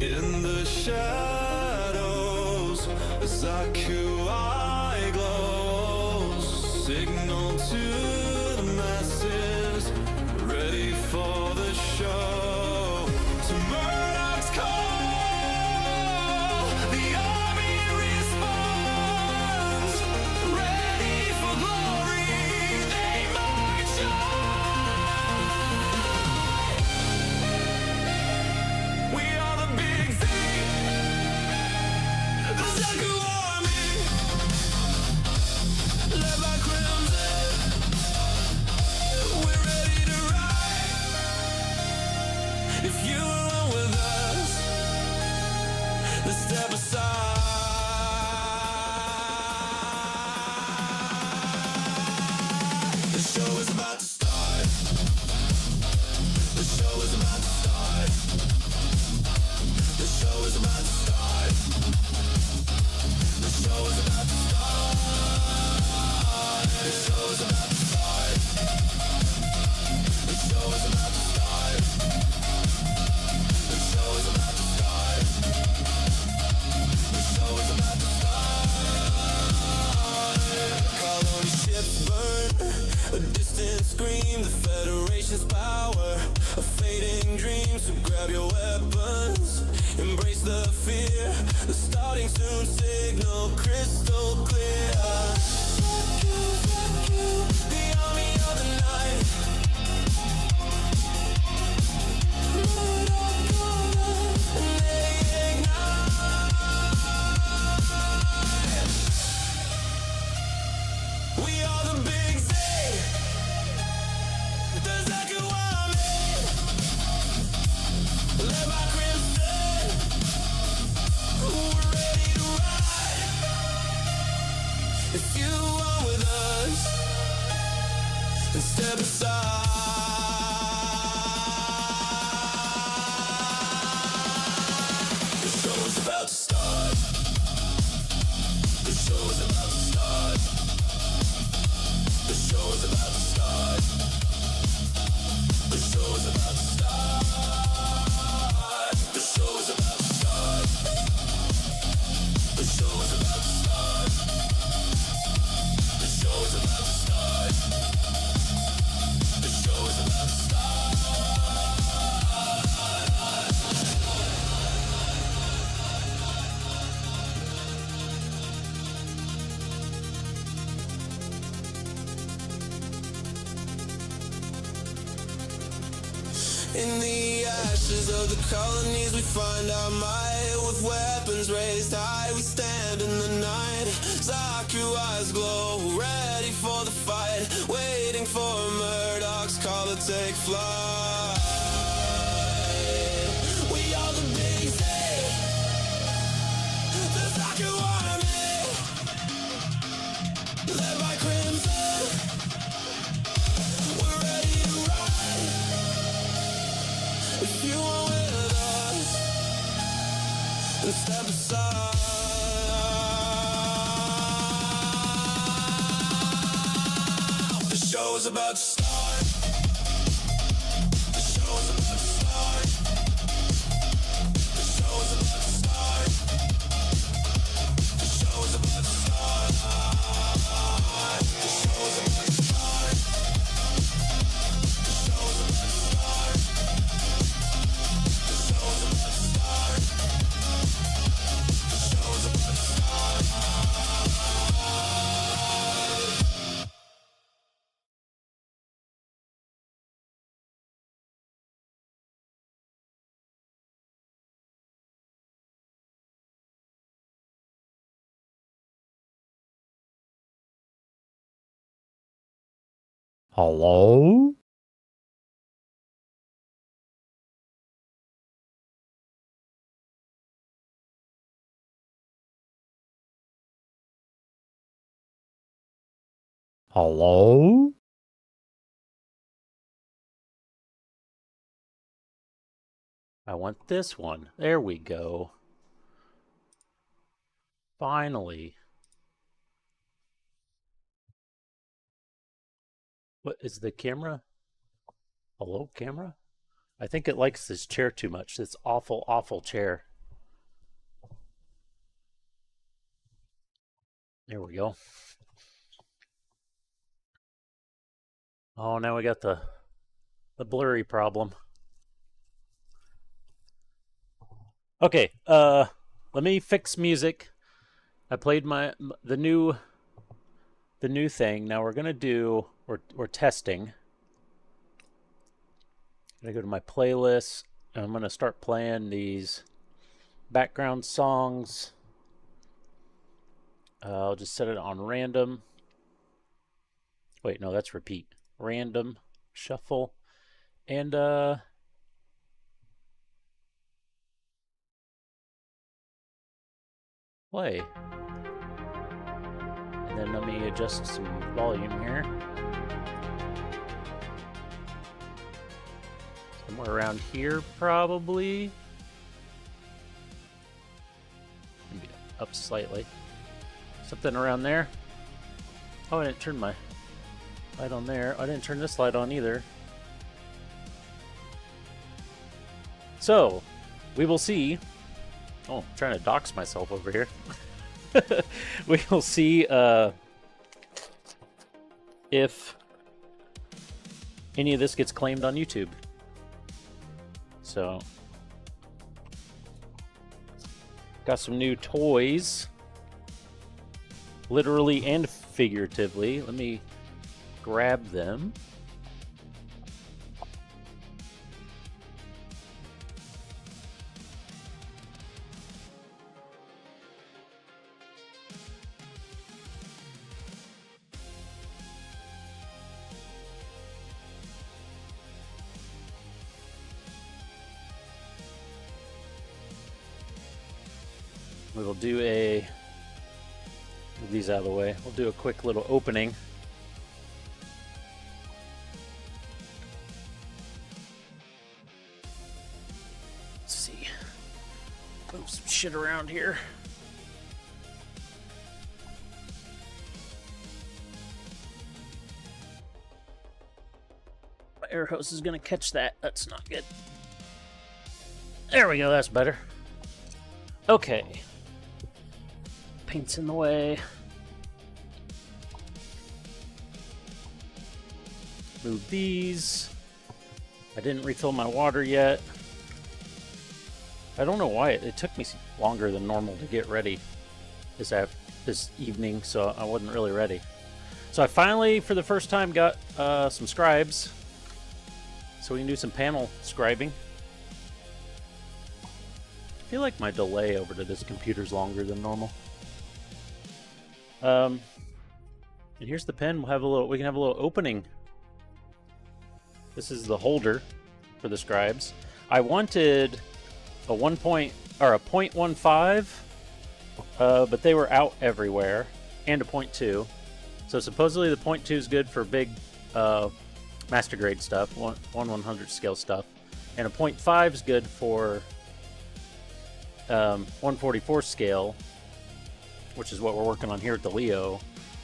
In the shadows, Zakuai glows, signal to the masses, ready for the show. To Murdoch's call, the army responds, ready for glory, they march on. We are the big thing, the Zaku army, led by Crimson. We're ready to ride. If you are with us, then step aside. The show is about to start. The show is about to start. The show is about to start. The show is about to start. The show is about to start. The show is about to start. The show is about to start. The show is about to start. Colony ships burn, a distant scream, the Federation's power, a fading dream. So grab your weapons, embrace the fear. The starting soon, signal crystal clear. The army of the night, and they ignite. We are the big Z, the Zaku army, led by Crimson. We're ready to ride. If you are with us, then step aside. The show is about to start. The show is about to start. The show is about to start. The show is about to start. The show is about to start. The show is about to start. The show is about to start. The show is about to start. In the ashes of the colonies we find our might. With weapons raised high we stand in the night. Zaku eyes glow, ready for the fight, waiting for Murdoch's call to take flight. We are the big Z, the Zaku army, led by Crimson. We're ready to ride. If you are with us, then step aside. The show is about to start. The show is about to start. The show is about to start. The show is about to start. The show is about to start. The show is about to start. The show is about to start. The show is about to start. Hello? Hello? I want this one. There we go. Finally. What is the camera? Hello, camera? I think it likes this chair too much. This awful, awful chair. There we go. Oh, now we got the blurry problem. Okay, let me fix music. I played the new thing. Now we're gonna do we're testing. I'm gonna go to my playlist and I'm gonna start playing these background songs. I'll just set it on random. Wait, no, that's repeat. Random, shuffle, and play. And then let me adjust some volume here. Somewhere around here, probably. Maybe up slightly. Something around there. Oh, I didn't turn my light on there. I didn't turn this light on either. So, we will see. Oh, I'm trying to dox myself over here. We will see if any of this gets claimed on YouTube. So, got some new toys, literally and figuratively. Let me grab them. We will do move these out of the way. We'll do a quick little opening. Let's see. Move some shit around here. My air hose is gonna catch that. That's not good. There we go, that's better. Okay. Paint's in the way. Move these. I didn't refill my water yet. I don't know why it took me longer than normal to get ready this evening, so I wasn't really ready. So I finally, for the first time, got some scribes, so we can do some panel scribing. I feel like my delay over to this computer's longer than normal. And here's the pen. We can have a little opening. This is the holder for the scribes. I wanted a 0.15, but they were out everywhere, and a 0.2. So supposedly the 0.2 is good for big master grade stuff, 1/100 scale stuff, and a 0.5 is good for 1/44 scale, which is what we're working on here at the Leo.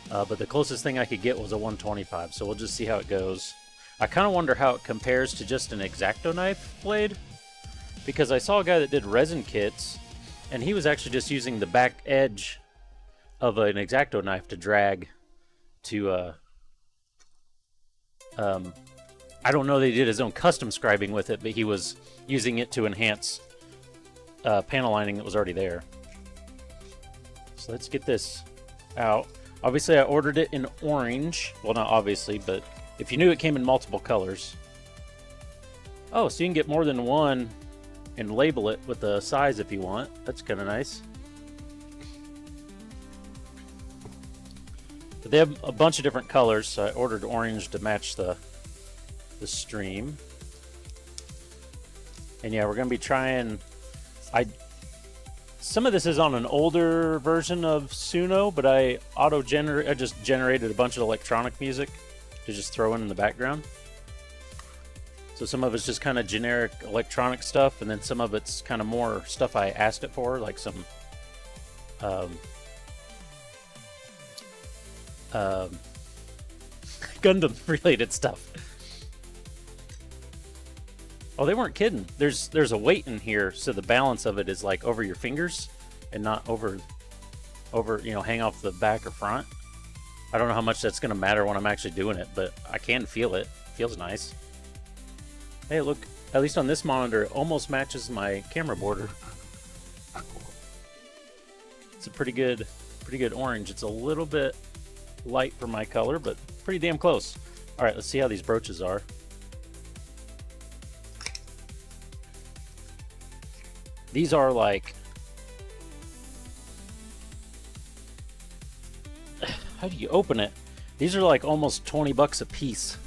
But the closest thing I could get was a 125, so we'll just see how it goes. I kind of wonder how it compares to just an X-Acto knife blade, because I saw a guy that did resin kits, and he was actually just using the back edge of an X-Acto knife to drag to, I don't know that he did his own custom scribing with it, but he was using it to enhance panel lining that was already there. So let's get this out. Obviously, I ordered it in orange. Well, not obviously, but if you knew, it came in multiple colors. Oh, so you can get more than one and label it with the size if you want. That's kind of nice. But they have a bunch of different colors, so I ordered orange to match the stream. And yeah, we're gonna be trying. Some of this is on an older version of Suno, but I just generated a bunch of electronic music to just throw in the background. So some of it's just kind of generic electronic stuff, and then some of it's kind of more stuff I asked it for, like some Gundam related stuff. Oh, they weren't kidding. There's a weight in here, so the balance of it is like over your fingers and not over hang off the back or front. I don't know how much that's gonna matter when I'm actually doing it, but I can feel it. Feels nice. Hey, look, at least on this monitor, it almost matches my camera border. It's a pretty good orange. It's a little bit light for my color, but pretty damn close. All right, let's see how these brooches are. These are like, how do you open it? These are like almost 20 bucks a piece.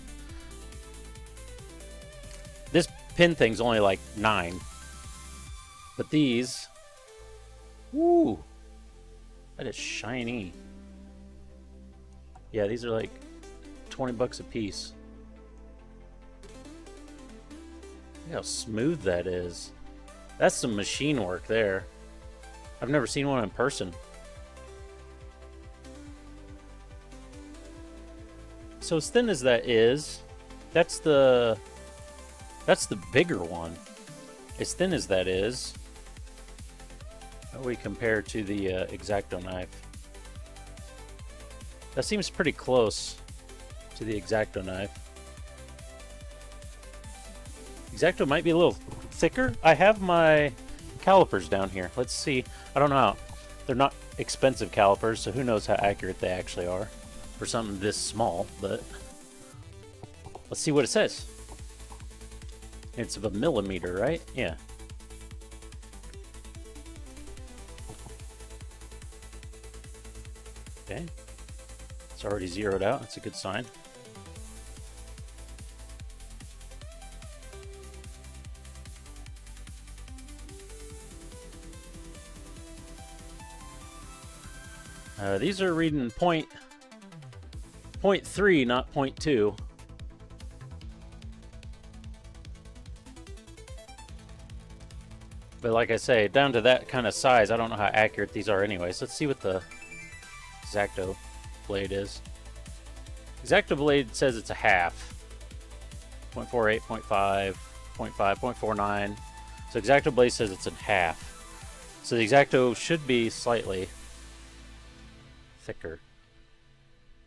This pin thing's only like 9. But these, woo, that is shiny. Yeah, these are like 20 bucks a piece. Look how smooth that is. That's some machine work there. I've never seen one in person. So as thin as that is, that's the bigger one. As thin as that is, how do we compare to the X-Acto knife? That seems pretty close to the X-Acto knife. X-Acto might be a little thicker. I have my calipers down here. Let's see. I don't know how. They're not expensive calipers, so who knows how accurate they actually are for something this small, but let's see what it says. It's of a millimeter, right? Yeah. Okay. It's already zeroed out. That's a good sign. These are reading point 0.3, not 0.2. But like I say, down to that kind of size, I don't know how accurate these are anyways. Let's see what the X-Acto blade is. X-Acto blade says it's a half. 0.48, 0.5, 0.5, 0.49. So X-Acto blade says it's a half. So the X-Acto should be slightly thicker.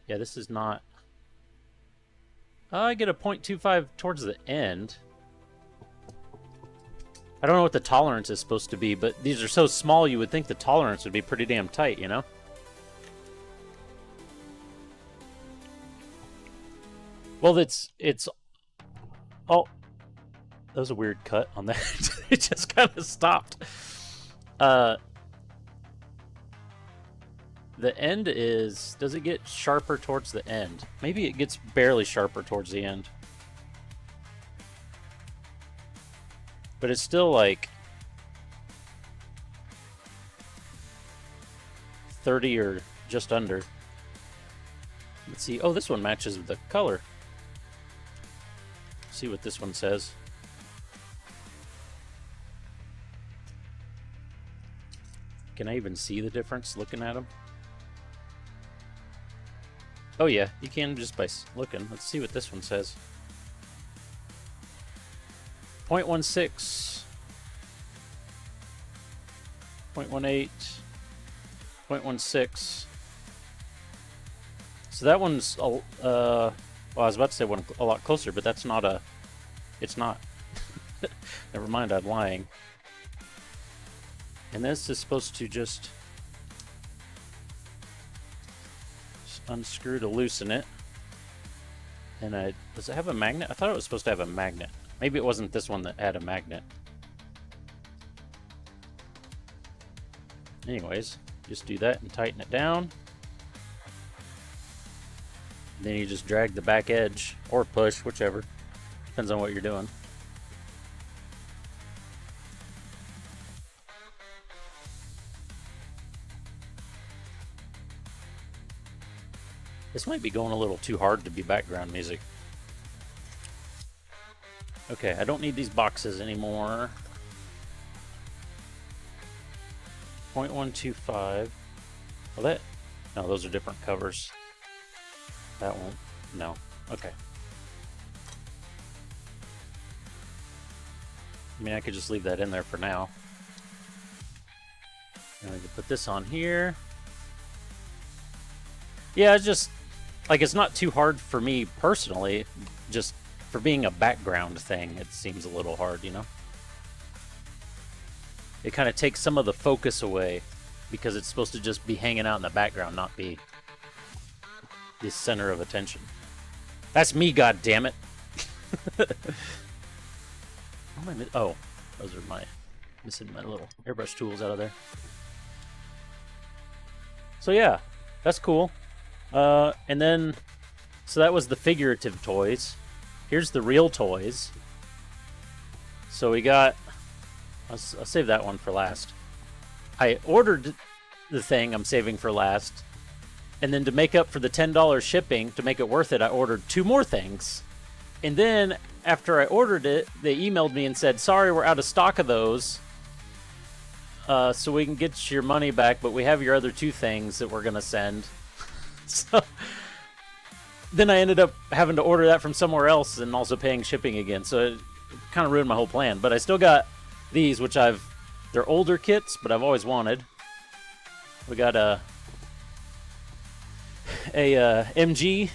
Yeah, this is not... I get a 0.25 towards the end. I don't know what the tolerance is supposed to be, but these are so small you would think the tolerance would be pretty damn tight, you know? Well, it's... Oh, that was a weird cut on that. It just kind of stopped. The end is... Does it get sharper towards the end? Maybe it gets barely sharper towards the end. But it's still like 30 or just under. Let's see. Oh, this one matches the color. Let's see what this one says. Can I even see the difference looking at them? Oh yeah, you can just by looking. Let's see what this one says. 0.16, 0.18, 0.16. So that one's, well, I was about to say one a lot closer, but that's not a, it's not. Never mind, I'm lying. And this is supposed to just unscrew to loosen it. And does it have a magnet? I thought it was supposed to have a magnet. Maybe it wasn't this one that had a magnet. Anyways, just do that and tighten it down. Then you just drag the back edge or push, whichever. Depends on what you're doing. This might be going a little too hard to be background music. Okay, I don't need these boxes anymore. 0.125. Well, that... No, those are different covers. That won't... No. Okay. I mean, I could just leave that in there for now. And I can put this on here. Yeah, it's just... Like, it's not too hard for me personally. Just for being a background thing, it seems a little hard, you know? It kind of takes some of the focus away because it's supposed to just be hanging out in the background, not be the center of attention. That's me, goddammit. Oh, those are missing my little airbrush tools out of there. So yeah, that's cool. And then, so that was the figurative toys. Here's the real toys. So we got, I'll save that one for last. I ordered the thing I'm saving for last, and then to make up for the $10 shipping, to make it worth it, I ordered 2 more things. And then, after I ordered it, they emailed me and said, sorry, we're out of stock of those. So we can get your money back, but we have your other 2 things that we're going to send. So then I ended up having to order that from somewhere else and also paying shipping again. So it kind of ruined my whole plan. But I still got these, which they're older kits, but I've always wanted. We got a MG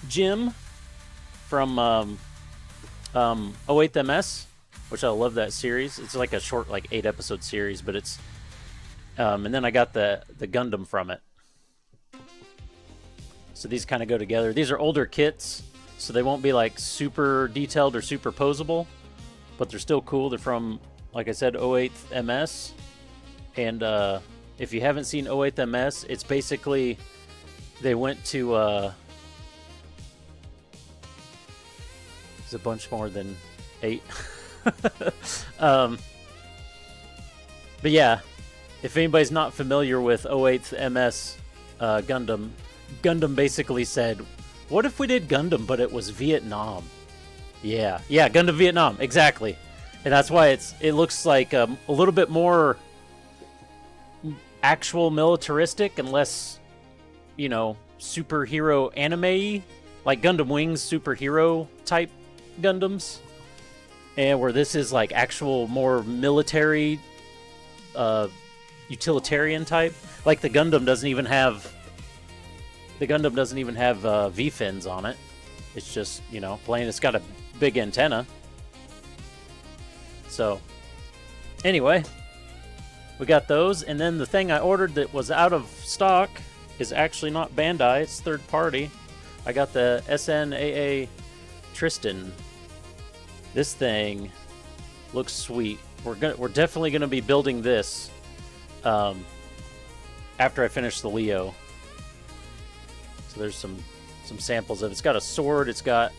Jim from 08MS, which I love that series. It's like a short, like 8-episode series, but it's and then I got the Gundam from it. So these kind of go together. These are older kits, so they won't be like super detailed or super posable, but they're still cool. They're from, like I said, 08MS. And if you haven't seen 08MS, it's basically they went to it's a bunch more than 8. But yeah, if anybody's not familiar with 08MS Gundam basically said, what if we did Gundam but it was Vietnam? Yeah, Gundam Vietnam, exactly. And that's why it looks like a little bit more actual militaristic and less, you know, superhero anime-y, like Gundam Wings superhero type Gundams. And where this is like actual more military utilitarian type. Like the Gundam doesn't even have V-fins on it. It's just, you know, plain. It's got a big antenna. So, anyway, we got those. And then the thing I ordered that was out of stock is actually not Bandai. It's third party. I got the SNAA Tristan. This thing looks sweet. We're definitely gonna be building this after I finish the Leo. So there's some samples of it. It's got a sword. It's got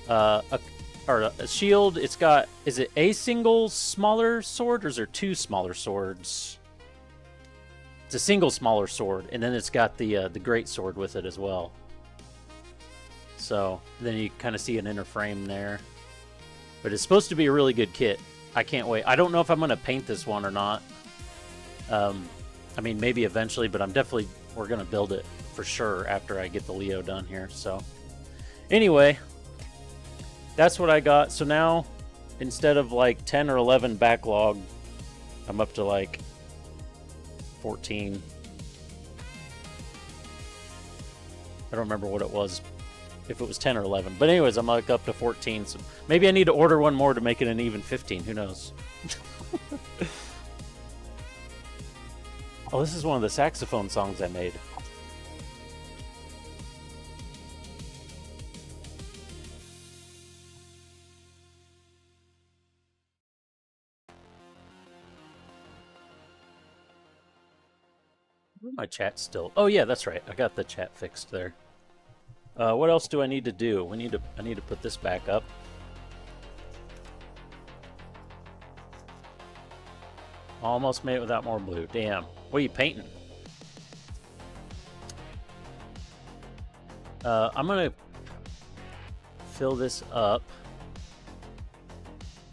a shield. It's got, is it a single smaller sword or is there 2 smaller swords? It's a single smaller sword, and then it's got the great sword with it as well. So then you kind of see an inner frame there. But it's supposed to be a really good kit. I can't wait. I don't know if I'm going to paint this one or not. I mean, maybe eventually, but we're going to build it for sure after I get the Leo done here. So anyway, that's what I got. So now, instead of like 10 or 11 backlog, I'm up to like 14. I don't remember what it was, if it was 10 or 11. But anyways, I'm like up to 14. So maybe I need to order one more to make it an even 15. Who knows? Oh, this is one of the saxophone songs I made. Where's my chat still? Oh yeah, that's right. I got the chat fixed there. What else do I need to do? I need to put this back up. Almost made it without more blue. Damn. What are you painting? I'm gonna fill this up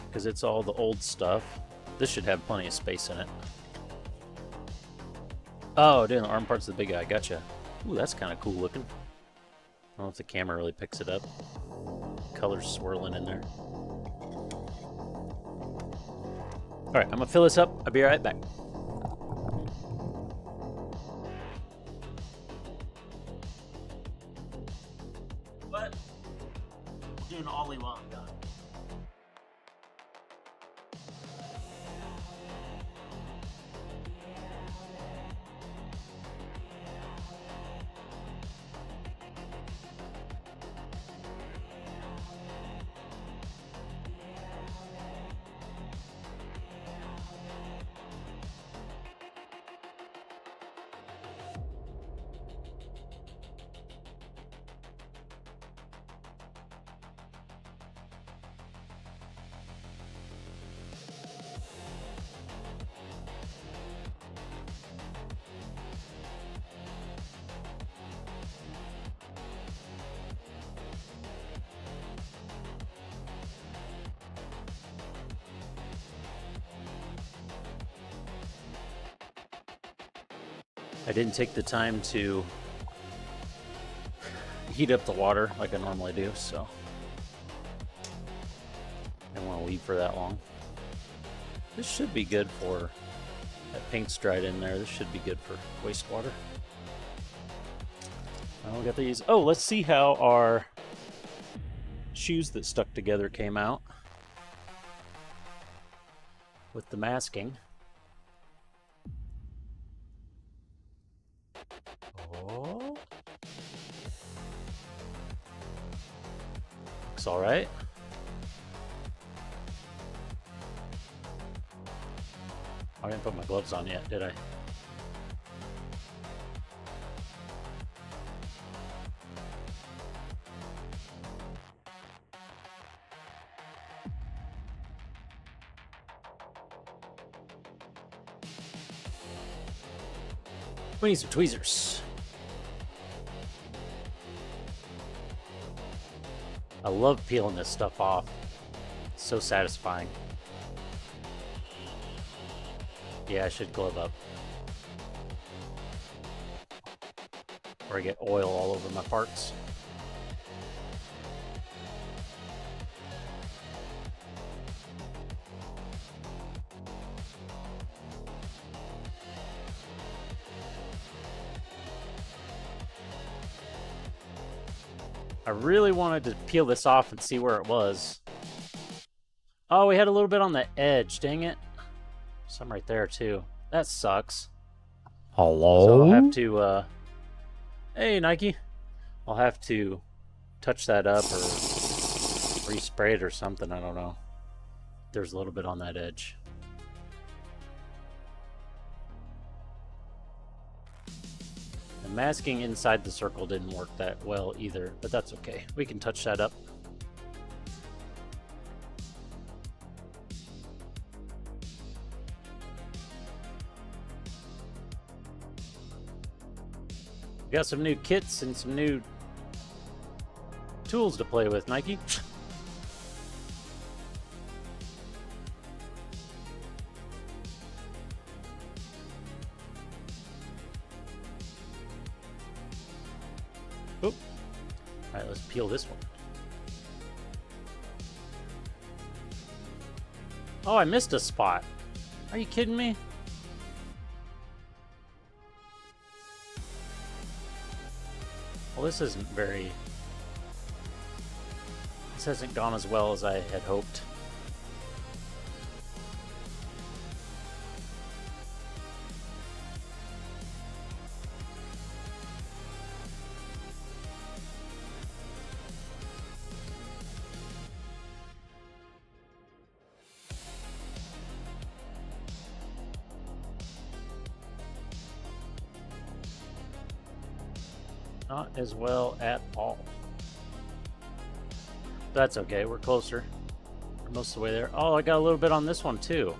because it's all the old stuff. This should have plenty of space in it. Oh, doing the arm parts of the big guy. Gotcha. Ooh, that's kind of cool looking. I don't know if the camera really picks it up. Colors swirling in there. Alright, I'm gonna fill this up. I'll be right back. What? I'm doing ollie while I'm done. I didn't take the time to heat up the water like I normally do, so I don't want to leave for that long. This should be good for, that paint's dried in there, this should be good for wastewater. We got these. Oh, let's see how our shoes that stuck together came out with the masking. Oh. Looks all right. I didn't put my gloves on yet, did I? We need some tweezers. I love peeling this stuff off. It's so satisfying. Yeah, I should glove up. Or I get oil all over my parts. I really wanted to peel this off and see where it was. Oh, we had a little bit on the edge. Dang it. Some right there, too. That sucks. Hello? So I'll have to, hey, Nike. I'll have to touch that up or respray it or something. I don't know. There's a little bit on that edge. The masking inside the circle didn't work that well either, but that's okay. We can touch that up. We got some new kits and some new tools to play with, Nike. Oop. Alright, let's peel this one. Oh, I missed a spot. Are you kidding me? Well, this isn't very... This hasn't gone as well as I had hoped. Not as well at all. That's okay, we're closer. We're most of the way there. Oh, I got a little bit on this one too.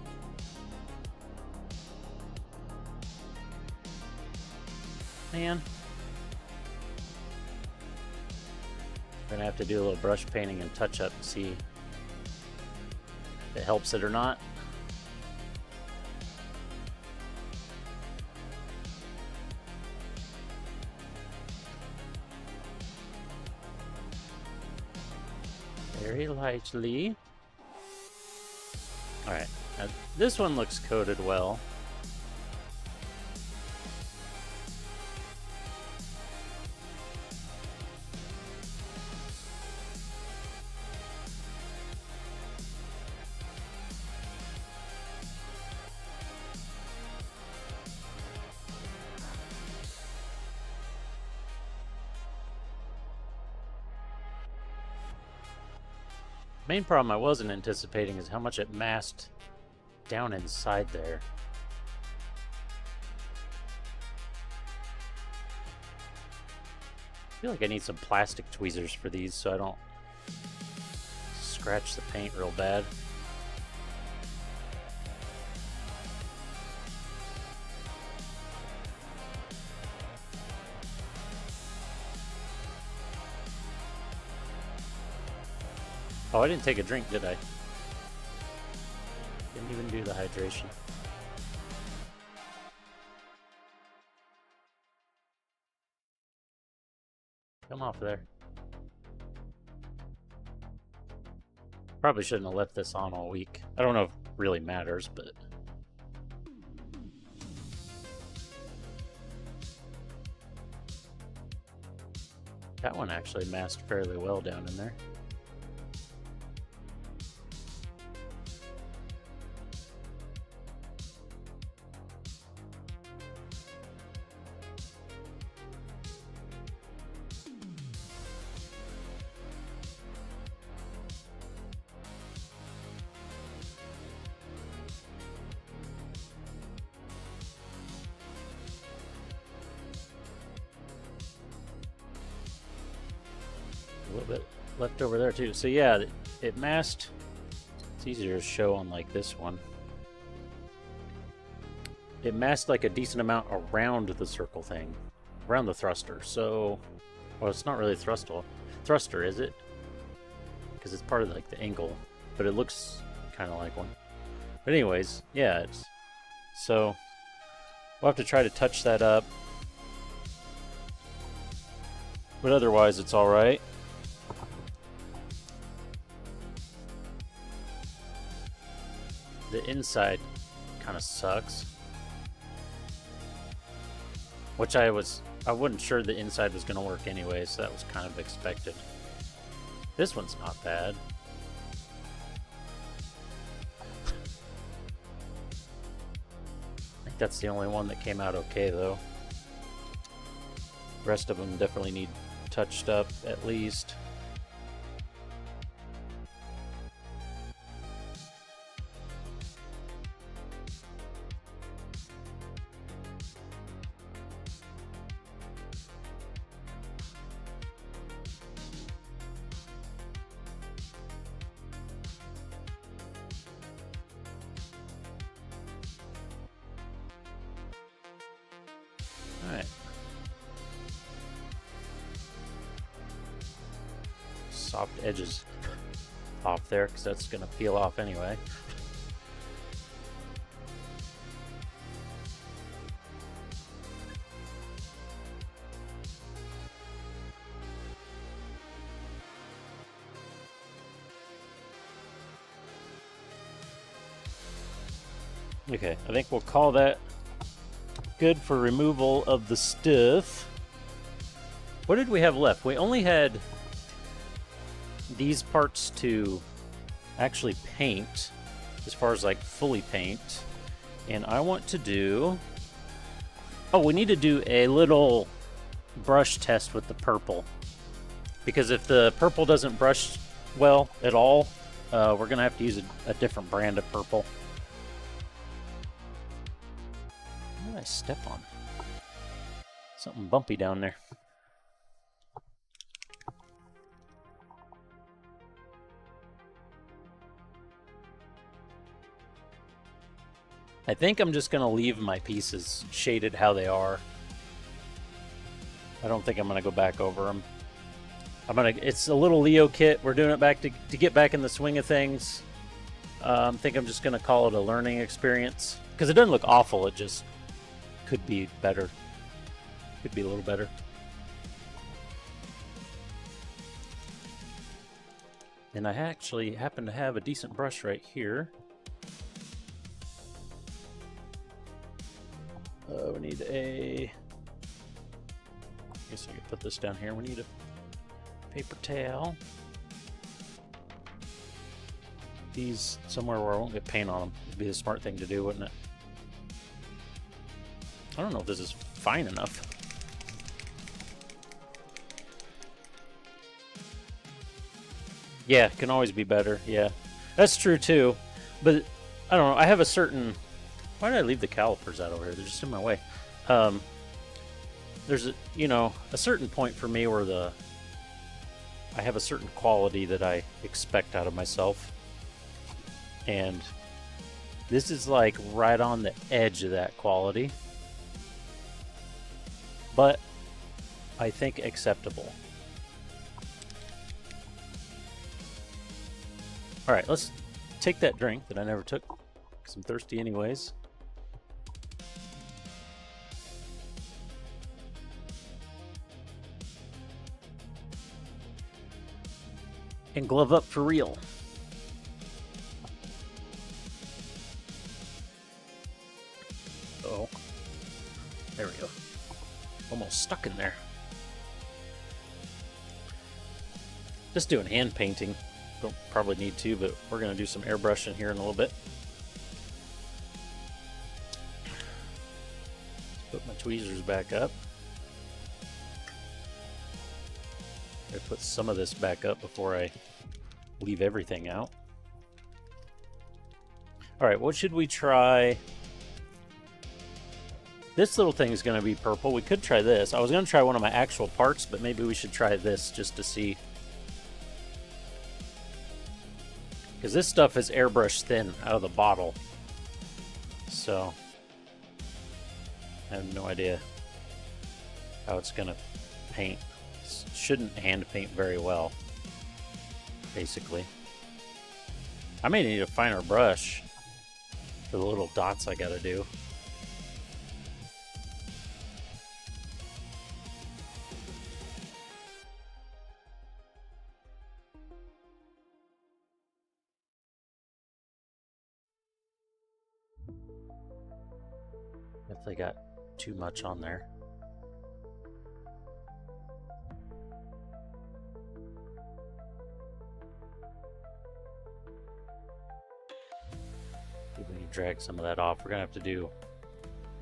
Man. We're gonna have to do a little brush painting and touch up to see if it helps it or not. Very lightly. Alright, now this one looks coated well. Main problem I wasn't anticipating is how much it masked down inside there. I feel like I need some plastic tweezers for these so I don't scratch the paint real bad. Oh, I didn't take a drink, did I? Didn't even do the hydration. Come off there. Probably shouldn't have left this on all week. I don't know if it really matters, but... that one actually masked fairly well down in there. A little bit left over there too. So yeah, it masked. It's easier to show on like this one. It masked like a decent amount around the circle thing, around the thruster. So, well, it's not really thruster, is it? Because it's part of like the angle, but it looks kind of like one. But anyways, yeah, it's so we'll have to try to touch that up, but otherwise it's all right. The inside kind of sucks, which I wasn't sure the inside was going to work anyway, so that was kind of expected. This one's not bad. I think that's the only one that came out okay though. The rest of them definitely need touched up at least. Alright. Soft edges off there, because that's going to peel off anyway. Okay, I think we'll call that good for removal of the stuff. What did we have left? We only had these parts to actually paint, as far as like fully paint. And I want to do... oh, we need to do a little brush test with the purple. Because if the purple doesn't brush well at all, we're going to have to use a different brand of purple. What did I step on? Something bumpy down there. I think I'm just gonna leave my pieces shaded how they are. I don't think I'm gonna go back over them. It's a little Leo kit. We're doing it back to get back in the swing of things. I think I'm just gonna call it a learning experience because it doesn't look awful. It just could be better. Could be a little better. And I actually happen to have a decent brush right here. We need a... I guess I could put this down here. We need a paper towel. These somewhere where I won't get paint on them would be the smart thing to do, wouldn't it? I don't know if this is fine enough. Yeah, it can always be better. Yeah, that's true too. But I don't know. I have a certain... Why did I leave the calipers out over here? They're just in my way. There's a certain point for me where I have a certain quality that I expect out of myself. And this is like right on the edge of that quality. But I think acceptable. Alright, let's take that drink that I never took because I'm thirsty anyways. And glove up for real. Oh, there we go. Almost stuck in there. Just doing hand painting. Don't probably need to, but we're going to do some airbrushing here in a little bit. Put my tweezers back up. I put some of this back up before I leave everything out. Alright, what should we try? This little thing is going to be purple. We could try this. I was going to try one of my actual parts, but maybe we should try this just to see. Because this stuff is airbrush thin out of the bottle. So, I have no idea how it's going to paint. It shouldn't hand paint very well, basically. I may need a finer brush for the little dots I got to do. Definitely got too much on there. We need to drag some of that off. We're gonna have to do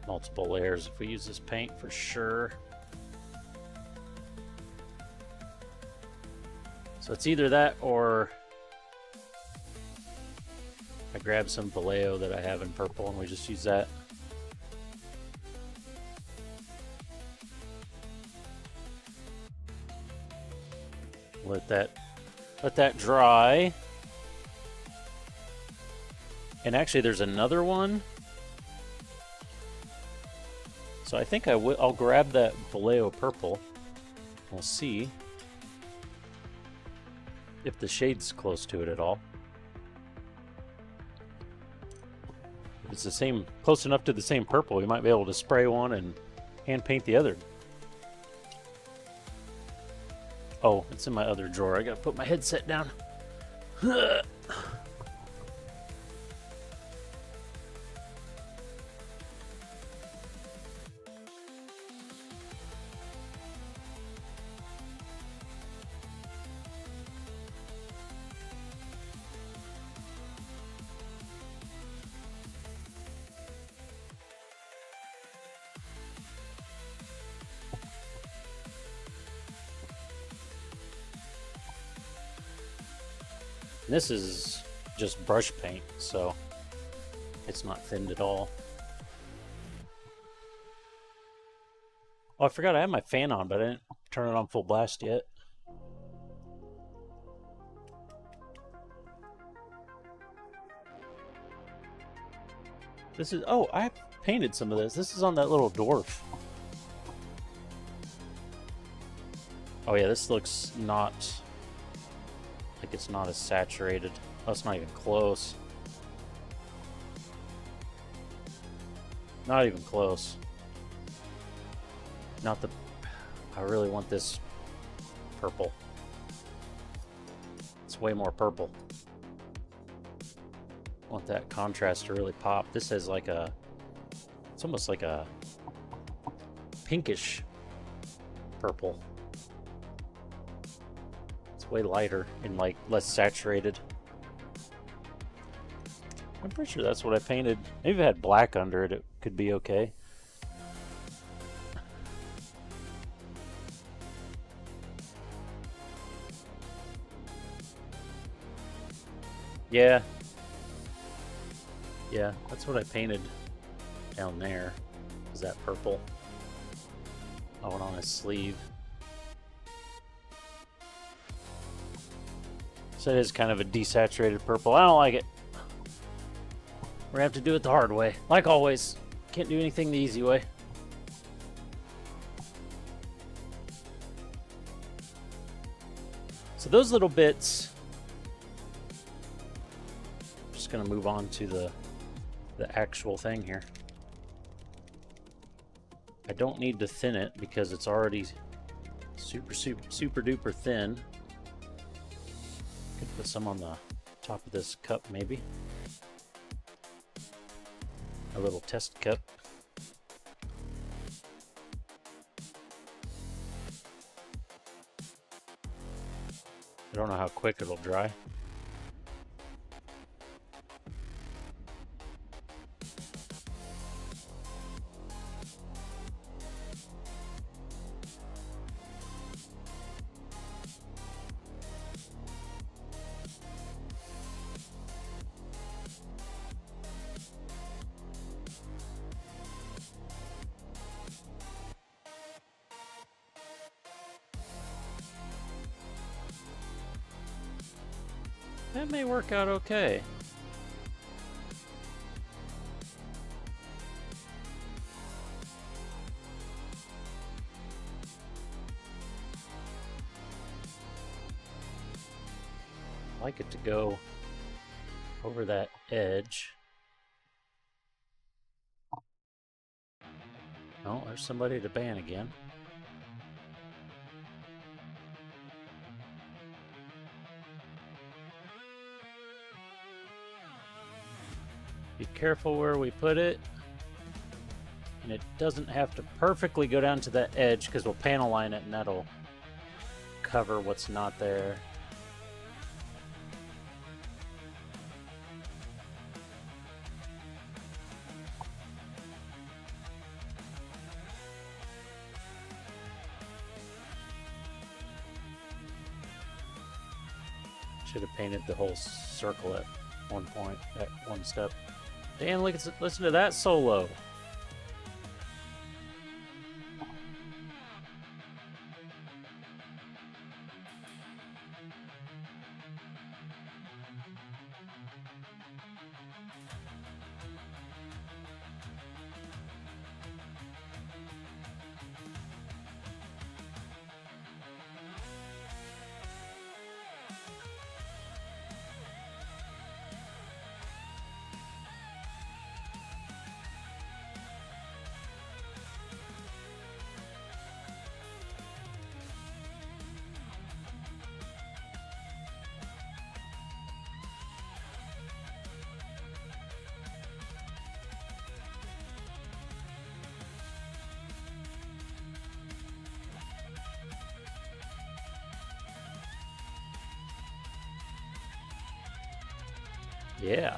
multiple layers if we use this paint for sure. So it's either that or I grab some Vallejo that I have in purple and we just use that. Let that dry. And actually there's another one. So I think I'll grab that Vallejo purple. We'll see if the shade's close to it at all. If it's the same, close enough to the same purple, we might be able to spray one and hand paint the other. Oh, it's in my other drawer. I gotta put my headset down. This is just brush paint, so it's not thinned at all. Oh, I forgot I have my fan on, but I didn't turn it on full blast yet. This is... Oh, I painted some of this. This is on that little dwarf. Oh yeah, this looks not... like it's not as saturated. Oh, it's not even close. Not even close. Not the... I really want this purple. It's way more purple. I want that contrast to really pop. This has like a... It's almost like a pinkish purple. It's way lighter and like less saturated. I'm pretty sure that's what I painted. Maybe if it had black under it, it could be okay. Yeah. Yeah, that's what I painted down there. Is that purple? I went on his sleeve. So it is kind of a desaturated purple. I don't like it. We're gonna have to do it the hard way. Like always. Can't do anything the easy way. So those little bits... I'm just gonna move on to the actual thing here. I don't need to thin it because it's already super duper thin. Could put some on the top of this cup maybe. A little test cup. I don't know how quick it'll dry. That may work out okay. I like it to go over that edge. Oh, there's somebody to ban again. Be careful where we put it. And it doesn't have to perfectly go down to that edge because we'll panel line it and that'll cover what's not there. Should have painted the whole circle at one point, at one step. Dan, listen to that solo. Yeah.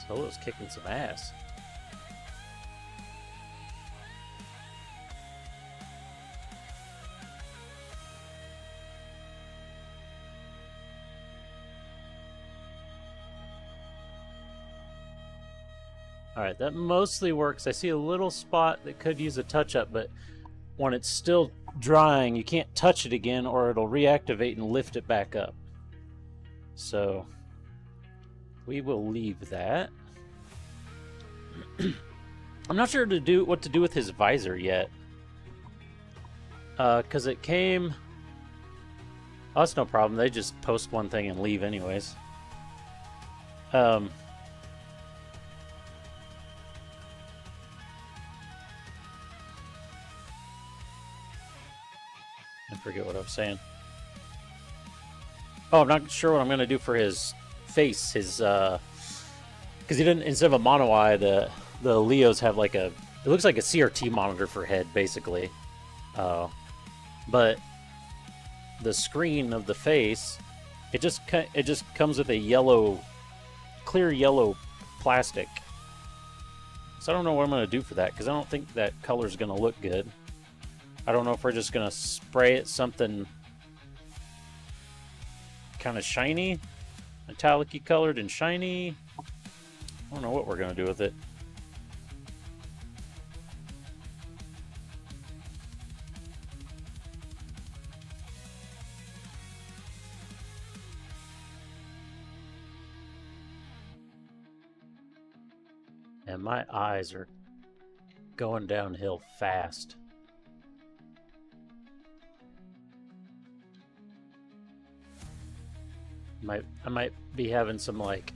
Solo's kicking some ass. Alright, that mostly works. I see a little spot that could use a touch-up, but when it's still drying, you can't touch it again or it'll reactivate and lift it back up. So we will leave that. I'm not sure what to do with his visor yet. Because it came... Oh, that's no problem. They just post one thing and leave anyways. I forget what I was saying. Oh, I'm not sure what I'm going to do for his face. His, because he didn't, instead of a mono eye, the Leos have like a, it looks like a CRT monitor for head, basically. But the screen of the face, it just comes with a yellow, clear yellow plastic. So I don't know what I'm going to do for that, because I don't think that color's going to look good. I don't know if we're just going to spray it something kind of shiny, metallic-y colored and shiny. I don't know what we're going to do with it. And my eyes are going downhill fast. I might be having some like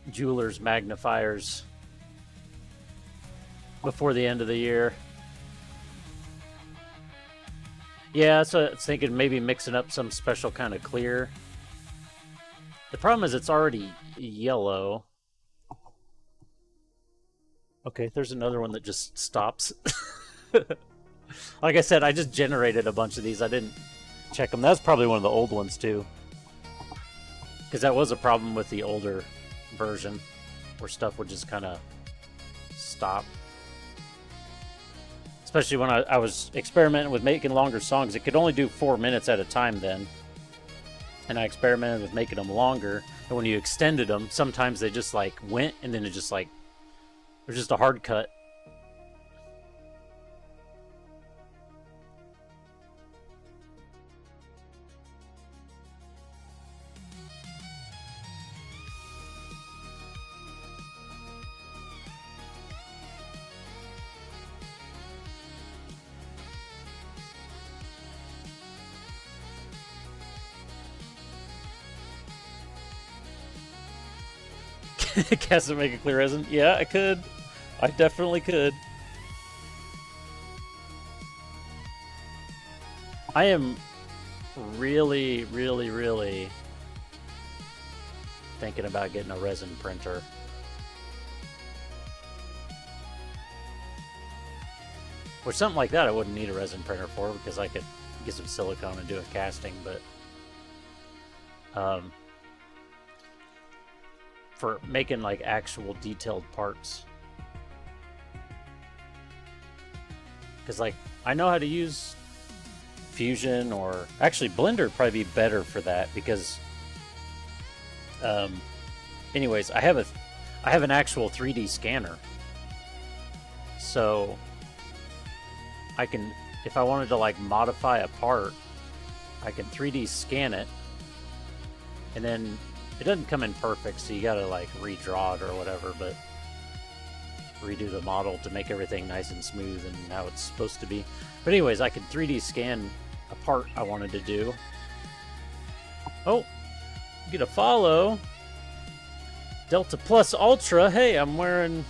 jeweler's magnifiers before the end of the year. Yeah, so I was thinking maybe mixing up some special kind of clear. The problem is it's already yellow. Okay, there's another one that just stops. Like I said, I just generated a bunch of these. I didn't check them. That's probably one of the old ones too, because that was a problem with the older version where stuff would just kind of stop. Especially when I was experimenting with making longer songs. It could only do 4 minutes at a time then, and I experimented with making them longer, and when you extended them, sometimes they just like went, and then it just like, it was just a hard cut. Cast and make a clear resin? Yeah, I could. I definitely could. I am really, really, really thinking about getting a resin printer. Or something like that I wouldn't need a resin printer for, because I could get some silicone and do a casting, but for making like actual detailed parts. Because like, I know how to use Fusion, or actually Blender would probably be better for that, because anyways, I have an actual 3D scanner. So I can, if I wanted to like modify a part, I can 3D scan it, and then it doesn't come in perfect, so you gotta like redraw it or whatever, but redo the model to make everything nice and smooth and how it's supposed to be. But anyways, I could 3D scan a part I wanted to do. Oh, get a follow. Delta Plus Ultra. Hey, I'm going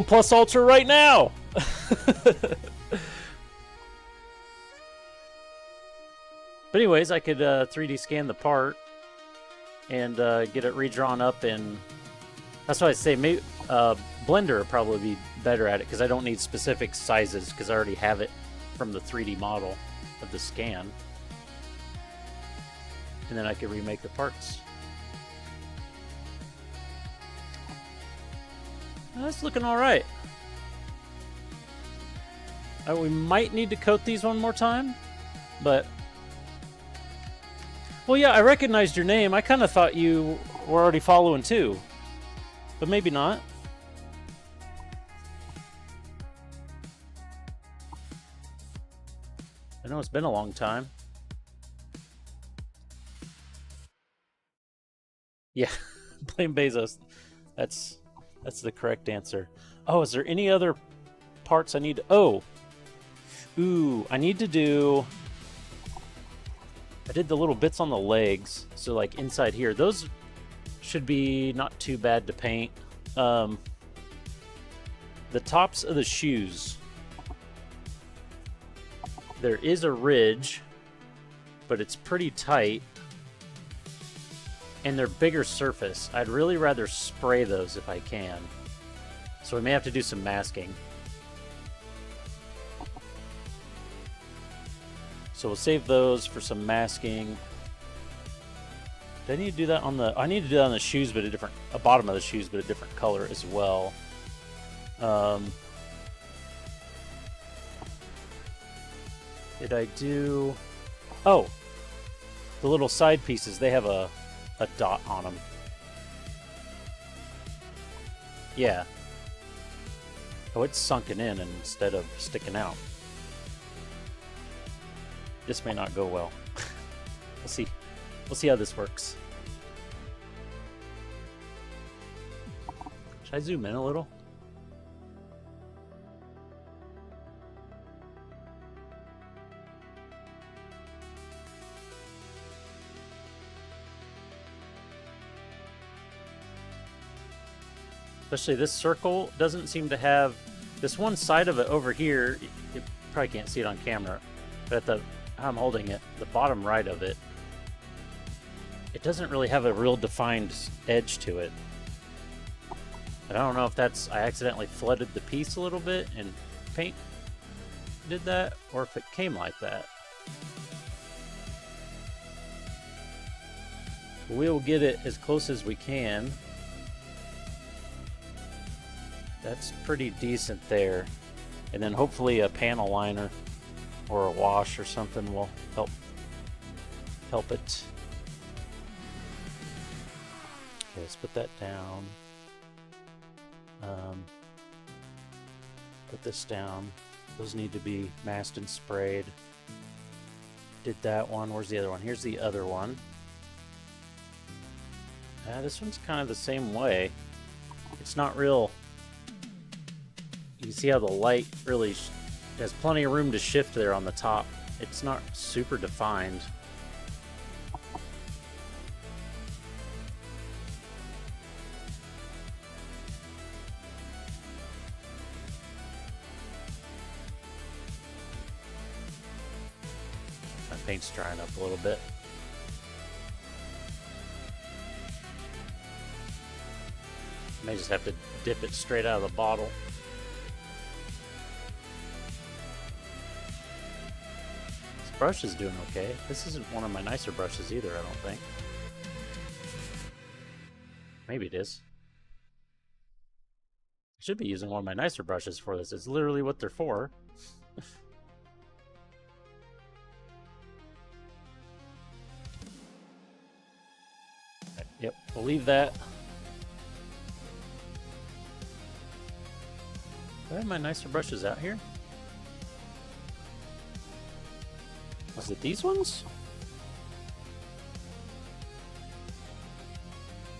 Plus Ultra right now. But anyways, I could 3D scan the part and get it redrawn up in... That's why I say maybe Blender would probably be better at it, because I don't need specific sizes, because I already have it from the 3D model of the scan. And then I could remake the parts. That's looking alright. We might need to coat these one more time, but... Well, yeah, I recognized your name. I kind of thought you were already following too. But maybe not. I know it's been a long time. Yeah, blame Bezos. That's the correct answer. Oh, is there any other parts I need to... Oh! Ooh, I need to do... I did the little bits on the legs, so like inside here. Those should be not too bad to paint. The tops of the shoes. There is a ridge, but it's pretty tight. And they're bigger surface. I'd really rather spray those if I can. So we may have to do some masking. So we'll save those for some masking. Do I need to do that on the... I need to do that on the shoes, but a bottom of the shoes, but a different color as well. Did I do... Oh! The little side pieces, they have a dot on them. Yeah. Oh, it's sunken in instead of sticking out. This may not go well. We'll see. We'll see how this works. Should I zoom in a little? Especially this circle doesn't seem to have... This one side of it over here, you probably can't see it on camera, but at the... I'm holding it, the bottom right of it, it doesn't really have a real defined edge to it. And I don't know if that's... I accidentally flooded the piece a little bit and paint did that, or if it came like that. We'll get it as close as we can. That's pretty decent there. And then hopefully a panel liner or a wash or something will help it. Okay, let's put that down. Put this down. Those need to be masked and sprayed. Did that one. Where's the other one? Here's the other one. This one's kind of the same way. It's not real... You can see how the light really has plenty of room to shift there on the top. It's not super defined. My paint's drying up a little bit. May just have to dip it straight out of the bottle. Brush is doing okay. This isn't one of my nicer brushes either, I don't think. Maybe it is. I should be using one of my nicer brushes for this. It's literally what they're for. Yep, we'll leave that. Do I have my nicer brushes out here? Was it these ones?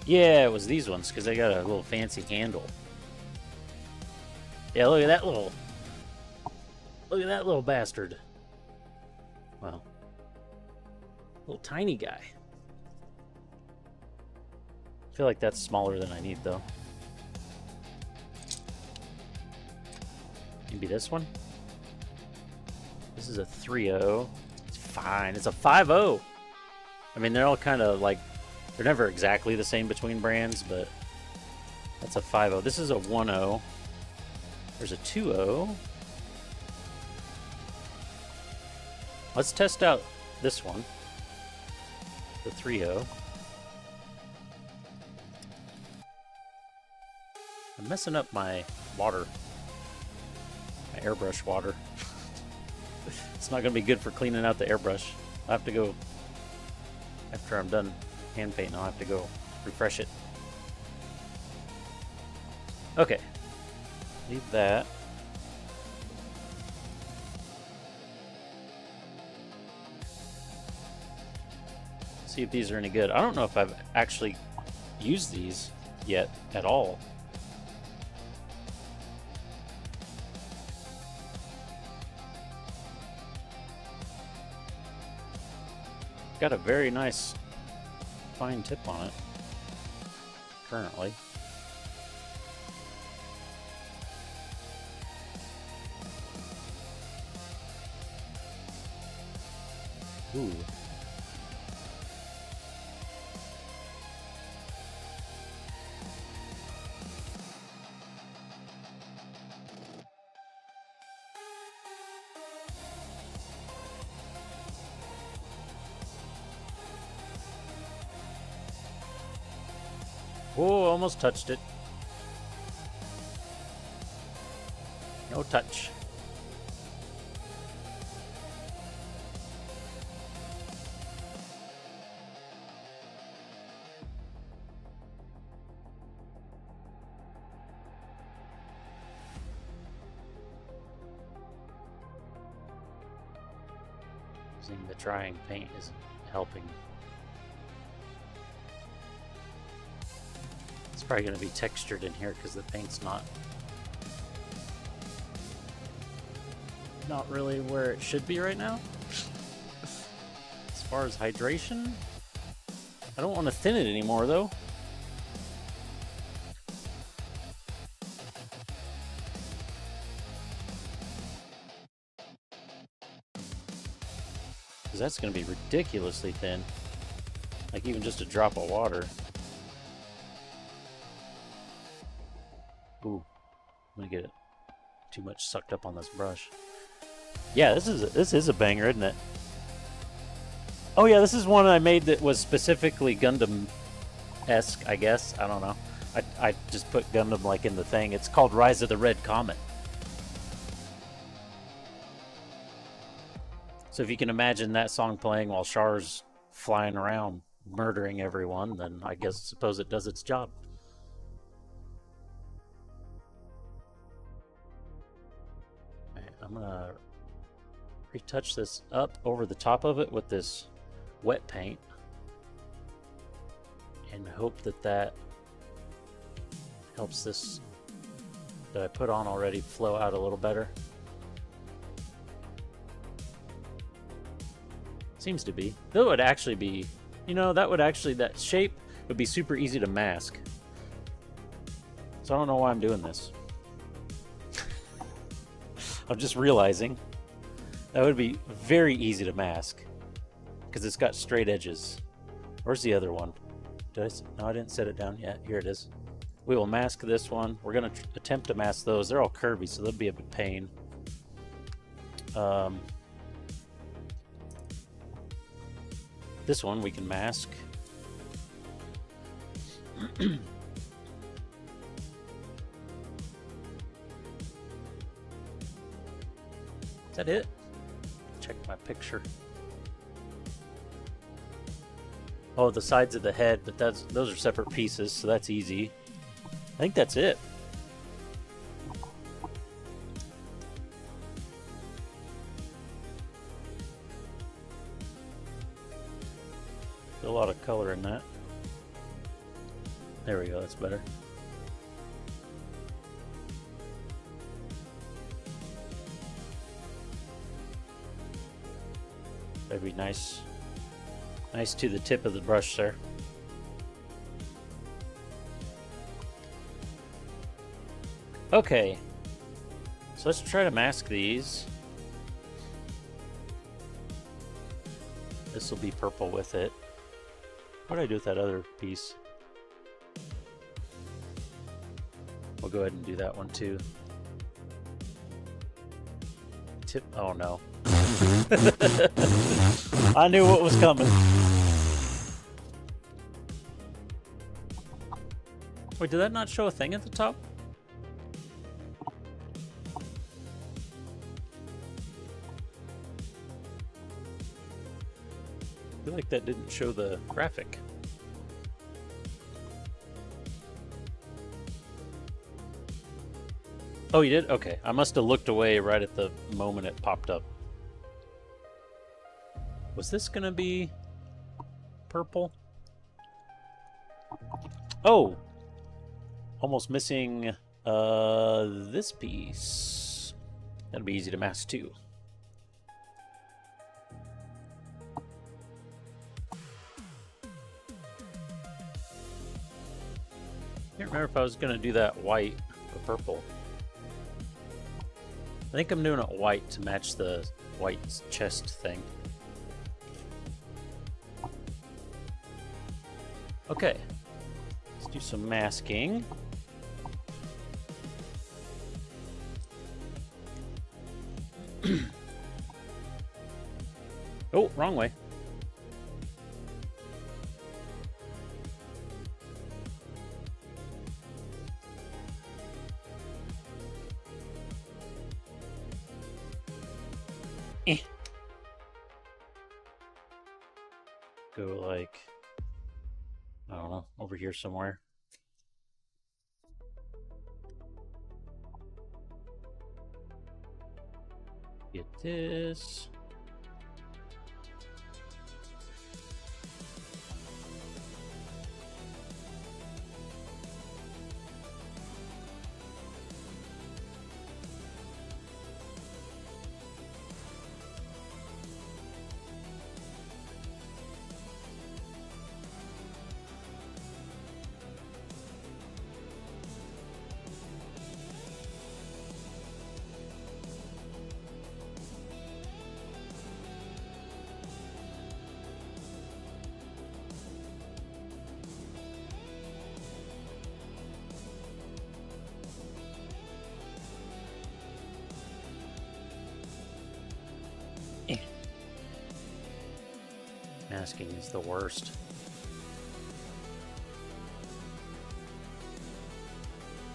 Yeah, it was these ones, because they got a little fancy handle. Yeah, look at that little... Look at that little bastard. Well, little tiny guy. I feel like that's smaller than I need, though. Maybe this one? This is a 3.0. Fine, it's a 5.0. I mean, they're all kind of like, they're never exactly the same between brands, but that's a 5.0. This is a 1.0. There's a 2.0. Let's test out this one, the 3.0. I'm messing up my water, my airbrush water. It's not going to be good for cleaning out the airbrush. I'll have to go, after I'm done hand painting, I'll have to go refresh it. Okay. Leave that. See if these are any good. I don't know if I've actually used these yet at all. Got a very nice fine tip on it currently. Ooh. Oh, almost touched it. No touch. Using the drying paint isn't helping. It's probably going to be textured in here because the paint's not really where it should be right now. As far as hydration, I don't want to thin it anymore though. Because that's going to be ridiculously thin. Like even just a drop of water. Ooh, I'm gonna get it too much sucked up on this brush. Yeah, this is a banger, isn't it? Oh yeah, this is one I made that was specifically Gundam-esque, I guess. I don't know. I just put Gundam like in the thing. It's called Rise of the Red Comet. So if you can imagine that song playing while Char's flying around murdering everyone, then I suppose it does its job. I'm gonna retouch this up over the top of it with this wet paint and hope that helps this that I put on already flow out a little better. Seems to be. That would actually be, that shape would be super easy to mask. So I don't know why I'm doing this. I'm just realizing that would be very easy to mask because it's got straight edges. Where's the other one? No, I didn't set it down yet. Here it is. We will mask this one. We're going to attempt to mask those. They're all curvy, so they'll be a bit pain. This one we can mask. Is that it? Check my picture. Oh, the sides of the head, but those are separate pieces, so that's easy. I think that's it. A lot of color in that. There we go, that's better. That'd be nice. Nice to the tip of the brush there. Okay. So let's try to mask these. This will be purple with it. What did I do with that other piece? We'll go ahead and do that one too. Tip. Oh no. I knew what was coming. Wait, did that not show a thing at the top? I feel like that didn't show the graphic. Oh, you did? Okay. I must have looked away right at the moment it popped up. Was this gonna be purple? Oh! Almost missing this piece. That'll be easy to mask too. I can't remember if I was going to do that white or purple. I think I'm doing it white to match the white chest thing. Okay. Let's do some masking. Oh, wrong way. Go like, I don't know, over here somewhere. Get this. Masking is the worst.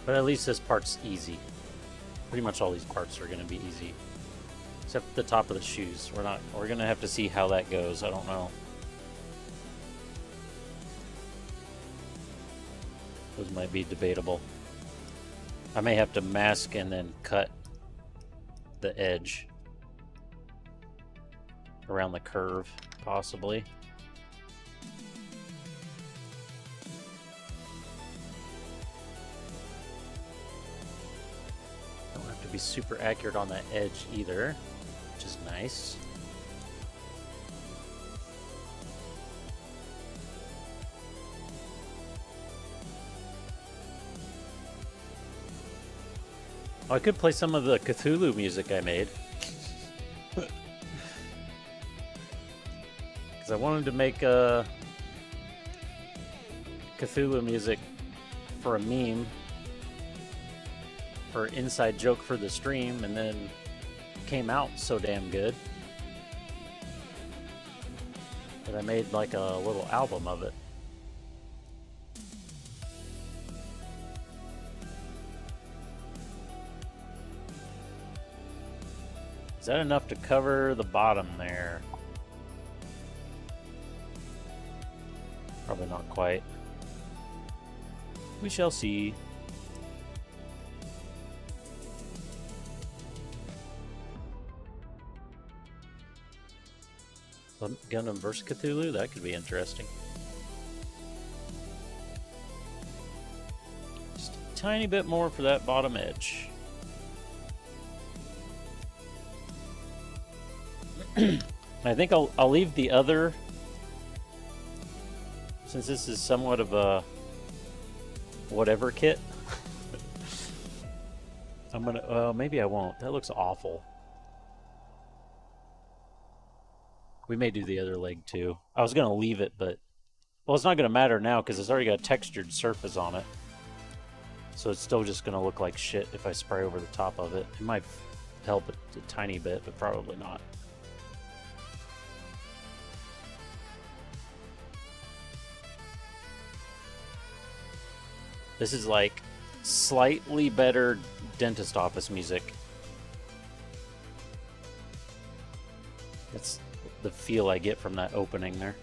But at least this part's easy. Pretty much all these parts are going to be easy. Except the top of the shoes. We're going to have to see how that goes. I don't know. Those might be debatable. I may have to mask and then cut the edge around the curve, possibly. Don't have to be super accurate on that edge either, which is nice. Oh, I could play some of the Cthulhu music I made. I wanted to make Cthulhu music for a meme, for an inside joke for the stream, and then it came out so damn good that I made like a little album of it. Is that enough to cover the bottom there? Probably not quite. We shall see. Gundam vs. Cthulhu? That could be interesting. Just a tiny bit more for that bottom edge. I think I'll leave the other, since this is somewhat of a whatever kit. I'm gonna, maybe I won't. That looks awful. We may do the other leg too. I was gonna leave it, but, well, it's not gonna matter now because it's already got a textured surface on it. So it's still just gonna look like shit if I spray over the top of it. It might help a tiny bit, but probably not. This is like slightly better dentist office music. That's the feel I get from that opening there.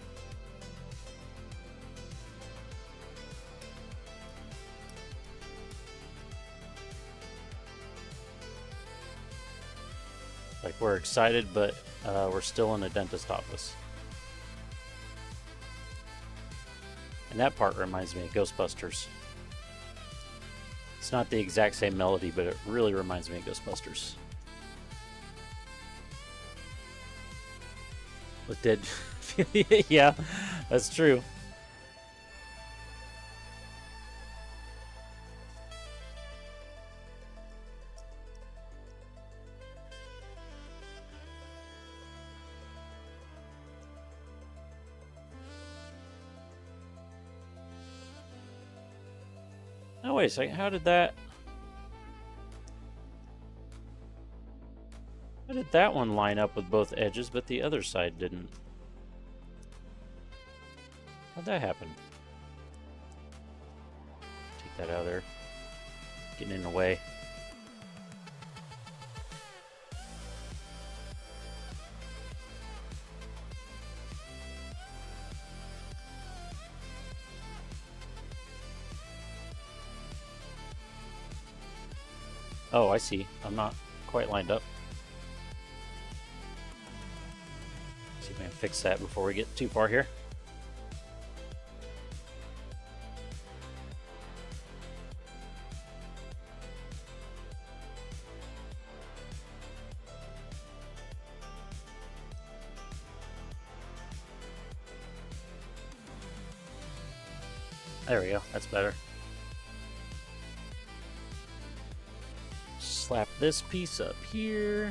Like we're excited, but we're still in a dentist office. And that part reminds me of Ghostbusters. It's not the exact same melody, but it really reminds me of Ghostbusters. With dead... yeah, that's true. Oh, wait a second. How did that one line up with both edges, but the other side didn't? How'd that happen? Take that out of there. Getting in the way. Oh, I see. I'm not quite lined up. See if I can fix that before we get too far here. There we go. That's better. Slap this piece up here.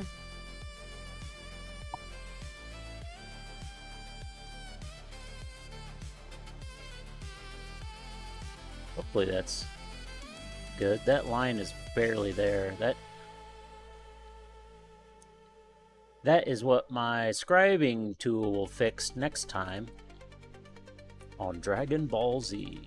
Hopefully that's good. That line is barely there. That is what my scribing tool will fix next time on Dragon Ball Z.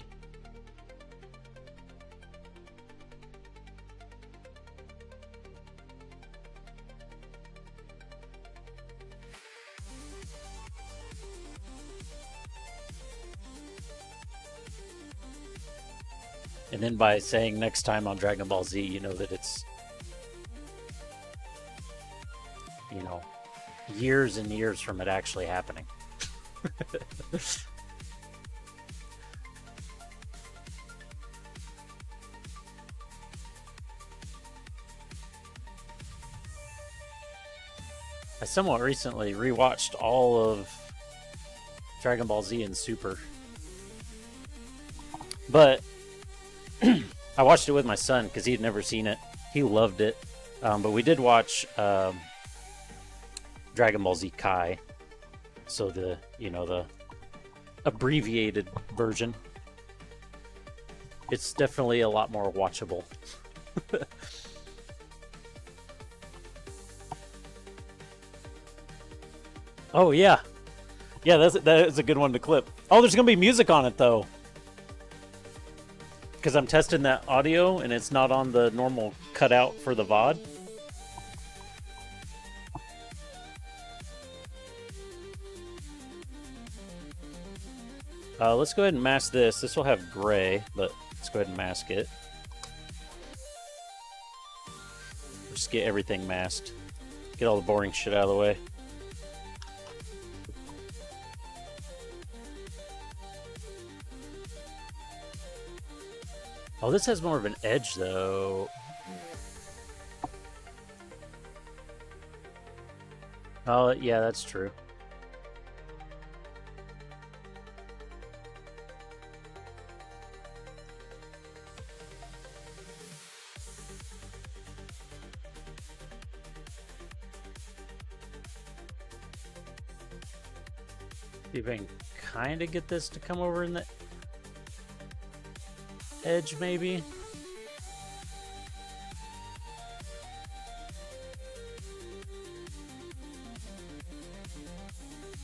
And then by saying next time on Dragon Ball Z, you know that it's, you know, years and years from it actually happening. I somewhat recently rewatched all of Dragon Ball Z and Super. But I watched it with my son because he'd never seen it. He loved it. But we did watch Dragon Ball Z Kai. So the abbreviated version. It's definitely a lot more watchable. Oh yeah. Yeah, that is a good one to clip. Oh, there's gonna be music on it though. Because I'm testing that audio and it's not on the normal cutout for the VOD. Let's go ahead and mask this. This will have gray, but let's go ahead and mask it. Just get everything masked. Get all the boring shit out of the way. Oh, this has more of an edge, though. Oh, yeah, that's true. See if I can kind of get this to come over in the edge, maybe.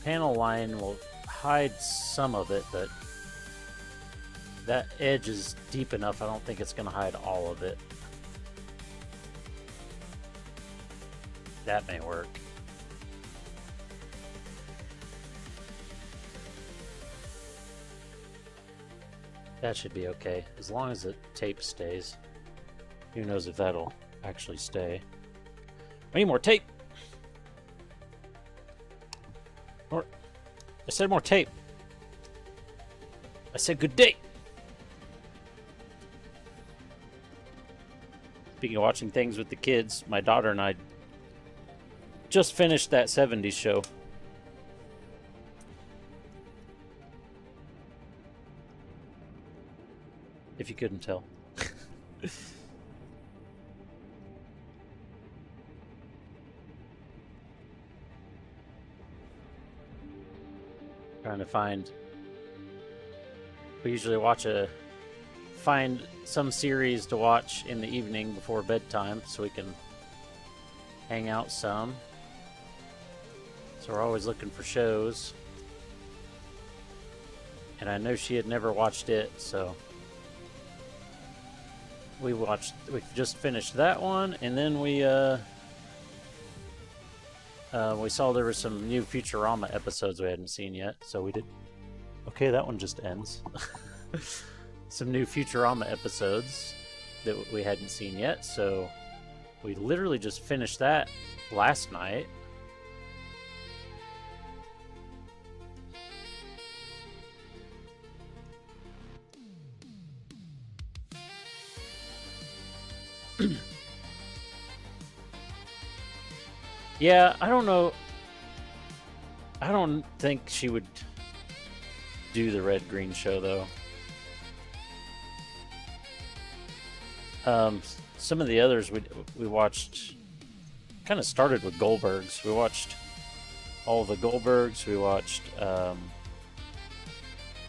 Panel line will hide some of it, but that edge is deep enough. I don't think it's going to hide all of it. That may work. That should be okay, as long as the tape stays. Who knows if that'll actually stay. I need more tape! I said more tape! I said good day. Speaking of watching things with the kids, my daughter and I just finished that 70s show. If you couldn't tell. Trying to find. We usually find some series to watch in the evening before bedtime so we can hang out some. So we're always looking for shows. And I know she had never watched it, so we just finished that one, and then we saw there were some new Futurama episodes we hadn't seen yet, so we did. Okay, that one just ends. Some new Futurama episodes that we hadn't seen yet, so we literally just finished that last night. Yeah, I don't know. I don't think she would do the Red Green show, though. Some of the others we watched kind of started with Goldbergs. We watched all the Goldbergs. We watched.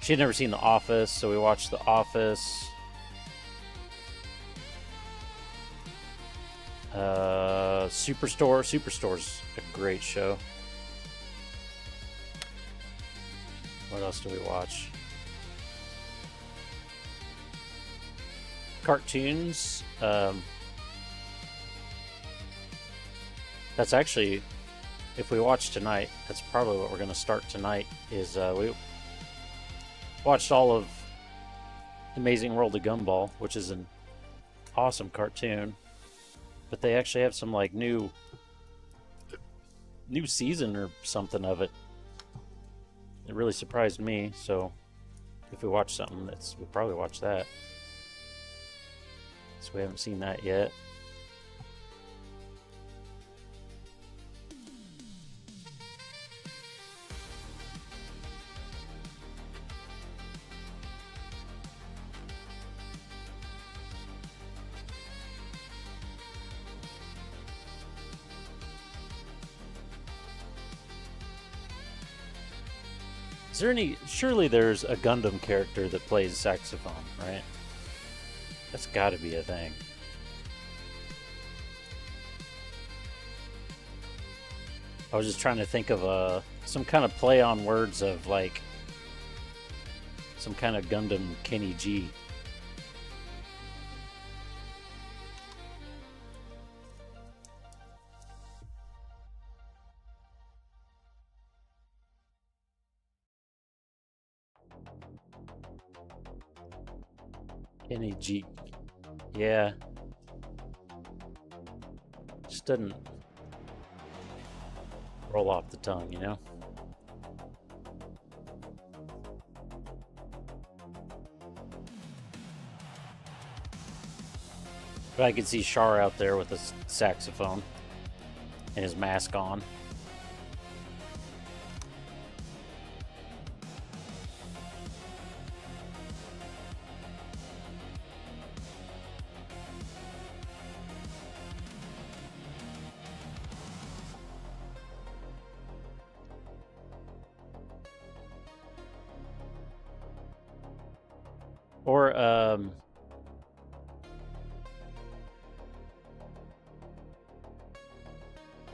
She had never seen The Office, so we watched The Office. Superstore. Superstore's a great show. What else do we watch? Cartoons. That's actually, if we watch tonight, that's probably what we're going to start tonight. Is we watched all of Amazing World of Gumball, which is an awesome cartoon. But they actually have some like new season or something of it. It really surprised me. So if we watch something, we'll probably watch that. So we haven't seen that yet. Is there any? Surely there's a Gundam character that plays saxophone, right? That's got to be a thing. I was just trying to think of some kind of play on words of like some kind of Gundam Kenny G. Kenny G. Yeah. Just doesn't roll off the tongue, you know? But I could see Char out there with a saxophone and his mask on. Or,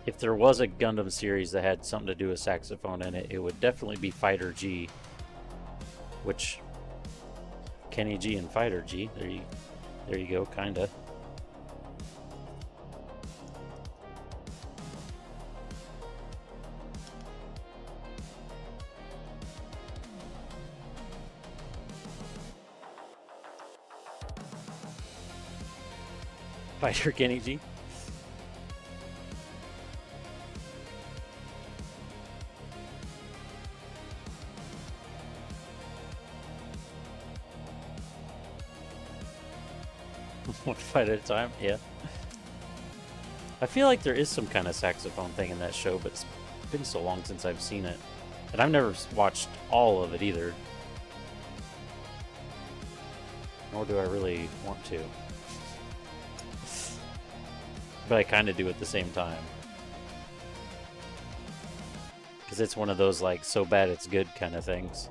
if there was a Gundam series that had something to do with saxophone in it, it would definitely be Fighter G. Which, Kenny G and Fighter G, there you go, kinda. Fighter Kenny G. One fight at a time, yeah. I feel like there is some kind of saxophone thing in that show, but it's been so long since I've seen it. And I've never watched all of it either. Nor do I really want to. But I kind of do at the same time. Because it's one of those, like, so bad it's good kind of things.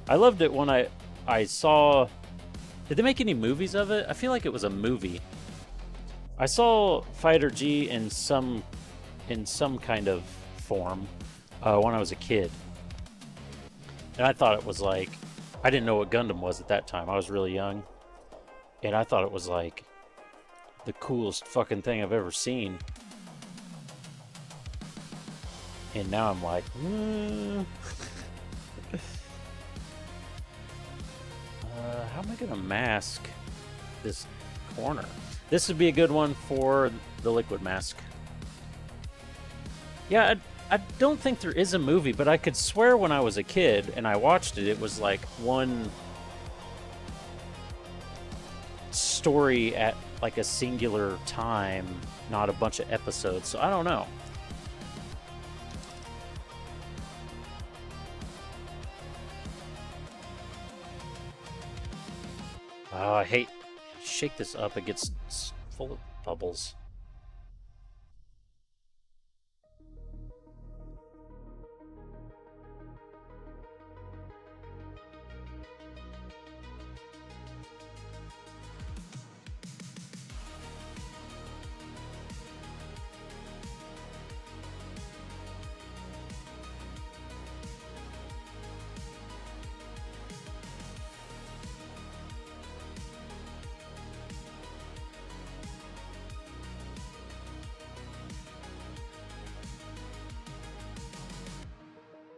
I loved it when I saw... Did they make any movies of it? I feel like it was a movie. I saw Fighter G in some kind of form when I was a kid. And I thought it was like... I didn't know what Gundam was at that time. I was really young. And I thought it was like the coolest fucking thing I've ever seen. And now I'm like... how am I going to mask this corner? This would be a good one for the liquid mask. Yeah, I don't think there is a movie, but I could swear when I was a kid and I watched it, it was like one story at like a singular time, not a bunch of episodes. So I don't know. Oh, I hate... Shake this up, it gets full of bubbles.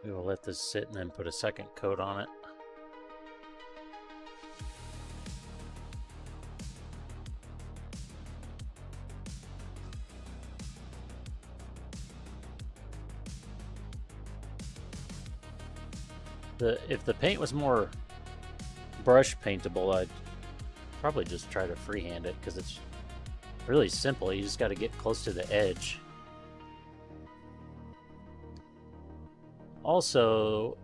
We will let this sit and then put a second coat on it. If the paint was more brush paintable, I'd probably just try to freehand it because it's really simple. You just got to get close to the edge. Also,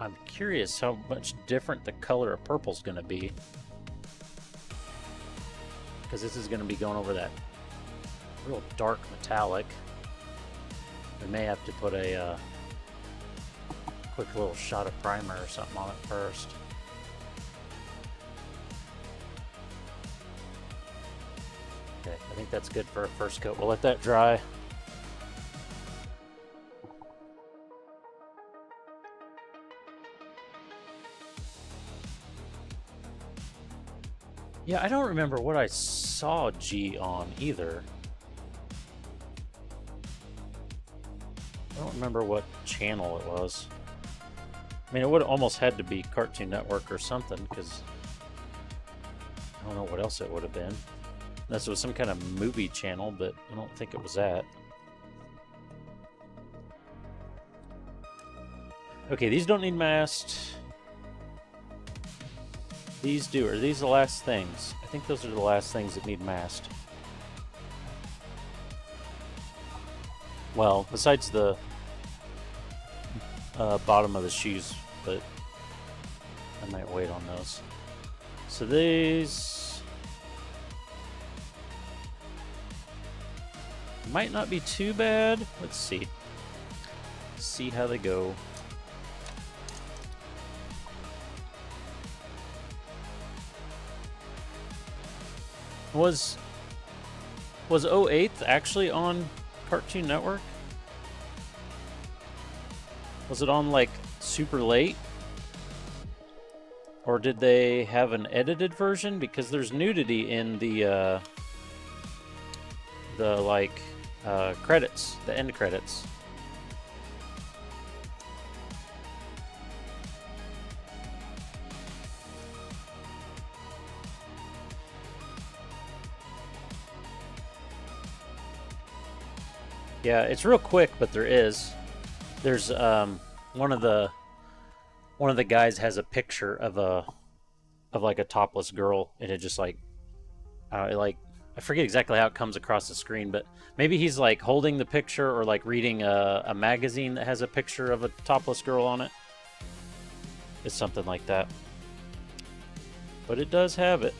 I'm curious how much different the color of purple's going to be. Because this is going to be going over that real dark metallic. We may have to put a quick little shot of primer or something on it first. Okay, I think that's good for a first coat. We'll let that dry. Yeah, I don't remember what I saw G on either. I don't remember what channel it was. I mean, it would have almost had to be Cartoon Network or something, because I don't know what else it would have been. Unless it was some kind of movie channel, but I don't think it was that. Okay, these don't need masked. These do. Are these the last things? I think those are the last things that need masked. Well, besides the bottom of the shoes, but I might wait on those. So these might not be too bad. Let's see. See how they go. Was 08th actually on Cartoon Network? Was it on like super late? Or did they have an edited version? Because there's nudity in the credits, the end credits. Yeah, it's real quick, but there's one of the guys has a picture of like a topless girl, and it just like like I forget exactly how it comes across the screen, but maybe he's like holding the picture or like reading a magazine that has a picture of a topless girl on it. It's something like that. But it does have it.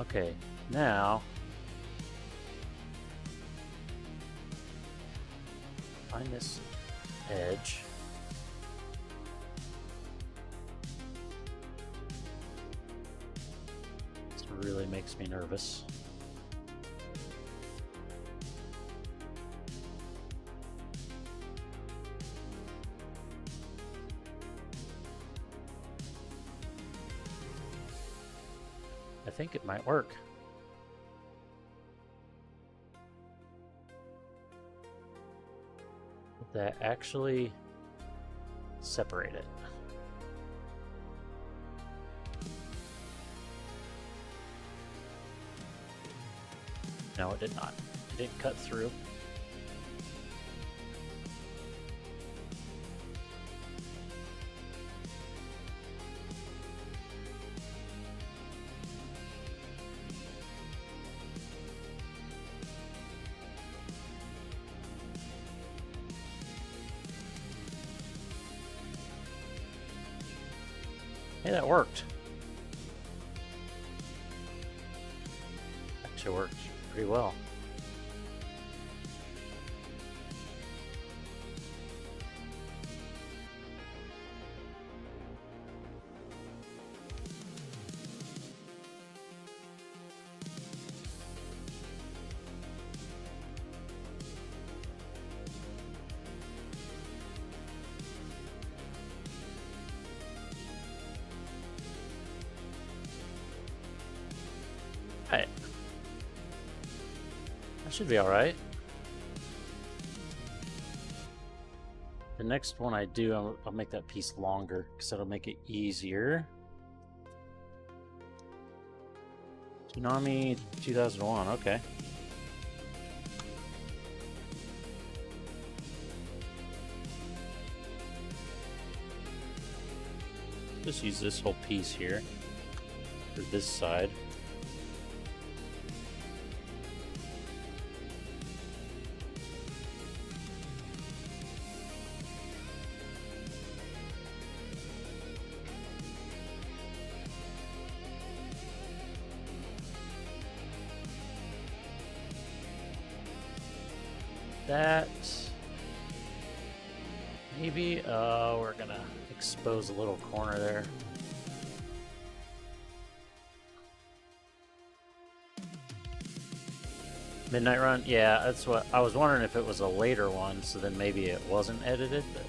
Okay, now find this edge. This really makes me nervous. I think it might work. Would that actually separate it? No, it did not. It didn't cut through. Hey, that worked. Actually worked pretty well. Alright. That should be alright. The next one I do, I'll make that piece longer because that'll make it easier. Tsunami 2001, okay. Just use this whole piece here for this side. That maybe we're gonna expose a little corner there. Midnight Run, yeah, that's what I was wondering, if it was a later one, so then maybe it wasn't edited, but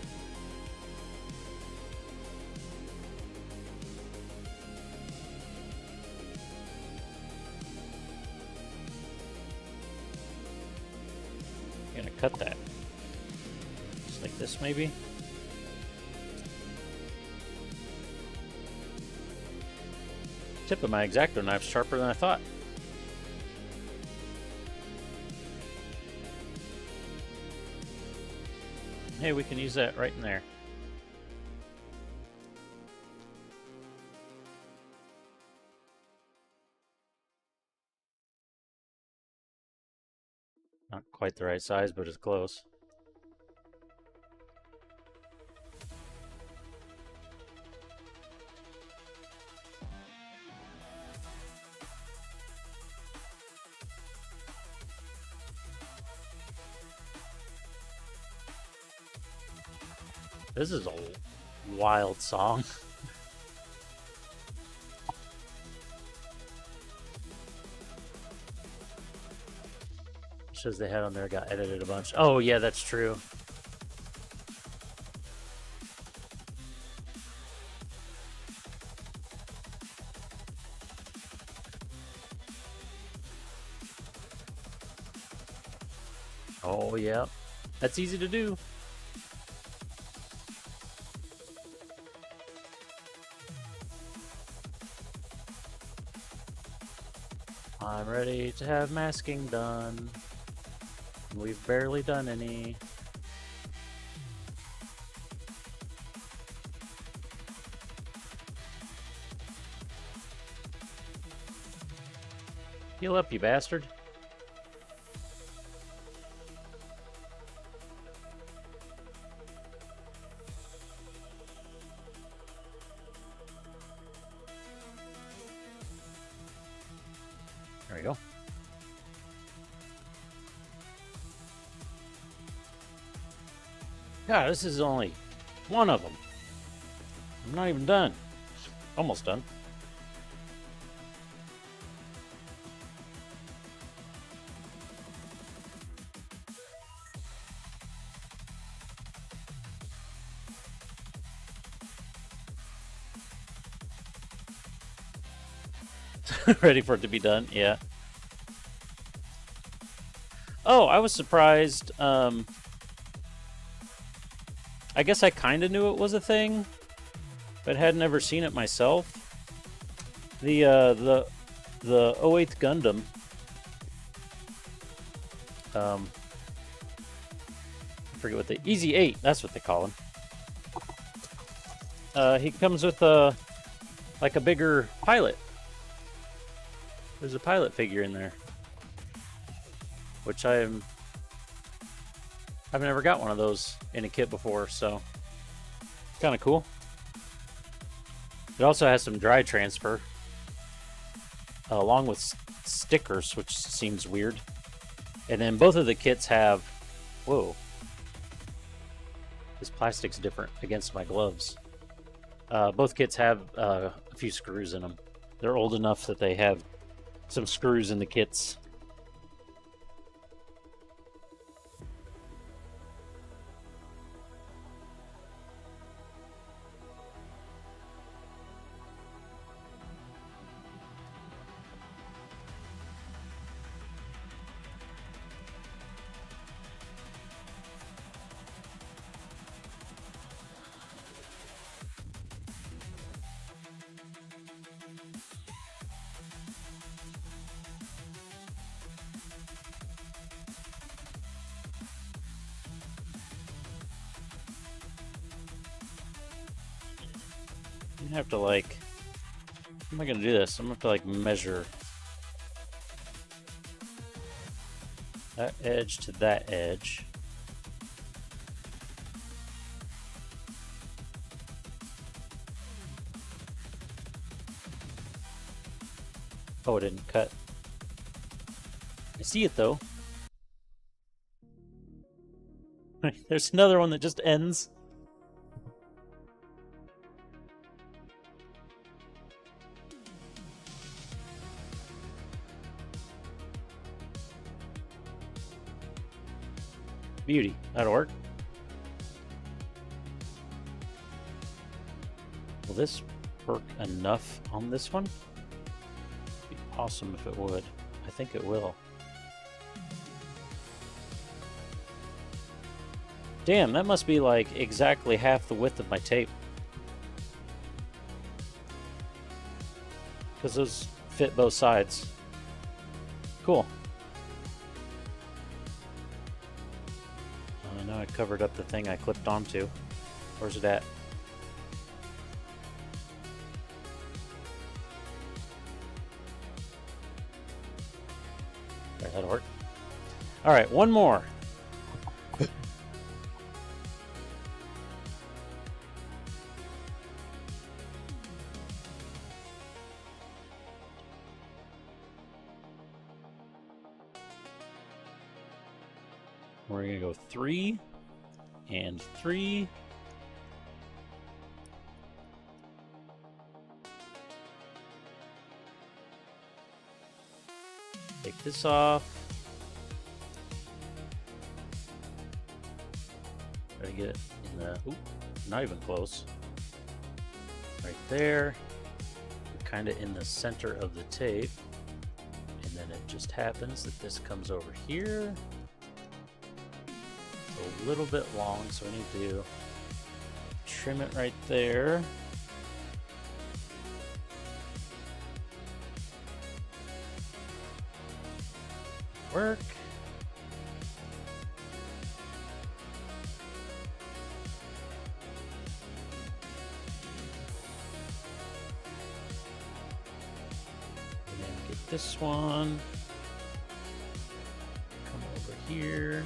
I'm gonna cut that just like this maybe. Tip of my X-Acto knife's sharper than I thought. Hey, we can use that right in there. Not quite the right size, but it's close. This is a wild song. Shows they had on there got edited a bunch. Oh yeah, that's true. Oh yeah, that's easy to do. I'm ready to have masking done. We've barely done any. Heal up, you bastard. There we go. God, this is only one of them. I'm not even done. Almost done. Ready for it to be done, yeah. Oh, I was surprised. I guess I kind of knew it was a thing, but had never seen it myself. The 08th Gundam. I forget what Easy 8. That's what they call him. He comes with like a bigger pilot. There's a pilot figure in there, which I've never got one of those in a kit before, so kind of cool. It also has some dry transfer, along with stickers, which seems weird. And then both of the kits have, whoa, this plastic's different against my gloves. Both kits have a few screws in them. They're old enough that they have some screws in the kits. I have to like, how am I gonna do this? I'm gonna have to like measure that edge to that edge. Oh, it didn't cut. I see it though. There's another one that just ends. Beauty. That'll work. Will this work enough on this one? It'd be awesome if it would. I think it will. Damn, that must be like exactly half the width of my tape. Because those fit both sides. Cool. Now I covered up the thing I clipped onto. Where's it at? There, that'll work. Alright, one more. We're going to go 3 and 3. Take this off. Try to get it in the, oop, not even close. Right there. Kind of in the center of the tape. And then it just happens that this comes over here. A little bit long, so I need to trim it right there. work. And then get this one. Come over here.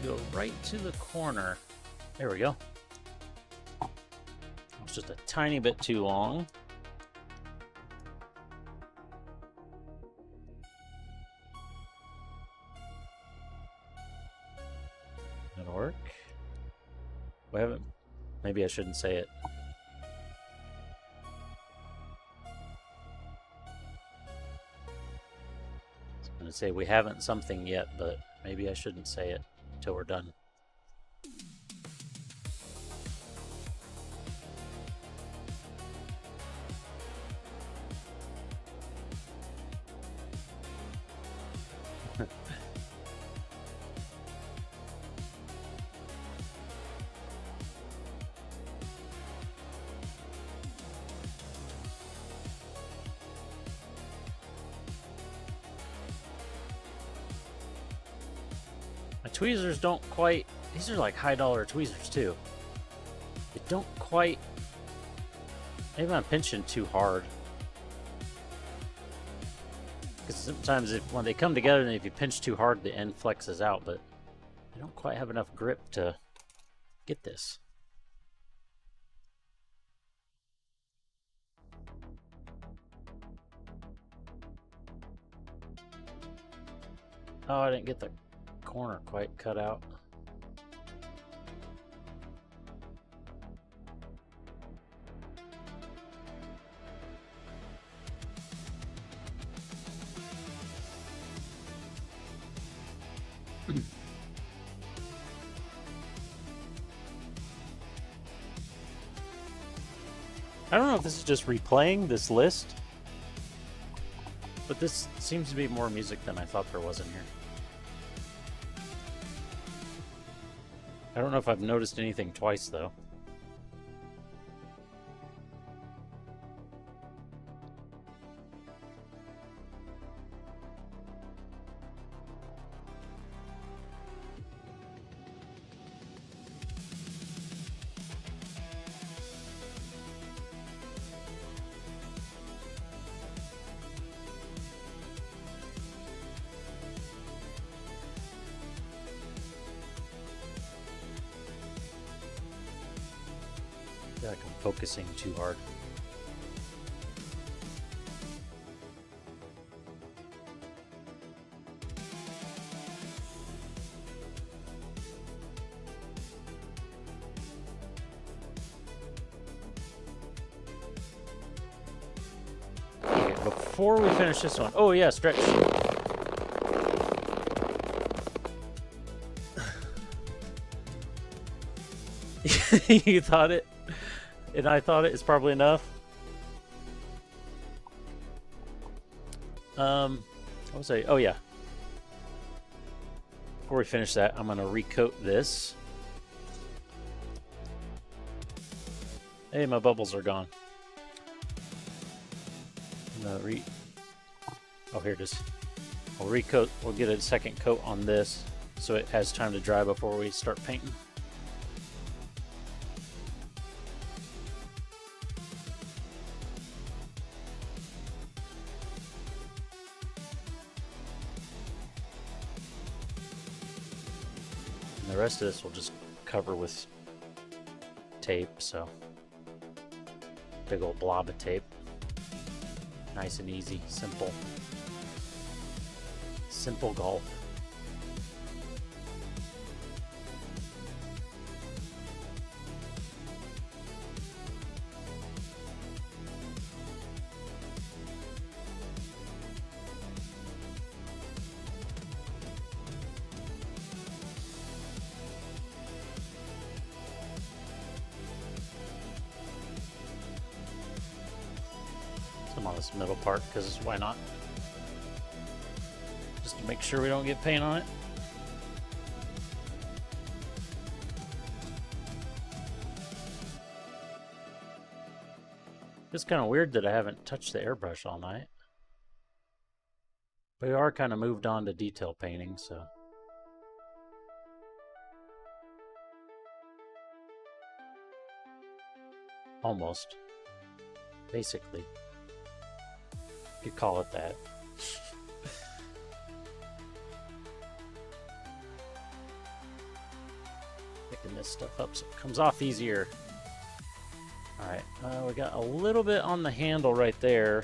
Go right to the corner. There we go. It's just a tiny bit too long. That'll work. We haven't. Maybe I shouldn't say it. I was going to say we haven't something yet, but maybe I shouldn't say it until we're done. My tweezers don't quite, these are like high dollar tweezers too. They don't quite, maybe I'm pinching too hard. Because sometimes when they come together and if you pinch too hard, the end flexes out, but I don't quite have enough grip to get this. Oh, I didn't get the corner quite cut out. I don't know if this is just replaying this list, but this seems to be more music than I thought there was in here. I don't know if I've noticed anything twice, though. I feel like I'm focusing too hard. Okay, before we finish this one, oh yeah, stretch. You thought it? And I thought it's probably enough. What was I? Oh yeah. Before we finish that, I'm gonna recoat this. Hey, my bubbles are gone. Oh, here it is. I'll recoat. We'll get a second coat on this so it has time to dry before we start painting. The rest of this we'll just cover with tape, so big old blob of tape. Nice and easy, simple. Simple golf. On this middle part, because why not? Just to make sure we don't get paint on it. It's kind of weird that I haven't touched the airbrush all night. But we are kind of moved on to detail painting, so. Almost. Basically. You could call it that. Picking this stuff up so it comes off easier. Alright, we got a little bit on the handle right there.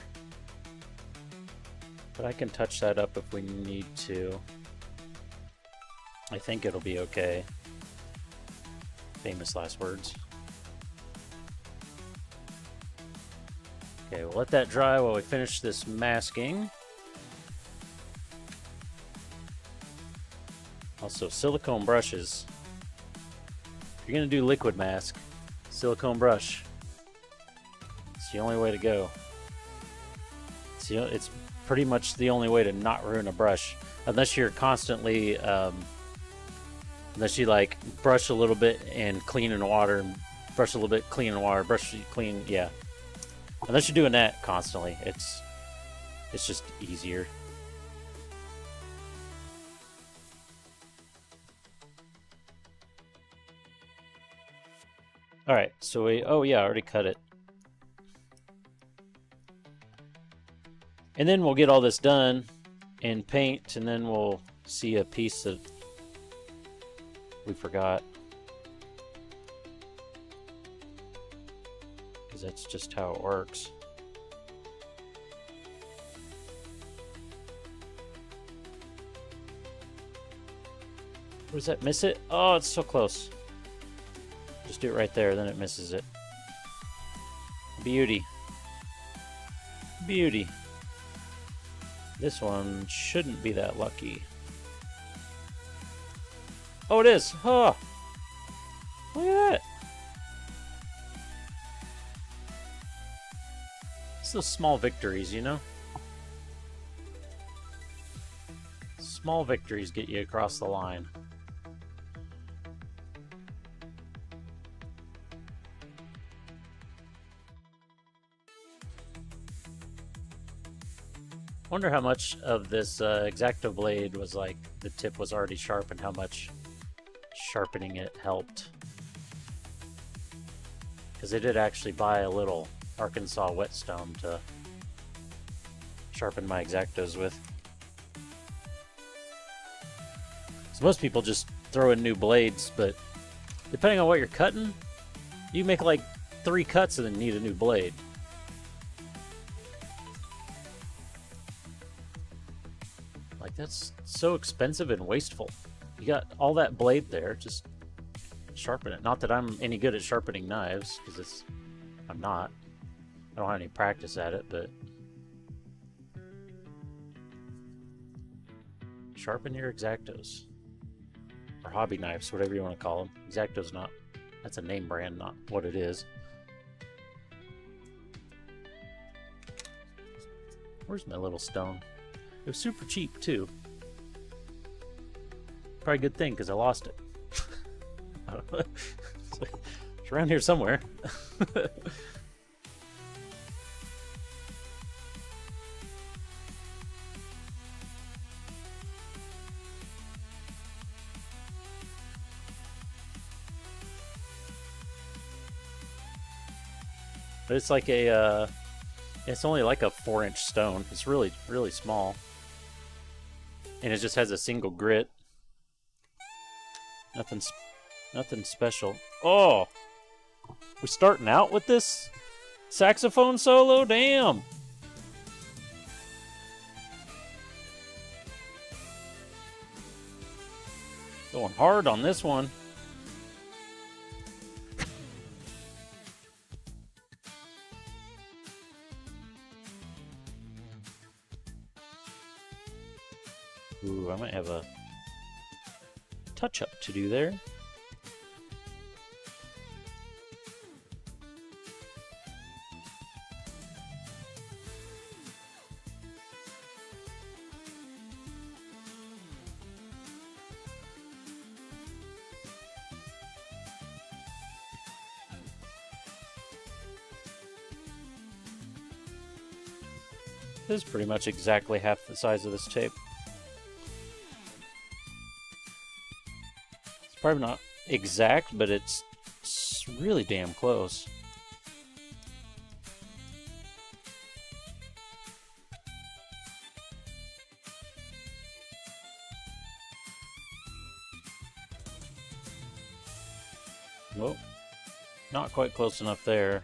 But I can touch that up if we need to. I think it'll be okay. Famous last words. Okay, we'll let that dry while we finish this masking. Also, silicone brushes. If you're gonna do liquid mask, silicone brush. It's the only way to go. It's pretty much the only way to not ruin a brush, unless you're constantly, unless you like brush a little bit and clean in water, and brush a little bit, clean in water, brush, clean, yeah. Unless you're doing that constantly, it's just easier. All right, so oh yeah, I already cut it. And then we'll get all this done and paint, and then we'll see a piece that we forgot. Because that's just how it works. What does that miss it? Oh, it's so close. Just do it right there, then it misses it. Beauty. Beauty. This one shouldn't be that lucky. Oh, it is! Oh! Look at that! It's those small victories, you know? Small victories get you across the line. Wonder how much of this X-Acto blade was like the tip was already sharp and how much sharpening it helped. Because I did actually buy a little Arkansas whetstone to sharpen my X-Actos with. So most people just throw in new blades, but depending on what you're cutting, you make like 3 cuts and then need a new blade. Like, that's so expensive and wasteful. You got all that blade there, just sharpen it. Not that I'm any good at sharpening knives, because I'm not. I don't have any practice at it, but sharpen your X-Actos. Or hobby knives, whatever you want to call them. X-Acto's not, that's a name brand, not what it is. Where's my little stone? It was super cheap, too. Probably a good thing, because I lost it. I don't know. It's around here somewhere. But it's like a, it's only like a 4-inch stone. It's really, really small. And it just has a single grit. Nothing special. Oh! We starting out with this saxophone solo? Damn! Going hard on this one. Ooh, I might have a touch-up to do there. is pretty much exactly half the size of this tape. It's probably not exact, but it's really damn close. Well, not quite close enough there.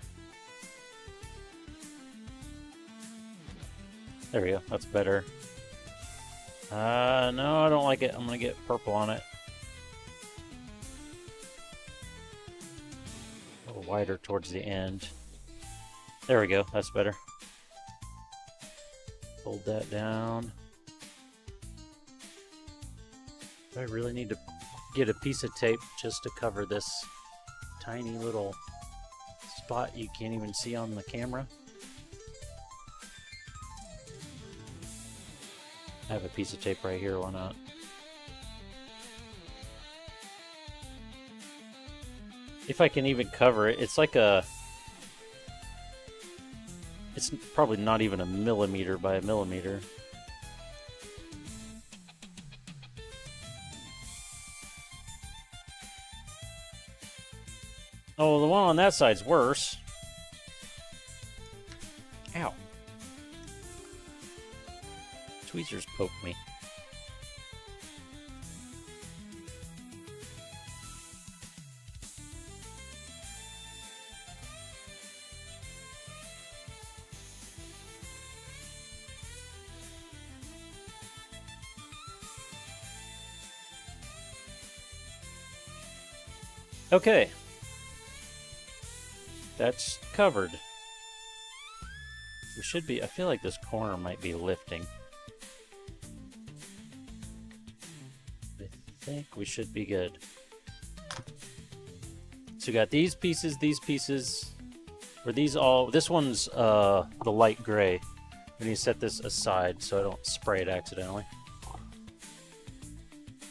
There we go, that's better. No, I don't like it. I'm gonna get purple on it. A little wider towards the end. There we go, that's better. Fold that down. I really need to get a piece of tape just to cover this tiny little spot you can't even see on the camera. I have a piece of tape right here, why not? If I can even cover it, it's like a... It's probably not even a millimeter by a millimeter. Oh, the one on that side's worse. Ow. Tweezers poked me. Okay. That's covered. We should be... I feel like this corner might be lifting. I think we should be good. So we got these pieces, or these all... This one's the light gray. We need to set this aside so I don't spray it accidentally.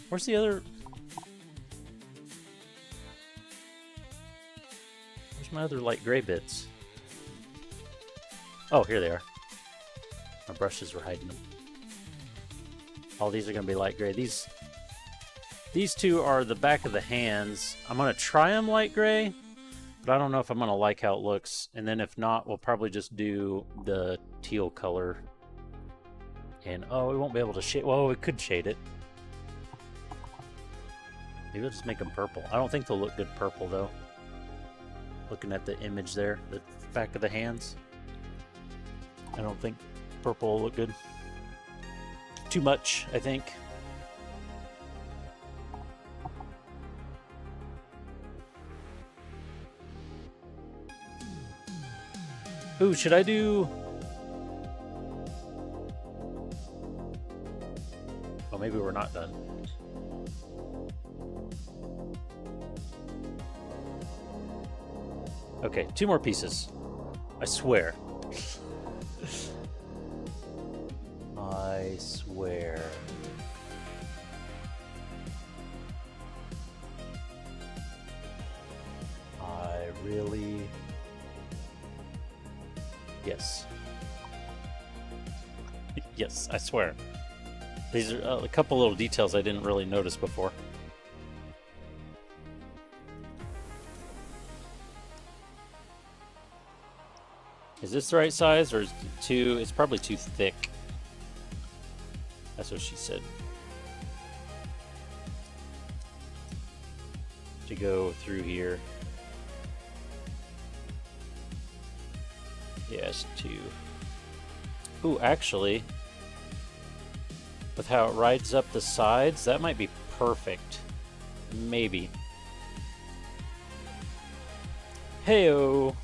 Where's the other... my other light gray bits? Oh, here they are. My brushes were hiding them. All these are going to be light gray. These two are the back of the hands. I'm going to try them light gray, but I don't know if I'm going to like how it looks. And then if not, we'll probably just do the teal color. And, oh, we won't be able to shade... Well, we could shade it. Maybe we'll just make them purple. I don't think they'll look good purple, though. Looking at the image there, the back of the hands. I don't think purple will look good. Too much, I think. Ooh, should I do... Oh, maybe we're not done. Okay, 2 more pieces. I swear. I swear. I really... Yes. Yes, I swear. These are a couple little details I didn't really notice before. Is this the right size, or is it too... It's probably too thick. That's what she said. To go through here. Yes, too. Ooh, actually, with how it rides up the sides, that might be perfect. Maybe. Heyo!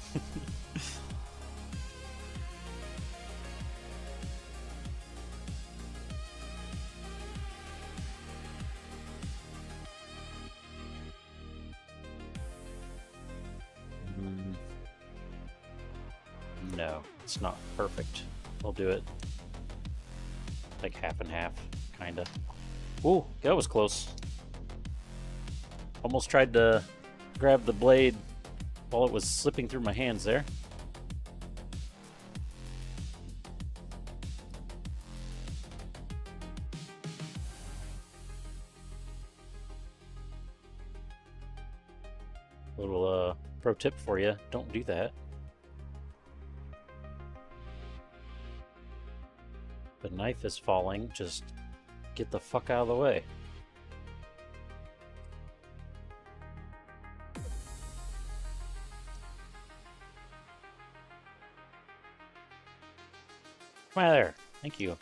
No, it's not perfect. We'll do it like half and half, kinda. Ooh, that was close. Almost tried to grab the blade while it was slipping through my hands there. Little pro tip for you, don't do that. The knife is falling, just get the fuck out of the way. Come out of there. Thank you.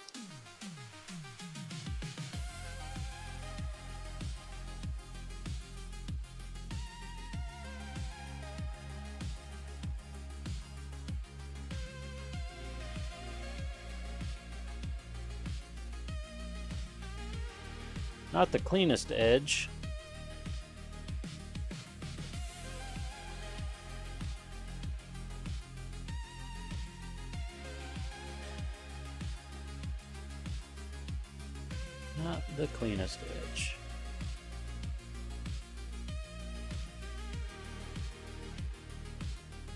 Not the cleanest edge. Not the cleanest edge.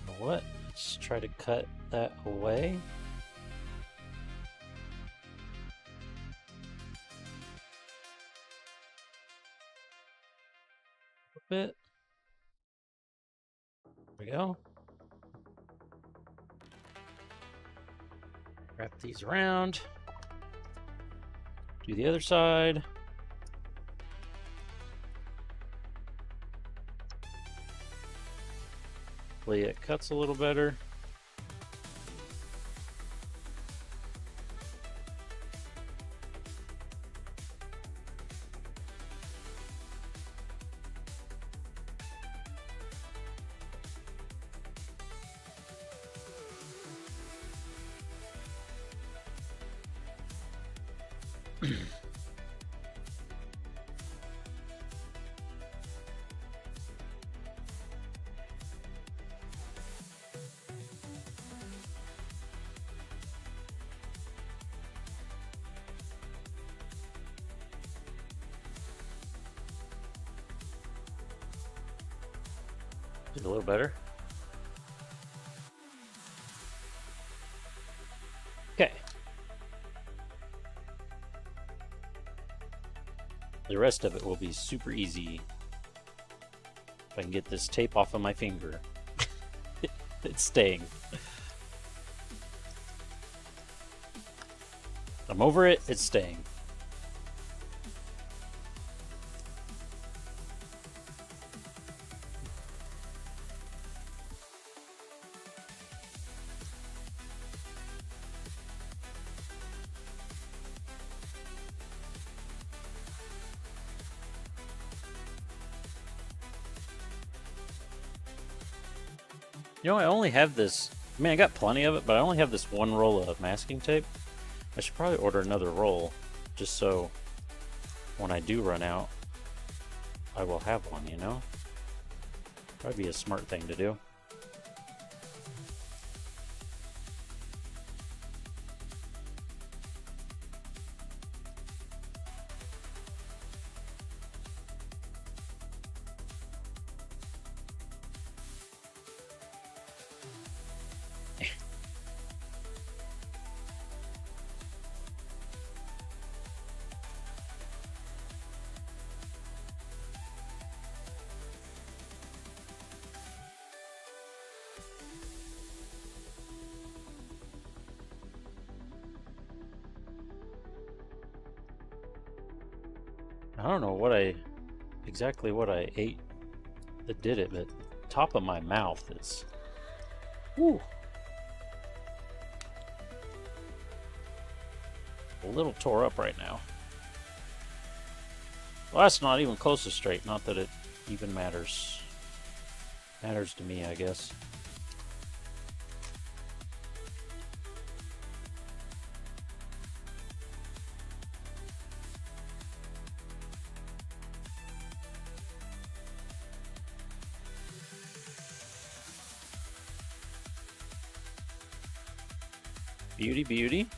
You know what? Let's try to cut that away. Bit. There we go. Wrap these around. Do the other side. Hopefully it cuts a little better. Did a little better. Okay. The rest of it will be super easy if I can get this tape off of my finger. It's staying. I'm over it, it's staying. You know, I only have this, I mean, I got plenty of it, but I only have this one roll of masking tape. I should probably order another roll, just so when I do run out, I will have one, you know? Probably be a smart thing to do. I don't know what exactly what I ate that did it, but the top of my mouth is, whew, a little tore up right now. Well, that's not even close to straight, not that it even matters. Matters to me, I guess. Beauty, beauty.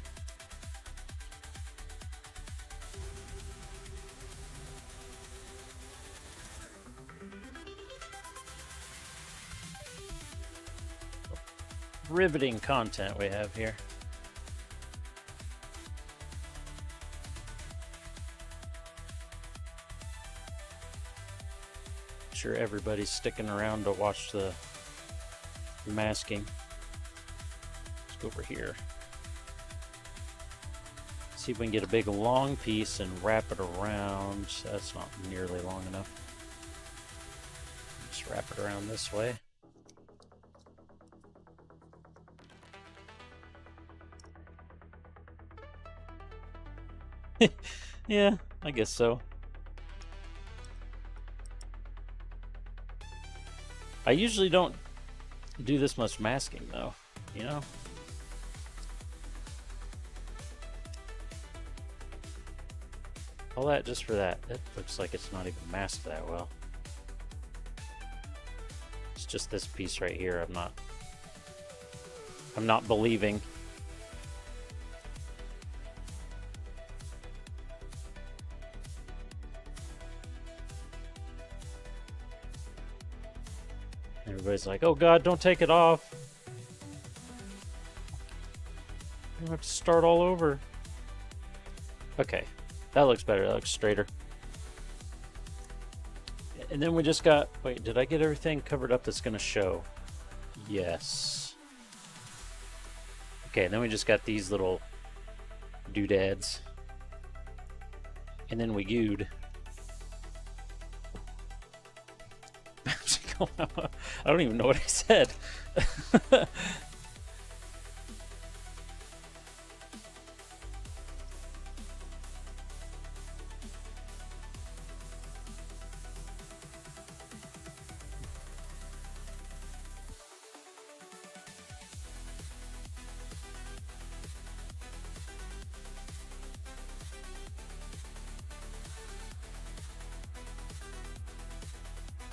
Riveting content we have here. sure everybody's sticking around to watch the masking. Let's go over here. See if we can get a big long piece and wrap it around. That's not nearly long enough. Just wrap it around this way. Yeah, I guess so. I usually don't do this much masking though, you know? All that just for that. That looks like it's not even masked that well. It's just this piece right here. I'm not believing. Everybody's like, oh God, don't take it off. You have to start all over. Okay, that looks better. That looks straighter. And then we just got, wait, did I get everything covered up that's gonna show? Yes. Okay, and then we just got these little doodads. And then we gooed. I don't even know what I said.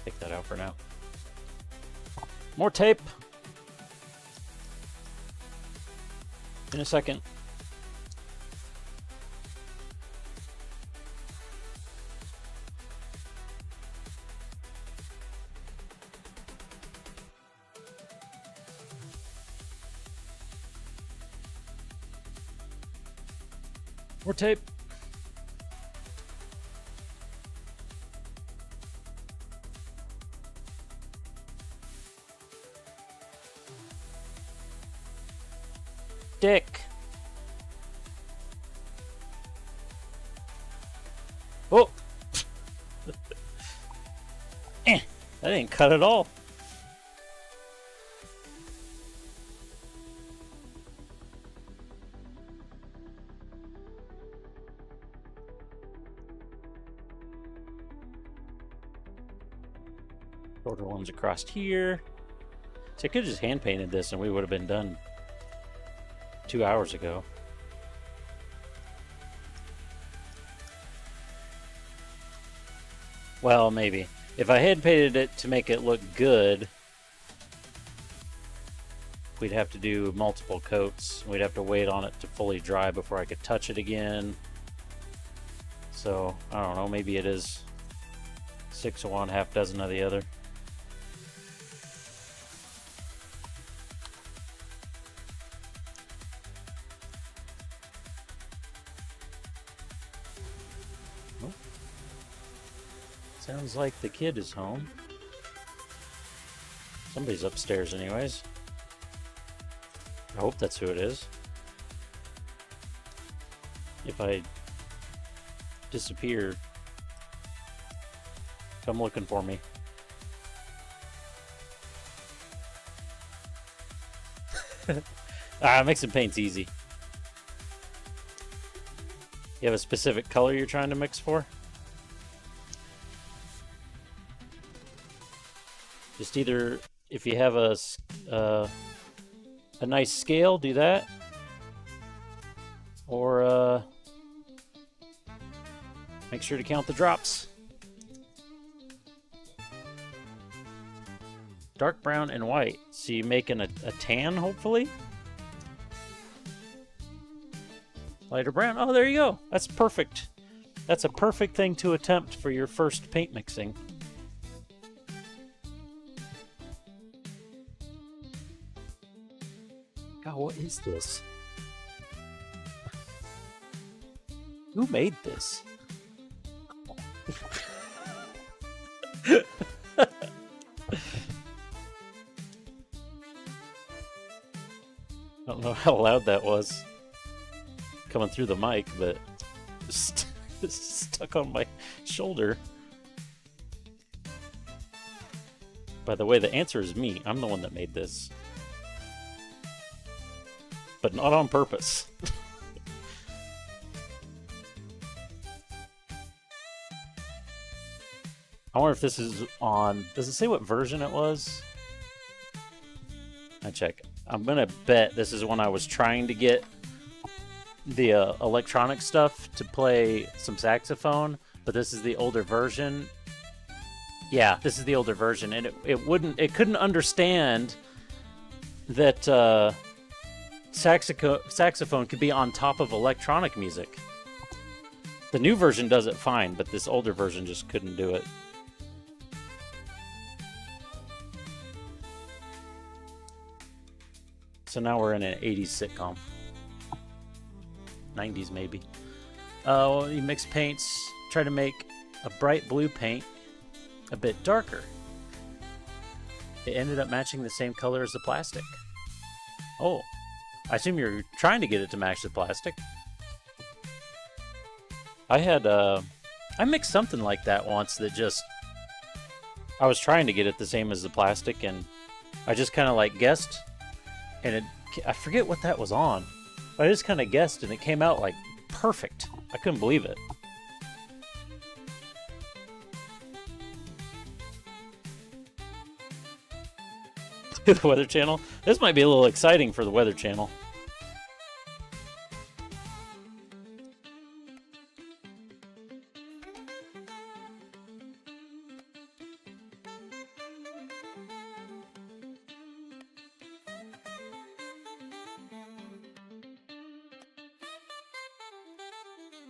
Take that out for now. More tape. In a second. More tape. Dick. Oh. That didn't cut at all. Shorter ones across here. So I could have just hand painted this and we would have been done 2 hours ago. Well, maybe. If I had painted it to make it look good, we'd have to do multiple coats. We'd have to wait on it to fully dry before I could touch it again. So, I don't know, maybe it is 6 of one, half dozen of the other. Sounds like the kid is home. Somebody's upstairs anyways. I hope that's who it is. If I disappear, come looking for me. Mixing paint's easy. You have a specific color you're trying to mix for? Just either, if you have a nice scale, do that. Or make sure to count the drops. Dark brown and white. So you're making a tan, hopefully? Lighter brown. Oh, there you go. That's perfect. That's a perfect thing to attempt for your first paint mixing. God, what is this? Who made this? how loud that was coming through the mic, but it's stuck on my shoulder. By the way, the answer is me. I'm the one that made this. But not on purpose. I wonder if this is on... Does it say what version it was? I check. I'm gonna bet this is when I was trying to get the electronic stuff to play some saxophone, but this is the older version. Yeah, this is the older version, and it couldn't understand that saxophone could be on top of electronic music. The new version does it fine, but this older version just couldn't do it. So now we're in an 80s sitcom. 90s maybe. Well, you mix paints, try to make a bright blue paint a bit darker. It ended up matching the same color as the plastic. Oh, I assume you're trying to get it to match the plastic. I mixed something like that once that just... I was trying to get it the same as the plastic, and I just kind of like guessed. And I forget what that was on. But I just kind of guessed, and it came out like perfect. I couldn't believe it. The Weather Channel. This might be a little exciting for the Weather Channel.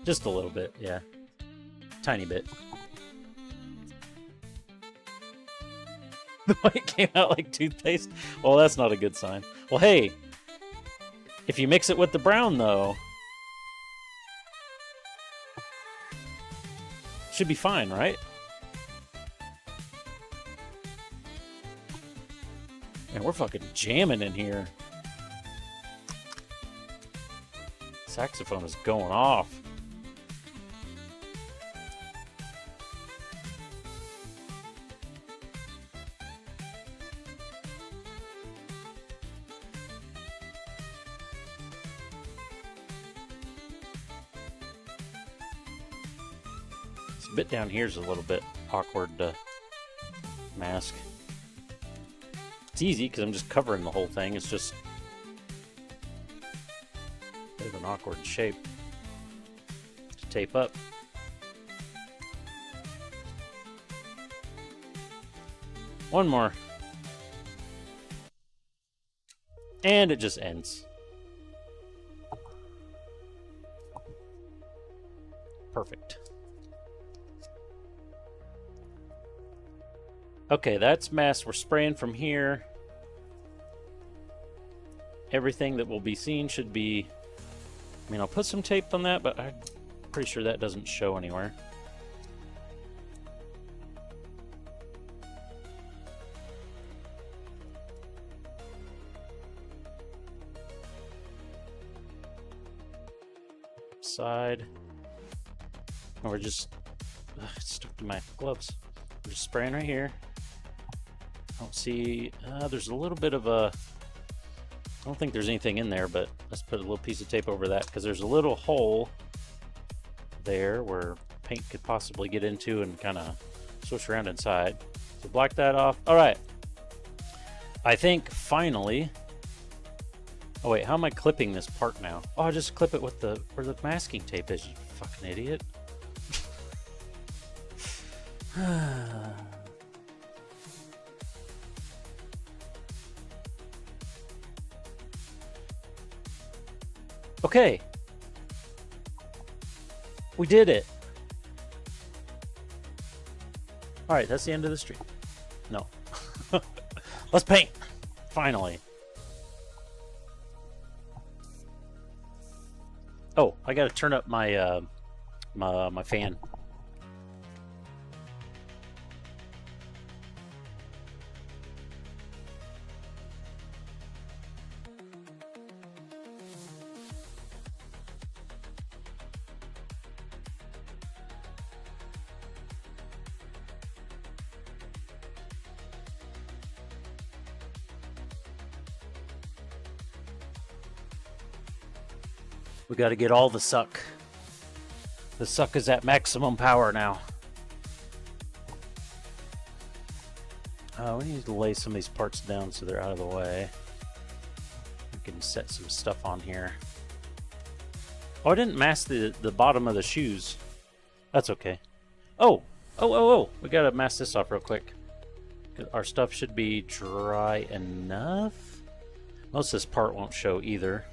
Just a little bit, yeah. Tiny bit. The white came out like toothpaste? Well, that's not a good sign. Well, hey, if you mix it with the brown, though, should be fine, right? Man, we're fucking jamming in here. Saxophone is going off. This bit down here is a little bit awkward to mask. It's easy because I'm just covering the whole thing. It's just a bit of an awkward shape to tape up. One more. And it just ends. Perfect. Okay, that's masked. We're spraying from here. Everything that will be seen should be... I mean, I'll put some tape on that, but I'm pretty sure that doesn't show anywhere. Side. And we're just... Ugh, it's stuck to my gloves. We're just spraying right here. I don't see... there's a little bit of a... I don't think there's anything in there, but let's put a little piece of tape over that because there's a little hole there where paint could possibly get into and kind of swish around inside. So block that off. All right. I think finally... Oh wait, how am I clipping this part now? Oh, I'll just clip it with the where the masking tape is, you fucking idiot. Okay. We did it. All right, that's the end of the stream. No. Let's paint. Finally. Oh, I gotta turn up my my fan. We got to get all the suck. The suck is at maximum power now. We need to lay some of these parts down so they're out of the way. We can set some stuff on here. Oh, I didn't mask the bottom of the shoes. That's okay. Oh! We gotta mask this off real quick. Our stuff should be dry enough. Most of this part won't show either.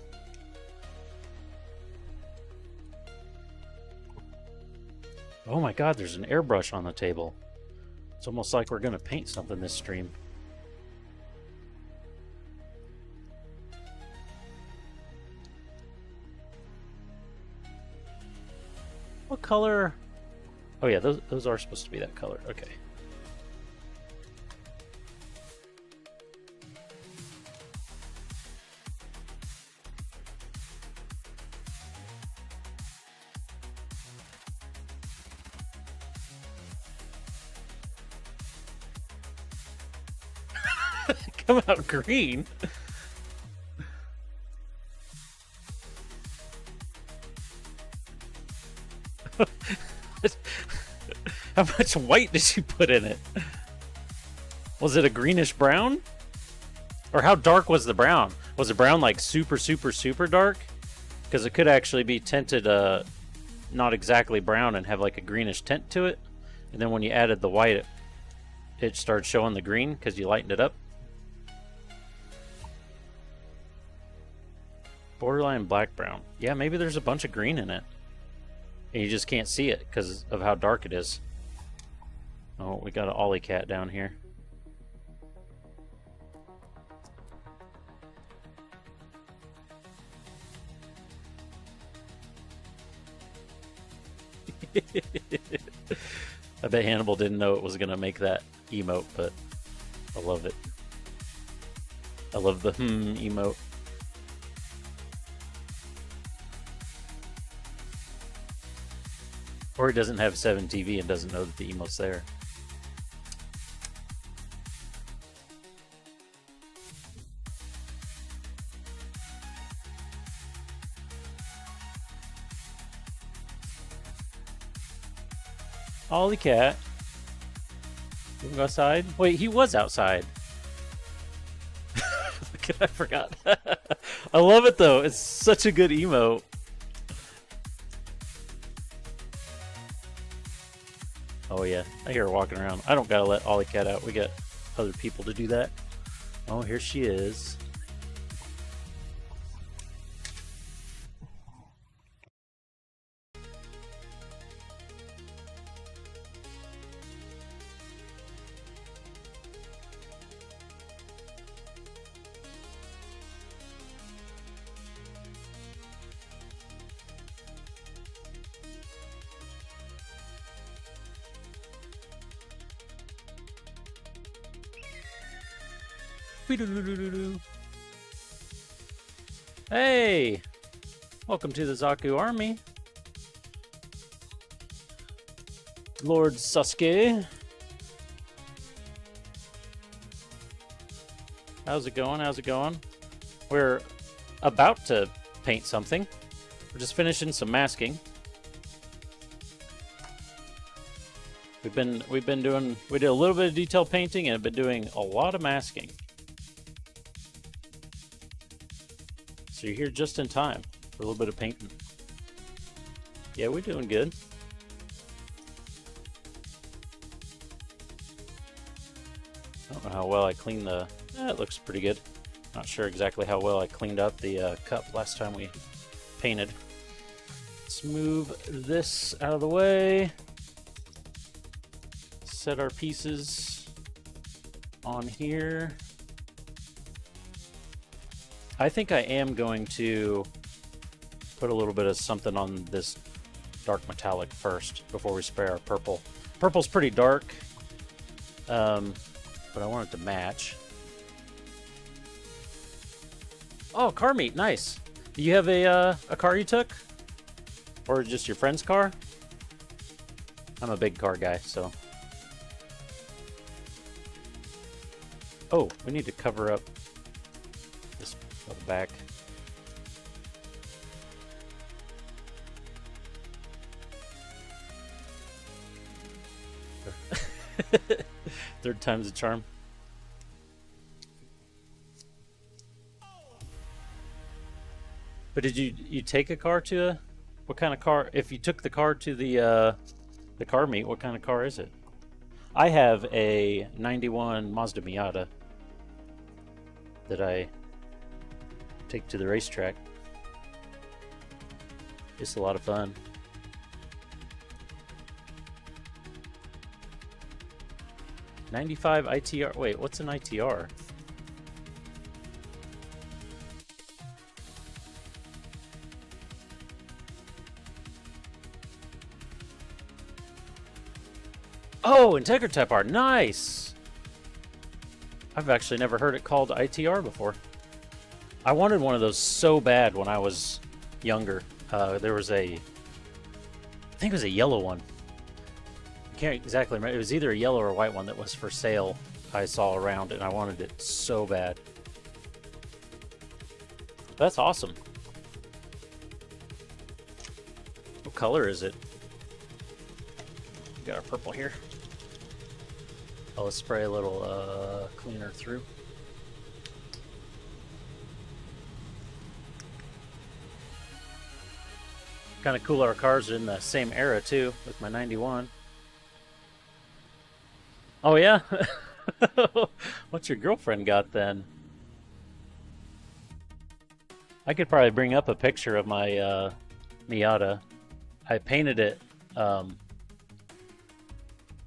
Oh my god, there's an airbrush on the table. It's almost like we're gonna paint something this stream. What color? Oh yeah, those are supposed to be that color. Okay. Come out green. How much white did you put in it? Was it a greenish brown? Or how dark was the brown? Was the brown like super dark? Because it could actually be tinted not exactly brown and have like a greenish tint to it. And then when you added the white, it started showing the green because you lightened it up. Borderline black brown. Yeah, maybe there's a bunch of green in it. And you just can't see it because of how dark it is. Oh, we got an Ollie cat down here. I bet Hannibal didn't know it was going to make that emote, but I love it. I love the emote. Or he doesn't have 7 TV and doesn't know that the emote's there. Ollie cat. You wanna go outside? Wait, he was outside. I forgot. I love it though. It's such a good emote. Oh yeah, I hear her walking around. I don't gotta let Ollie cat out. We got other people to do that. Oh, here she is. Hey! Welcome to the Zaku army. Lord Sasuke. How's it going? How's it going? We're about to paint something. We're just finishing some masking. We did a little bit of detail painting and have been doing a lot of masking. So you're here just in time for a little bit of painting. Yeah, we're doing good. I don't know how well I cleaned the... it looks pretty good. Not sure exactly how well I cleaned up the cup last time we painted. Let's move this out of the way. Set our pieces on here. I think I am going to put a little bit of something on this dark metallic first before we spray our purple. Purple's pretty dark, but I want it to match. Oh, car meet, nice. Do you have a car you took? Or just your friend's car? I'm a big car guy, so. Oh, we need to cover up this back. Third time's a charm. But did you take a car to a, what kind of car? If you took the car to the car meet, what kind of car is it? I have a 91 Mazda Miata that I take to the racetrack. It's a lot of fun. '95 ITR. Wait, what's an ITR? Oh, Integra-Type R. Nice! I've actually never heard it called ITR before. I wanted one of those so bad when I was younger. There was I think it was a yellow one. I can't exactly remember. It was either a yellow or a white one that was for sale. I saw around and I wanted it so bad. That's awesome. What color is it? We got our purple here. Oh, let's spray a little cleaner through. Kind of cool our cars are in the same era too, with my 91. Oh yeah? What's your girlfriend got then? I could probably bring up a picture of my Miata. I painted it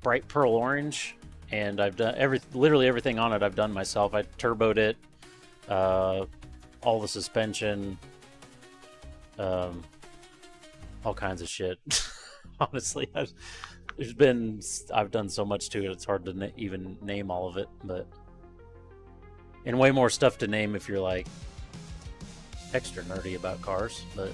bright pearl orange, and I've done literally everything on it I've done myself. I turboed it, all the suspension, all kinds of shit. Honestly, I've done so much to it, it's hard to even name all of it, but and way more stuff to name if you're like extra nerdy about cars, but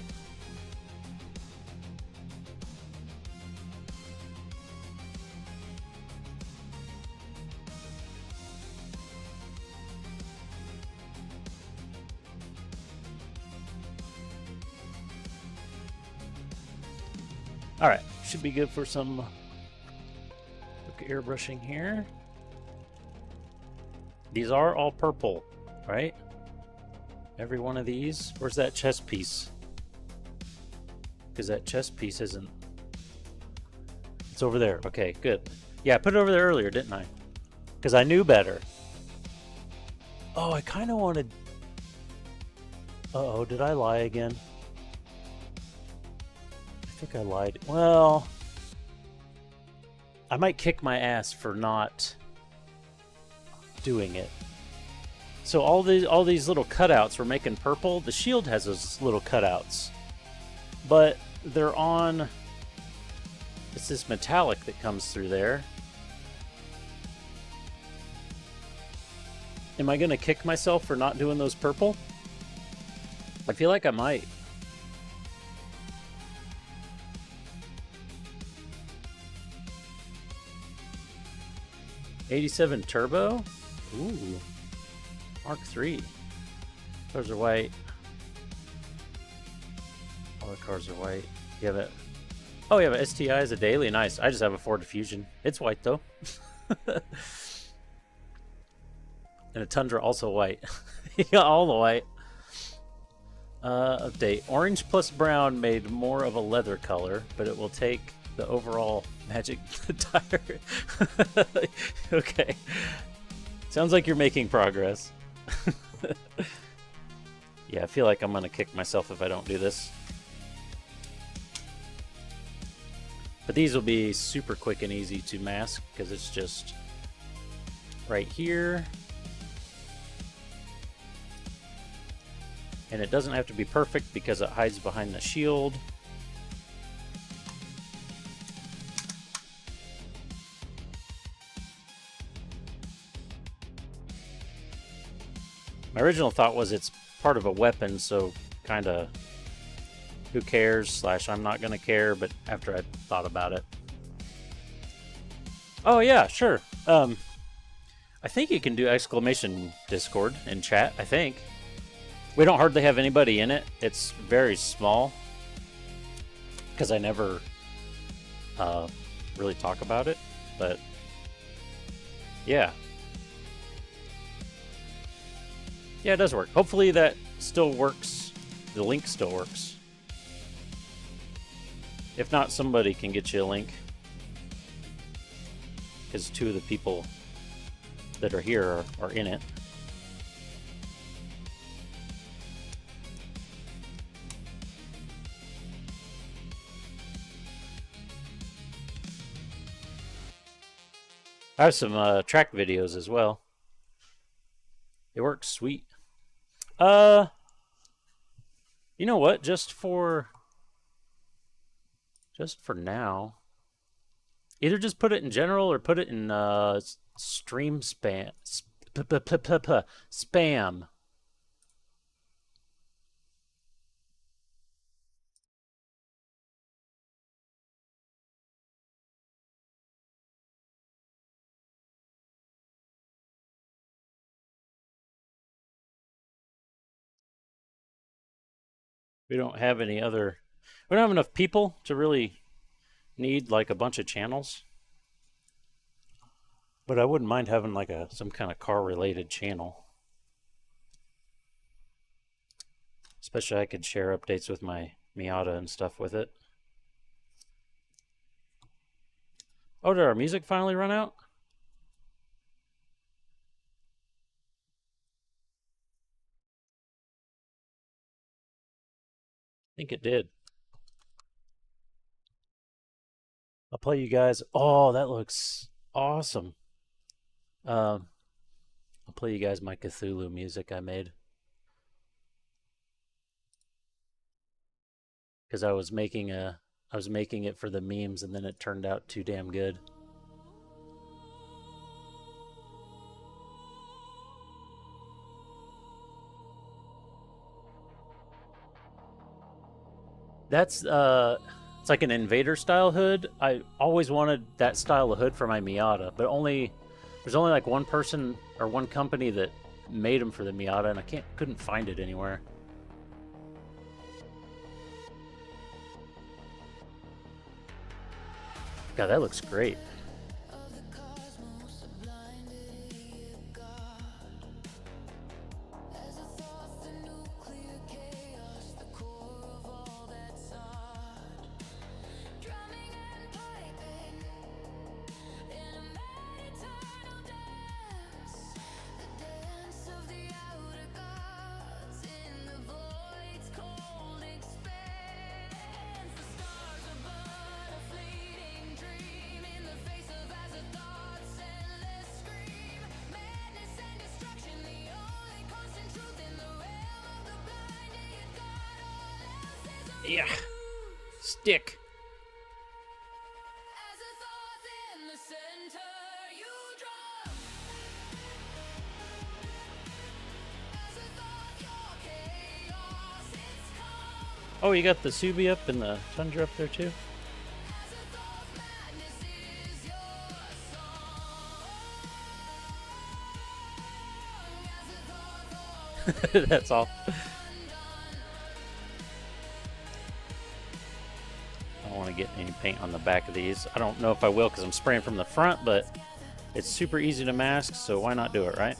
all right, should be good for some airbrushing here. These are all purple, right? Every one of these. Where's that chest piece? Because that chest piece isn't. It's over there. Okay, good. Yeah, I put it over there earlier, didn't I? Because I knew better. Oh, I kind of wanted. Uh-oh, did I lie again? I think I lied. Well, I might kick my ass for not doing it. So all these little cutouts we're making purple. The shield has those little cutouts, but they're on. It's this metallic that comes through there. Am I gonna kick myself for not doing those purple? I feel like I might. '87 turbo. Ooh. Mark III. Cars are white. All the cars are white. You have it. Oh, you have a STI as a daily. Nice. I just have a Ford Fusion. It's white though. And a Tundra also white. You got all the white. Update. Orange plus brown made more of a leather color, but it will take the overall magic tire. Okay. Sounds like you're making progress. Yeah, I feel like I'm gonna kick myself if I don't do this. But these will be super quick and easy to mask because it's just right here. And it doesn't have to be perfect because it hides behind the shield. My original thought was it's part of a weapon, so kind of who cares / I'm not going to care, but after I thought about it. Oh yeah, sure. I think you can do exclamation Discord in chat, I think. We don't hardly have anybody in it. It's very small because I never really talk about it, but Yeah. Yeah, it does work. Hopefully that still works. The link still works. If not, somebody can get you a link. Because 2 of the people that are here are in it. I have some track videos as well. It works sweet. You know what? Just for now, either just put it in general or put it in stream spam. We don't have any other. We don't have enough people to really need like a bunch of channels. But I wouldn't mind having like some kind of car related channel. Especially I could share updates with my Miata and stuff with it. Oh, did our music finally run out? I think it did. I'll play you guys. Oh, that looks awesome. I'll play you guys my Cthulhu music I made. Because I was making it for the memes and then it turned out too damn good. That's it's like an invader style hood. I always wanted that style of hood for my Miata, but there's only like one person or one company that made them for the Miata, and I couldn't find it anywhere. God, that looks great. Yeah. Stick. Oh, you got the Subi up and the Tundra up there too? That's all. I don't want to get any paint on the back of these. I don't know if I will because I'm spraying from the front, but it's super easy to mask, so why not do it, right?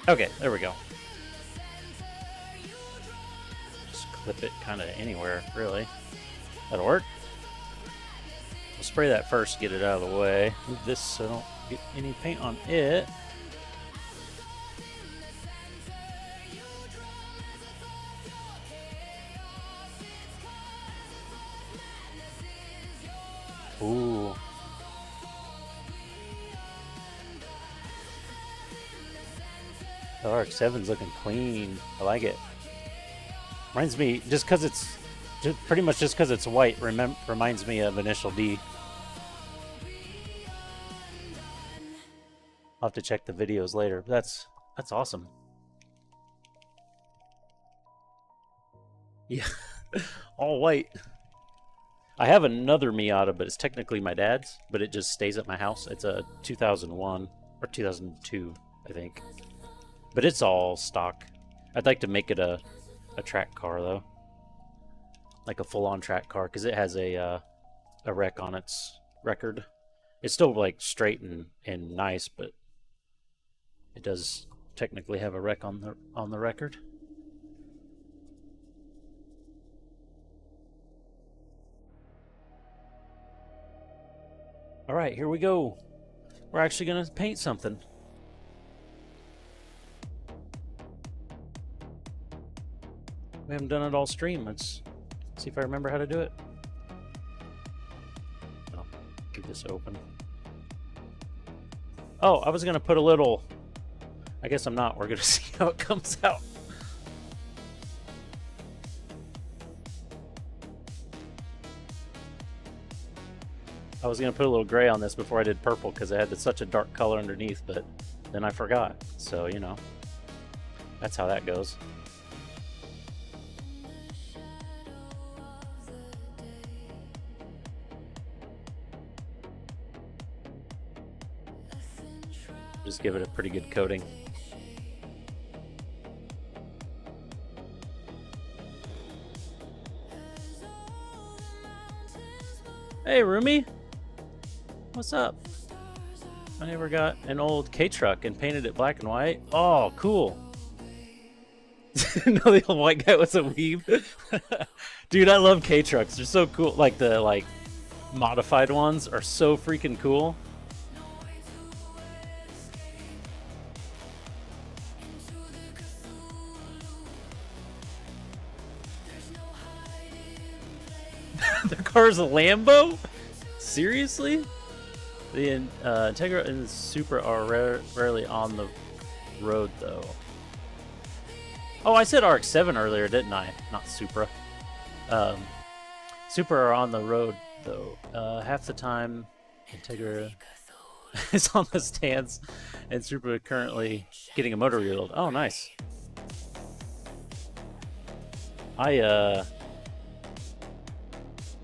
Okay, there we go. Just clip it kind of anywhere, really. That'll work. We'll spray that first, get it out of the way. Move this so I don't get any paint on it. Ooh. The RX-7's looking clean. I like it. Reminds me, just because it's pretty much just because it's white, reminds me of Initial D. I'll have to check the videos later. That's awesome. Yeah, all white. I have another Miata, but it's technically my dad's, but it just stays at my house. It's a 2001 or 2002, I think. But it's all stock. I'd like to make it a track car, though. Like a full-on track car, because it has a wreck on its record. It's still, like, straight and nice, but it does technically have a wreck on the record. All right, here we go. We're actually going to paint something. We haven't done it all stream. Let's see if I remember how to do it. Oh, keep this open. Oh, I was going to put a little... I guess I'm not. We're going to see how it comes out. I was going to put a little gray on this before I did purple because it had such a dark color underneath, but then I forgot. So, you know, that's how that goes. Just give it a pretty good coating. Hey, Rumi. What's up? I never got an old K-truck and painted it black and white. Oh, cool. No, the old white guy was a weeb. Dude, I love K-trucks. They're so cool. Like the modified ones are so freaking cool. The car's a Lambo? Seriously? The Integra and Supra are rarely on the road, though. Oh, I said RX-7 earlier, didn't I? Not Supra. Supra are on the road, though. Half the time, Integra is on the stands, and Supra currently getting a motor rebuild. Oh, nice. The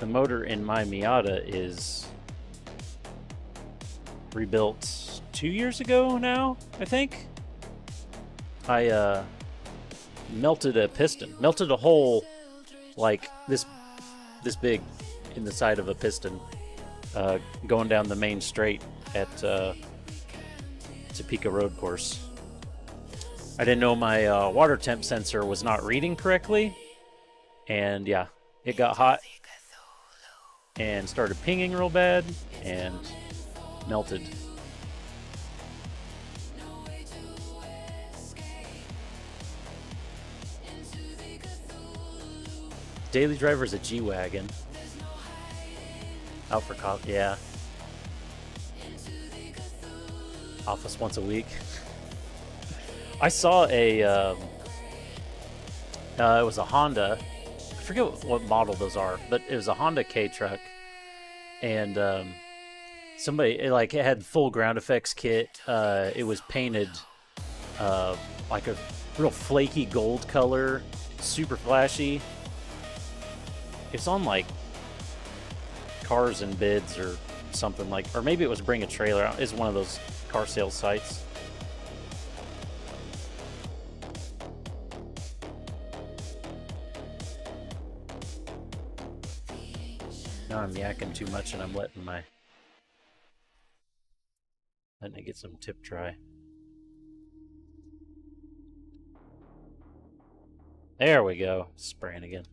motor in my Miata is rebuilt 2 years ago now, I think. I melted a piston, melted a hole like this big in the side of a piston, going down the main straight at Topeka road course. I didn't know my water temp sensor was not reading correctly, and yeah, it got hot and started pinging real bad and melted. Daily driver is a G-Wagon. Out for coffee, yeah. Office once a week. I saw a, it was a Honda. I forget what model those are, but it was a Honda K-truck. And somebody, it had full ground effects kit. It was painted like a real flaky gold color, super flashy. It's on like Cars and Bids or something like, or maybe it was Bring a Trailer. It's one of those car sales sites. Now I'm yakking too much and I'm letting it get some tip dry. There we go. Spraying again.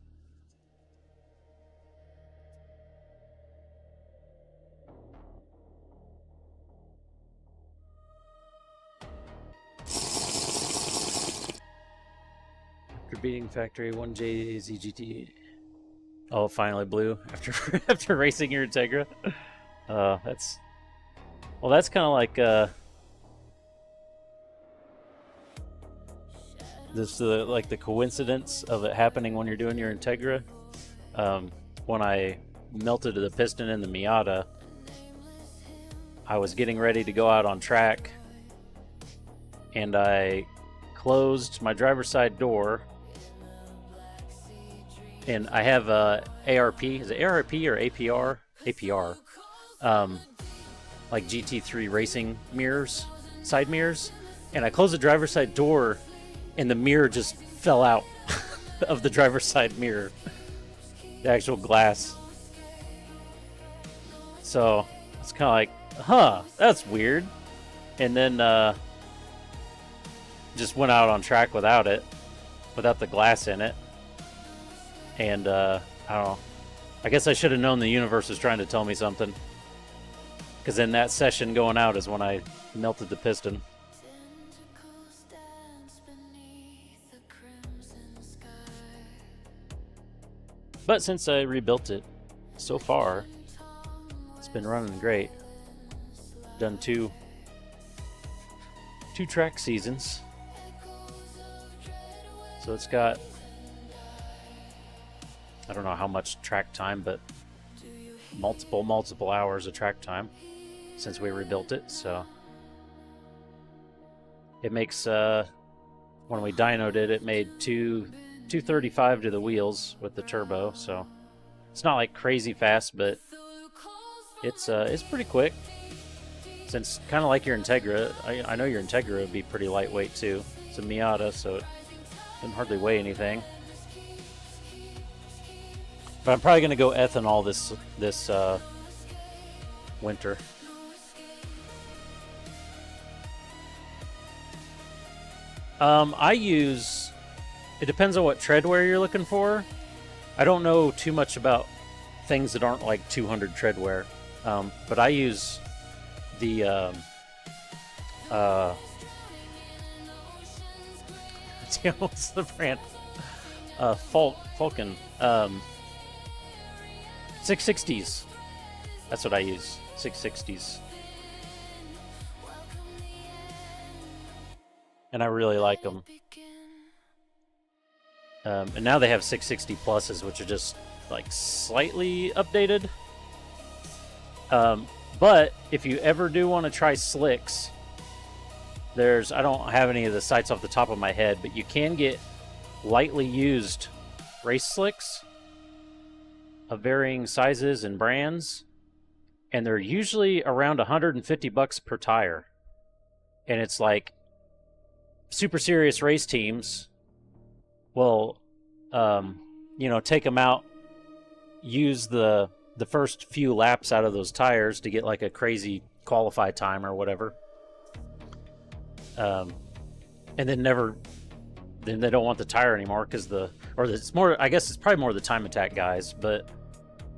After beating factory 1J ZGT. Oh, finally blue after racing your Integra. That's kind of like like the coincidence of it happening when you're doing your Integra. When I melted the piston in the Miata, I was getting ready to go out on track, and I closed my driver's side door and I have ARP. Is it ARP or APR? APR. Like GT3 racing mirrors, side mirrors, and I closed the driver's side door, and the mirror just fell out of the driver's side mirror, the actual glass. So it's kind of like, huh, that's weird. And then just went out on track without it, without the glass in it. And I don't know. I guess I should have known the universe was trying to tell me something. Because in that session going out is when I melted the piston. But since I rebuilt it so far, it's been running great. Done two track seasons. So it's got, I don't know how much track time, but multiple hours of track time since we rebuilt it. So it makes when we dynoed it, it made 235 to the wheels with the turbo. So it's not like crazy fast, but it's pretty quick. Since kind of like your Integra, I know your Integra would be pretty lightweight too. It's a Miata, so it doesn't hardly weigh anything. But I'm probably going to go ethanol this winter. I use, it depends on what treadwear you're looking for. I don't know too much about things that aren't like 200 treadwear, but I use the what's the brand? Falcon 660s. That's what I use. 660s. And I really like them. And now they have 660 pluses, which are just like slightly updated. But if you ever do want to try slicks, I don't have any of the sights off the top of my head, but you can get lightly used race slicks of varying sizes and brands, and they're usually around $150 per tire. And it's like super serious race teams will, take them out, use the first few laps out of those tires to get like a crazy qualify time or whatever. And then they don't want the tire anymore I guess it's probably more the time attack guys, but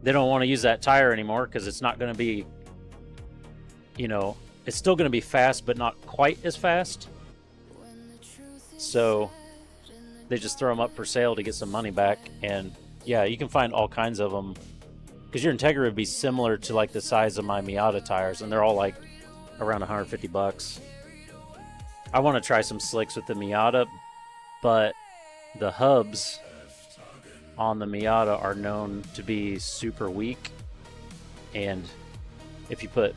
they don't want to use that tire anymore because it's not going to be, it's still going to be fast, but not quite as fast. So they just throw them up for sale to get some money back. And yeah, you can find all kinds of them because your Integra would be similar to like the size of my Miata tires, and they're all like around $150. I want to try some slicks with the Miata, but the hubs on the Miata are known to be super weak, and if you put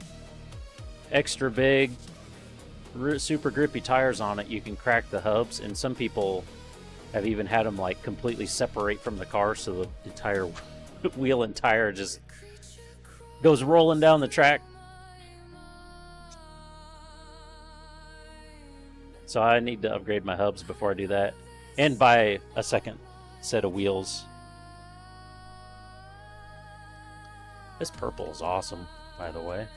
extra big, super grippy tires on it, you can crack the hubs, and some people have even had them like completely separate from the car, so the entire wheel and tire just goes rolling down the track. So I need to upgrade my hubs before I do that, and buy a second set of wheels. This purple is awesome, by the way.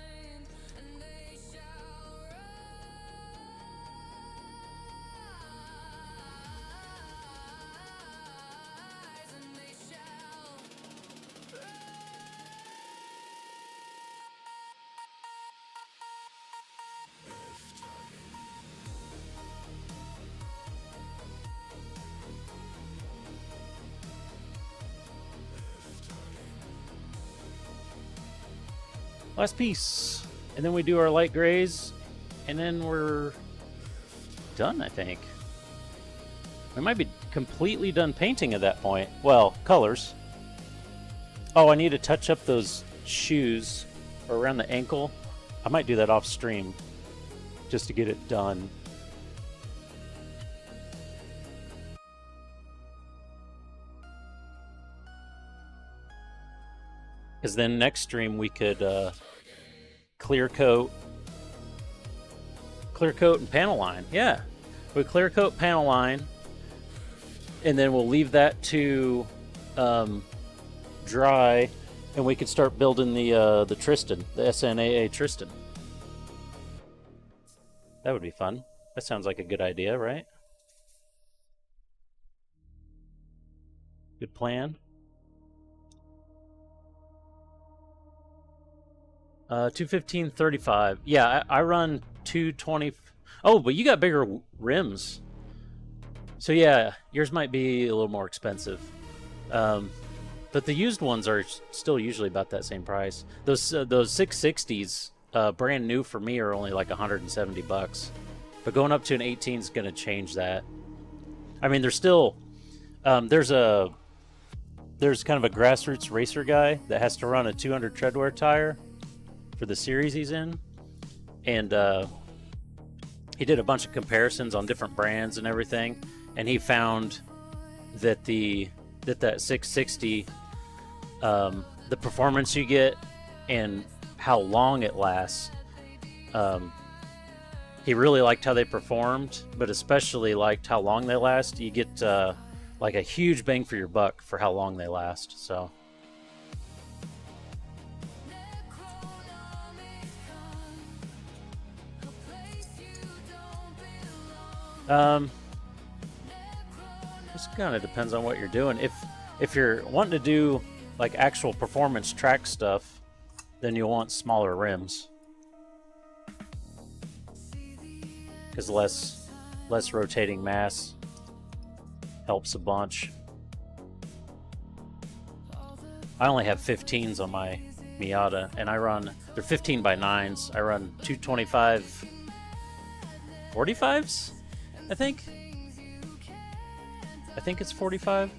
Last piece, and then we do our light grays, and then we're done, I think. We might be completely done painting at that point. Well, colors. Oh, I need to touch up those shoes around the ankle. I might do that off stream just to get it done. Because then next stream we could clear coat and panel line. Yeah, we clear coat panel line, and then we'll leave that to dry, and we could start building the Tristan, the SNAA Tristan. That would be fun. That sounds like a good idea, right? Good plan. 215/35. Yeah, I run 220. Oh, but you got bigger rims. So yeah, yours might be a little more expensive. But the used ones are still usually about that same price. Those 660s, brand new for me, are only like $170. But going up to an 18 is going to change that. I mean, there's still there's kind of a grassroots racer guy that has to run a 200 treadwear tire for the series he's in, and he did a bunch of comparisons on different brands and everything, and he found that that 660, the performance you get and how long it lasts, he really liked how they performed, but especially liked how long they last. You get like a huge bang for your buck for how long they last. So just kind of depends on what you're doing. If you're wanting to do like actual performance track stuff, then you'll want smaller rims, because less rotating mass helps a bunch. I only have 15s on my Miata, and they're 15 by 9s. I run 225 45s, I think it's 45.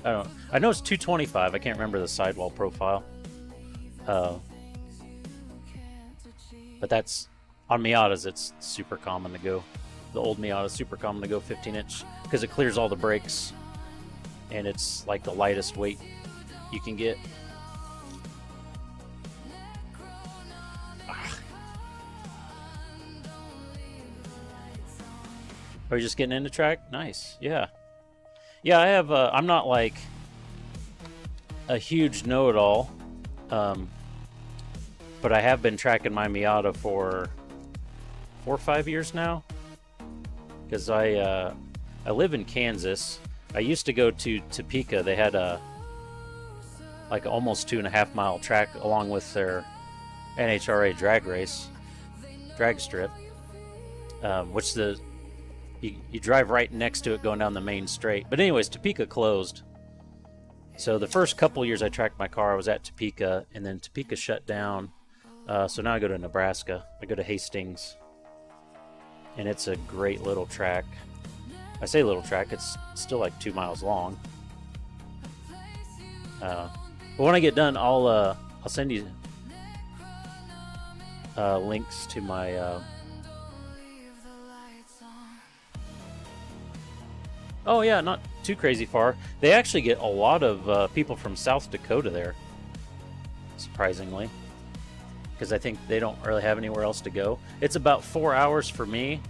I don't know. I know it's 225. I can't remember the sidewall profile. But that's on Miatas. It's super common to go. The old Miata is super common to go 15-inch because it clears all the brakes, and it's like the lightest weight you can get. Are you just getting into track? Nice. Yeah. Yeah, I have. I'm not like a huge know-it-all, but I have been tracking my Miata for 4 or 5 years now. Because I live in Kansas. I used to go to Topeka. They had a like almost 2.5 mile track along with their NHRA drag strip, which you drive right next to it going down the main straight. But anyways, Topeka closed. So the first couple years I tracked my car, I was at Topeka, and then Topeka shut down. So now I go to Nebraska. I go to Hastings, and it's a great little track. I say little track, it's still like 2 miles long. But when I get done, I'll send you links to my. Oh yeah, not too crazy far. They actually get a lot of people from South Dakota there, surprisingly, because I think they don't really have anywhere else to go. It's about 4 hours for me,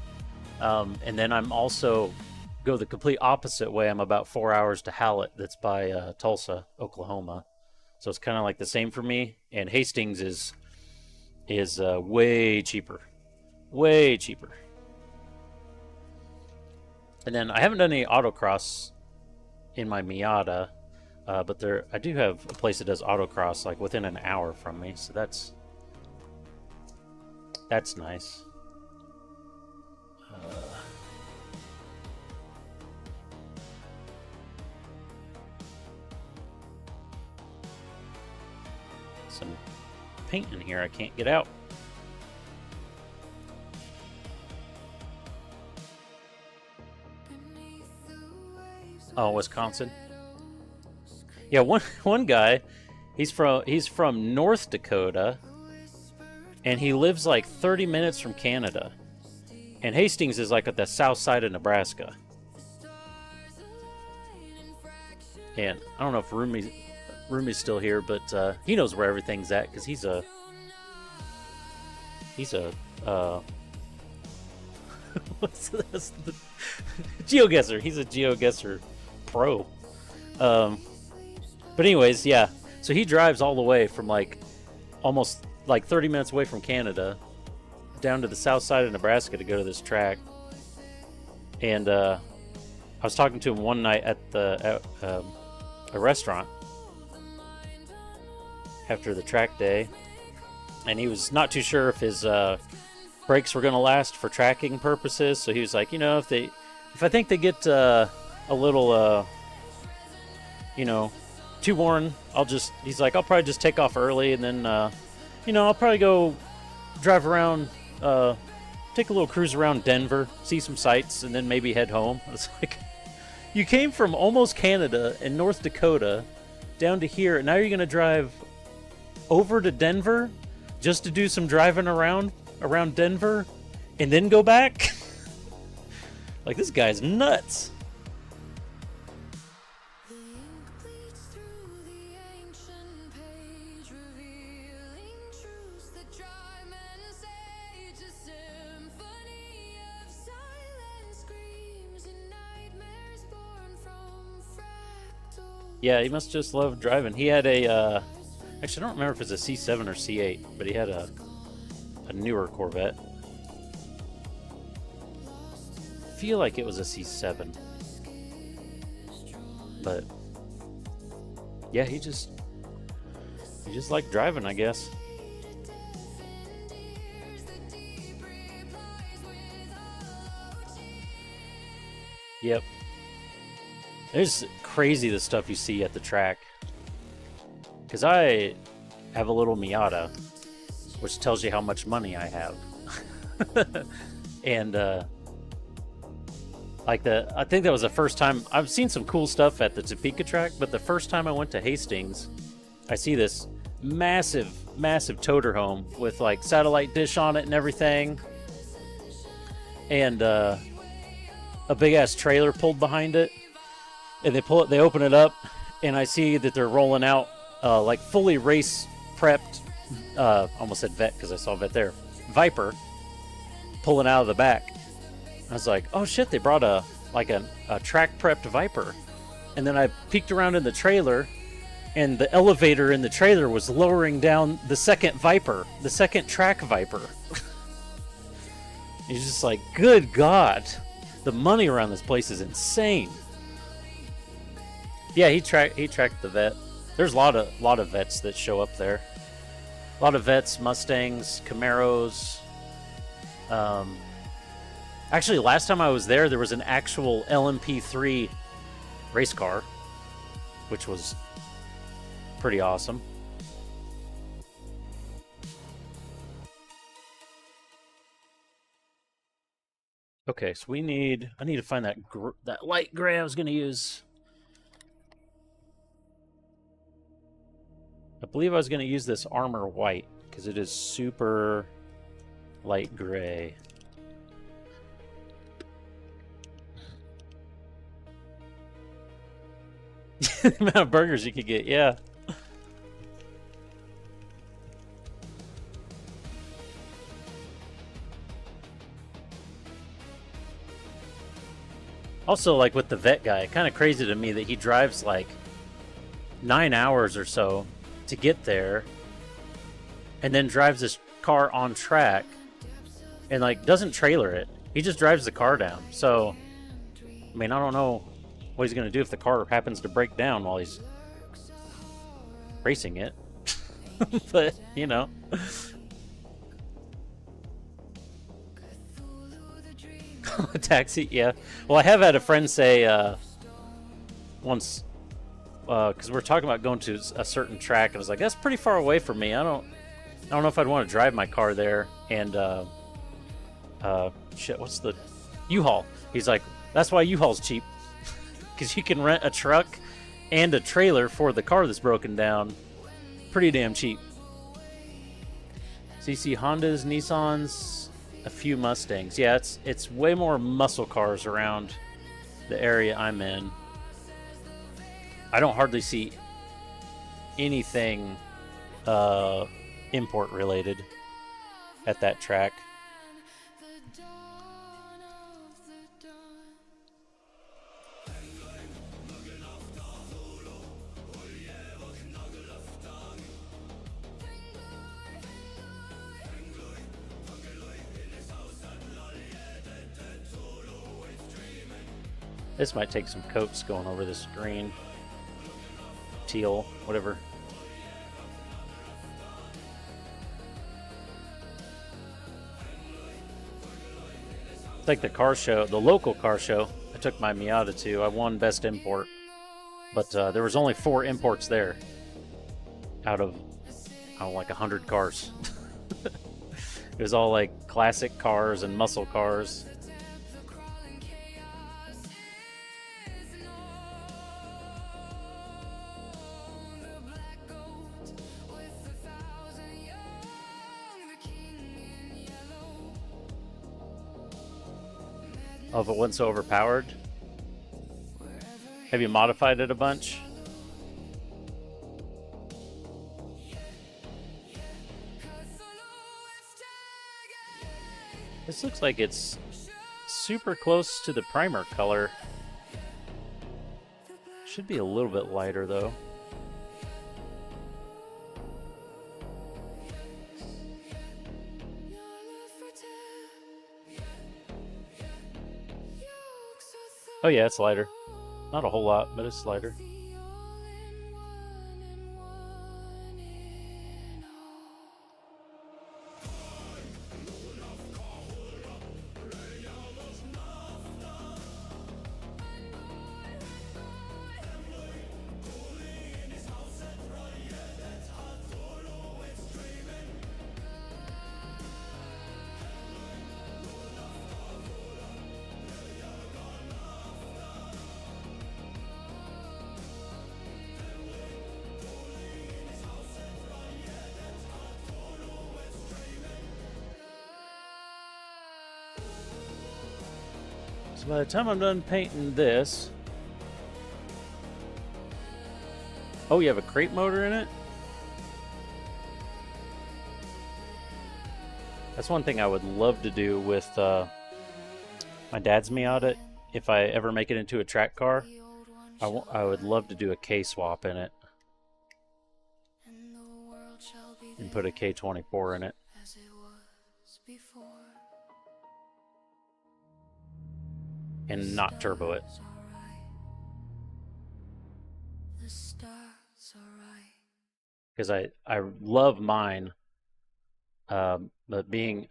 and then I'm also go the complete opposite way. I'm about 4 hours to Hallett, that's by Tulsa, Oklahoma. So it's kind of like the same for me. And Hastings is way cheaper, way cheaper. And then I haven't done any autocross in my Miata, but I do have a place that does autocross like within an hour from me, so that's nice. Some paint in here I can't get out. Oh, Wisconsin. Yeah, one guy, he's from North Dakota, and he lives like 30 minutes from Canada. And Hastings is like at the south side of Nebraska. And I don't know if Rumi's still here, but he knows where everything's at because he's a what's this? GeoGuessr. He's a GeoGuessr pro. But anyways, yeah. So he drives all the way from like almost like 30 minutes away from Canada down to the south side of Nebraska to go to this track. And I was talking to him one night at a restaurant after the track day, and he was not too sure if his brakes were going to last for tracking purposes. So he was like, if I think they get a little, too worn, he's like, I'll probably just take off early, and then, I'll probably go drive around, take a little cruise around Denver, see some sights, and then maybe head home. It's like, you came from almost Canada and North Dakota down to here, and now you're going to drive over to Denver just to do some driving around Denver and then go back? Like, this guy's nuts. Yeah, he must just love driving. He had a, actually I don't remember if it's a C7 or C8, but he had a newer Corvette. I feel like it was a C7. But yeah, he just liked driving, I guess. Yep. There's crazy the stuff you see at the track. Because I have a little Miata, which tells you how much money I have. And I think that was the first time I've seen some cool stuff at the Topeka track, but the first time I went to Hastings, I see this massive toter home with like satellite dish on it and everything, and a big ass trailer pulled behind it. And they open it up, and I see that they're rolling out like fully race prepped, almost said vet because I saw vet there, Viper, pulling out of the back. I was like, oh shit, they brought a track prepped Viper. And then I peeked around in the trailer, and the elevator in the trailer was lowering down the second Viper, the second track Viper. It's just like, good God, the money around this place is insane. Yeah, he tracked the vet. There's a lot of vets that show up there. A lot of vets, Mustangs, Camaros. Actually, last time I was there was an actual LMP3 race car, which was pretty awesome. Okay, so I need to find that light gray I was going to use. I believe I was going to use this armor white because it is super light gray. The amount of burgers you could get, yeah. Also, like with the vet guy, kind of crazy to me that he drives like 9 hours or so to get there, and then drives this car on track and like doesn't trailer it. He just drives the car down. So I mean, I don't know what he's gonna do if the car happens to break down while he's racing it. But you know. A taxi, yeah. Well, I have had a friend say once, because we're talking about going to a certain track, and I was like, that's pretty far away from me. I don't know if I'd want to drive my car there. And shit, what's the U-Haul? He's like, that's why U-Haul's cheap, because you can rent a truck and a trailer for the car that's broken down, pretty damn cheap. So you see Hondas, Nissans, a few Mustangs. Yeah, it's way more muscle cars around the area I'm in. I don't hardly see anything import related at that track. This might take some coats going over this green, teal, whatever. It's like the car show, the local car show I took my Miata to. I won Best Import, but there was only 4 imports there out of, like 100 cars. It was all like classic cars and muscle cars. Oh, if it wasn't so overpowered? Have you modified it a bunch? This looks like it's super close to the primer color. Should be a little bit lighter though. Oh yeah, it's lighter. Not a whole lot, but it's lighter. So by the time I'm done painting this... Oh, you have a crate motor in it? That's one thing I would love to do with my dad's Miata. If I ever make it into a track car, I would love to do a K-swap in it. And put a K24 in it. And not turbo it. Because I love mine. But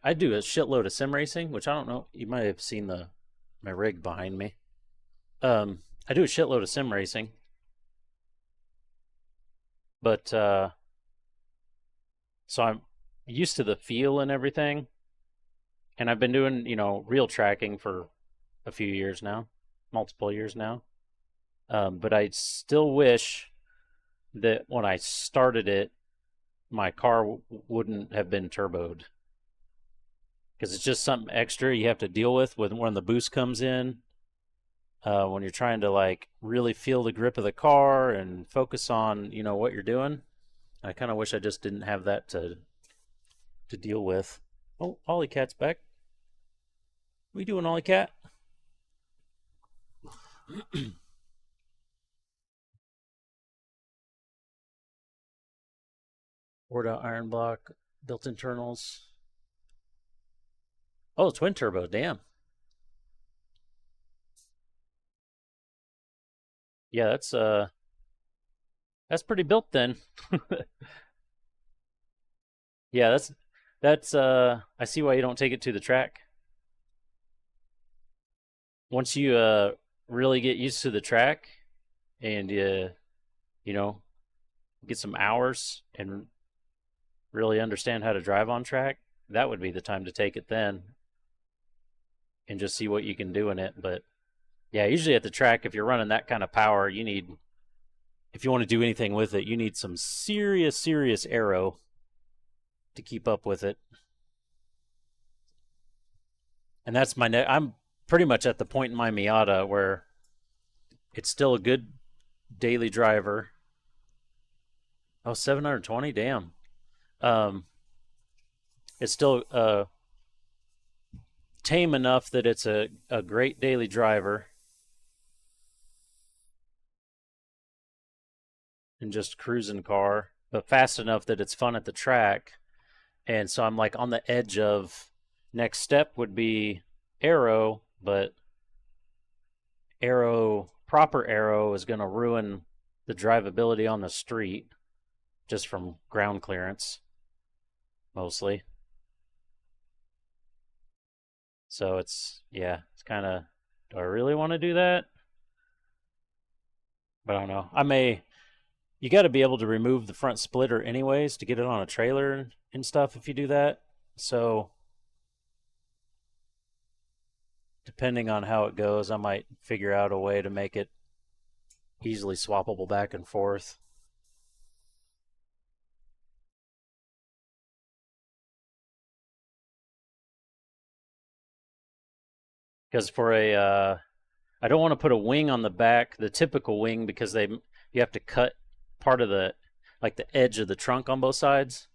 I do a shitload of sim racing, which I don't know, you might have seen my rig behind me. I do a shitload of sim racing. But so I'm used to the feel and everything. And I've been doing, real tracking for a few years now, multiple years now. But I still wish that when I started it, my car wouldn't have been turboed. Because it's just something extra you have to deal with when the boost comes in. When you're trying to like really feel the grip of the car and focus on, what you're doing. I kind of wish I just didn't have that to deal with. Oh, Ollie Cat's back. What are you doing, Ollie Cat? Orda iron block, built internals. Oh, twin turbo, damn. Yeah, that's pretty built then. Yeah, that's I see why you don't take it to the track. Once you really get used to the track and get some hours and really understand how to drive on track, that would be the time to take it then and just see what you can do in it. But yeah, usually at the track, if you're running that kind of power, if you want to do anything with it, you need some serious aero to keep up with it. And that's I'm pretty much at the point in my Miata where it's still a good daily driver. Oh, 720. Damn. Um, it's still tame enough that it's a great daily driver and just cruising car, but fast enough that it's fun at the track. And so I'm like on the edge of next step would be aero, but proper aero is going to ruin the drivability on the street just from ground clearance mostly. So it's kind of, do I really want to do that? But I don't know. You got to be able to remove the front splitter anyways to get it on a trailer and stuff if you do that. So depending on how it goes, I might figure out a way to make it easily swappable back and forth. Because I don't want to put a wing on the back, the typical wing, because you have to cut part of the edge of the trunk on both sides,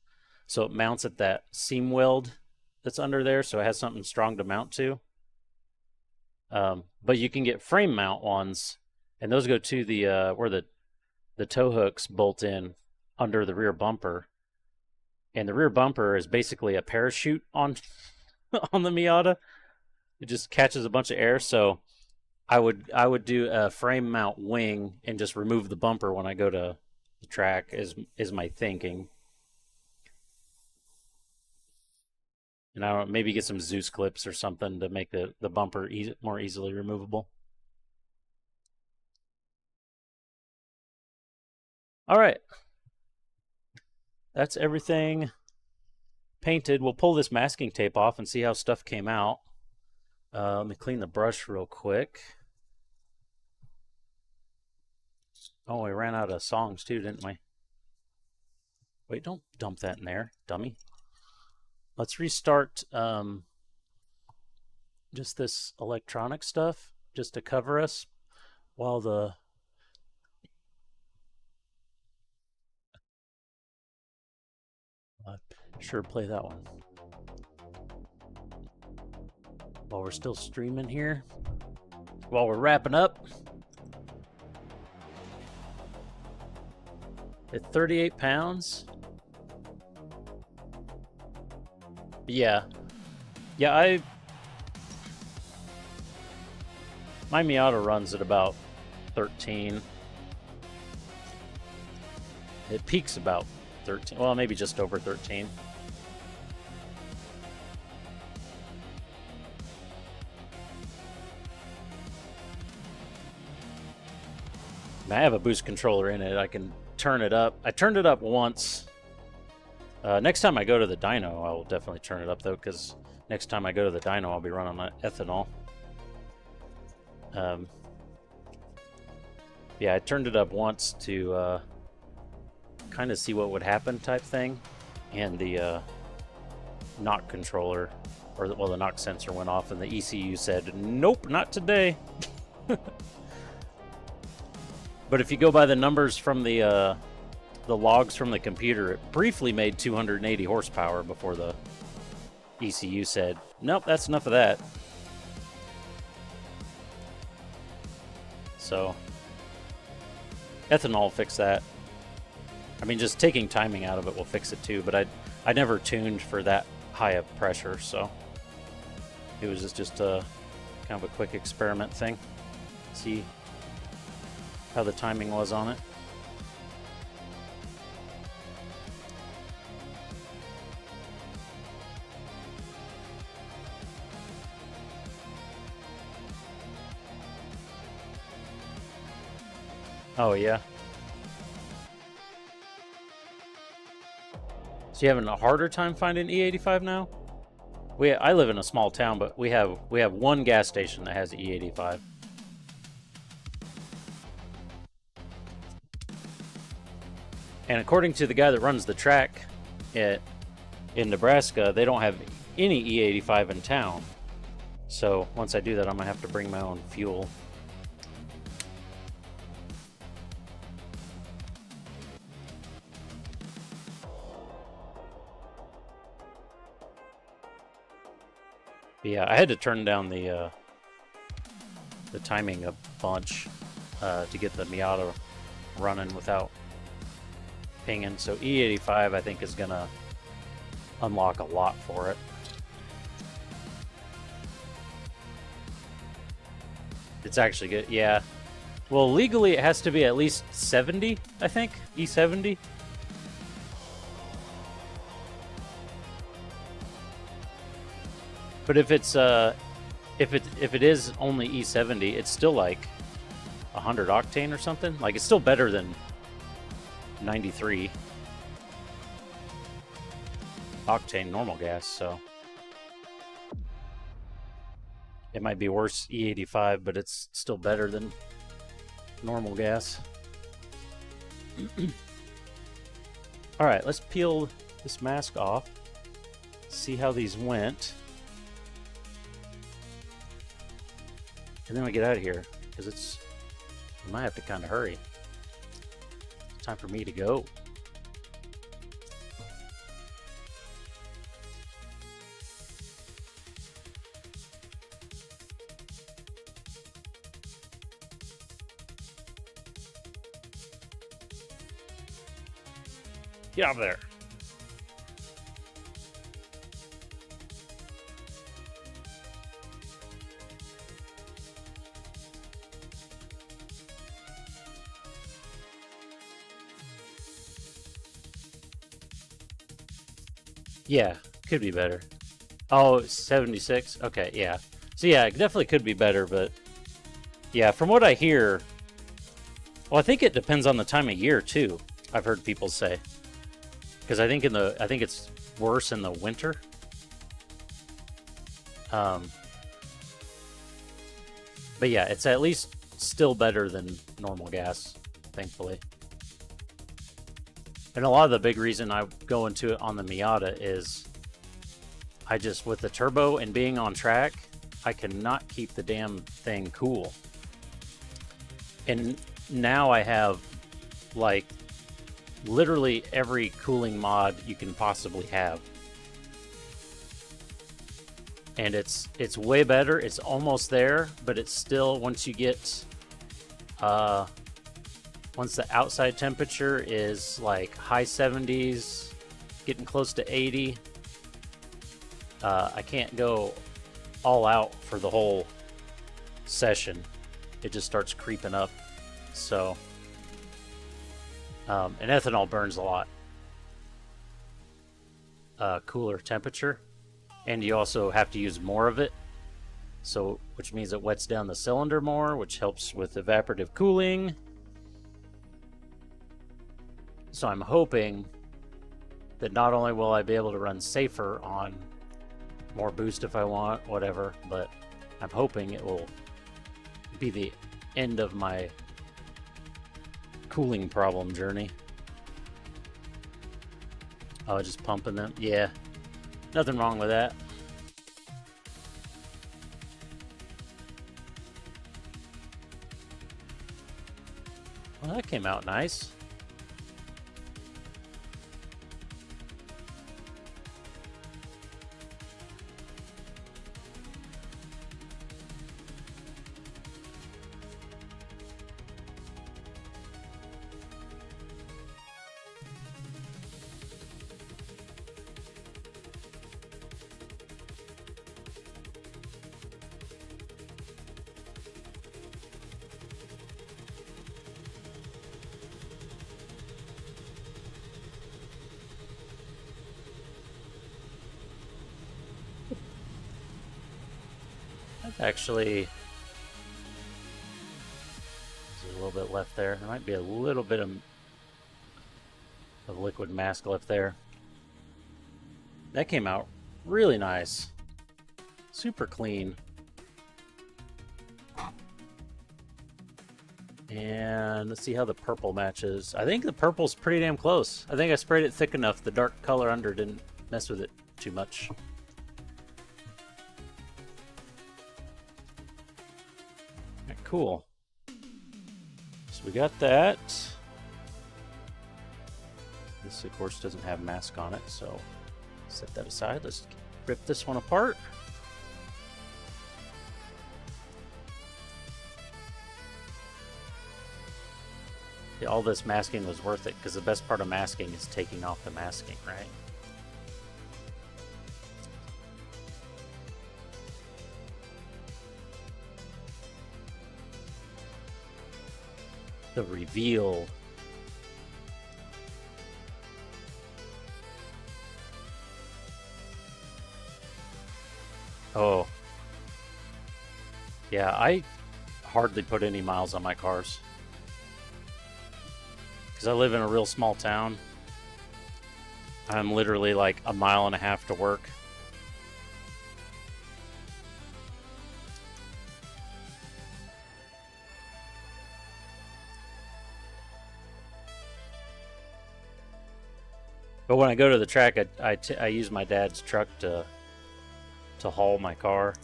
so it mounts at that seam weld that's under there, so it has something strong to mount to. But you can get frame mount ones, and those go to the where the tow hooks bolt in under the rear bumper, and the rear bumper is basically a parachute on on the Miata. It just catches a bunch of air, so I would do a frame mount wing and just remove the bumper when I go to the track is my thinking. And I don't know, maybe get some Zeus clips or something to make the bumper more easily removable. All right. That's everything painted. We'll pull this masking tape off and see how stuff came out. Let me clean the brush real quick. Oh, we ran out of songs too, didn't we? Wait, don't dump that in there, dummy. Let's restart just this electronic stuff just to cover us while the sure play that one while we're still streaming here, while we're wrapping up at 38 pounds. Yeah, my Miata runs at about 13. It peaks about 13, well, maybe just over 13. I have a boost controller in it. I can turn it up. I turned it up once. Next time I go to the dyno, I will definitely turn it up, though, because next time I go to the dyno, I'll be running on ethanol. Yeah, I turned it up once to kind of see what would happen type thing. And the knock controller, well, the knock sensor went off, and the ECU said, nope, not today. But if you go by the numbers from the logs from the computer, it briefly made 280 horsepower before the ECU said, nope, that's enough of that. So ethanol will fix that. I mean, just taking timing out of it will fix it too, but I never tuned for that high of pressure, so it was just a kind of a quick experiment thing. See how the timing was on it. Oh yeah. So you having a harder time finding E85 now? I live in a small town, but we have one gas station that has E85. And according to the guy that runs the track in Nebraska, they don't have any E85 in town. So once I do that, I'm gonna have to bring my own fuel. But yeah, I had to turn down the timing a bunch to get the Miata running without pinging. So E85 I think is gonna unlock a lot for it. It's actually good, yeah. Well, legally it has to be at least 70, I think, E70. But if it's if it is only E70, it's still like 100 octane or something. Like it's still better than 93 octane normal gas, so it might be worse E85, but it's still better than normal gas. All right, let's peel this mask off, see how these went, and then we get out of here because we might have to kind of hurry. It's time for me to go. Get out of there. Yeah, could be better. Oh, 76? Okay, yeah. So yeah, it definitely could be better, but yeah, from what I hear, well, I think it depends on the time of year too. I've heard people say. Because I think it's worse in the winter. But yeah, it's at least still better than normal gas, thankfully. And a lot of the big reason I go into it on the Miata is I just, with the turbo and being on track, I cannot keep the damn thing cool. And now I have like literally every cooling mod you can possibly have, and it's way better. It's almost there, but it's still, once you get once the outside temperature is like high 70s, getting close to 80, I can't go all out for the whole session. It just starts creeping up. So and ethanol burns a lot cooler temperature, and you also have to use more of it, so which means it wets down the cylinder more, which helps with evaporative cooling. So I'm hoping that not only will I be able to run safer on more boost if I want, whatever, but I'm hoping it will be the end of my cooling problem journey. Oh, just pumping them? Yeah, nothing wrong with that. Well, that came out nice. Actually, there's a little bit left there. There might be a little bit of liquid mask left there. That came out really nice. Super clean. And let's see how the purple matches. I think the purple's pretty damn close. I think I sprayed it thick enough. The dark color under didn't mess with it too much. Cool. So we got that. This, of course, doesn't have mask on it, so set that aside. Let's rip this one apart. all this masking was worth it, because the best part of masking is taking off the masking, right? The reveal. Oh. Yeah, I hardly put any miles on my cars. Because I live in a real small town. I'm literally like a mile and a half to work. But when I go to the track, I use my dad's truck to haul my car.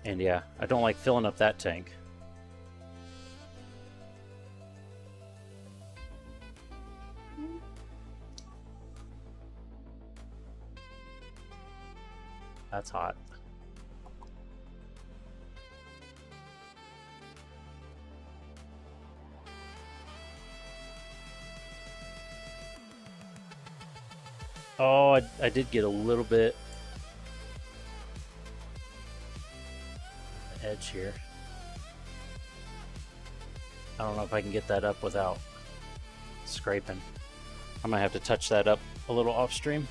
And yeah, I don't like filling up that tank. That's hot. Oh, I did get a little bit edge here. I don't know if I can get that up without scraping. I might have to touch that up a little off stream.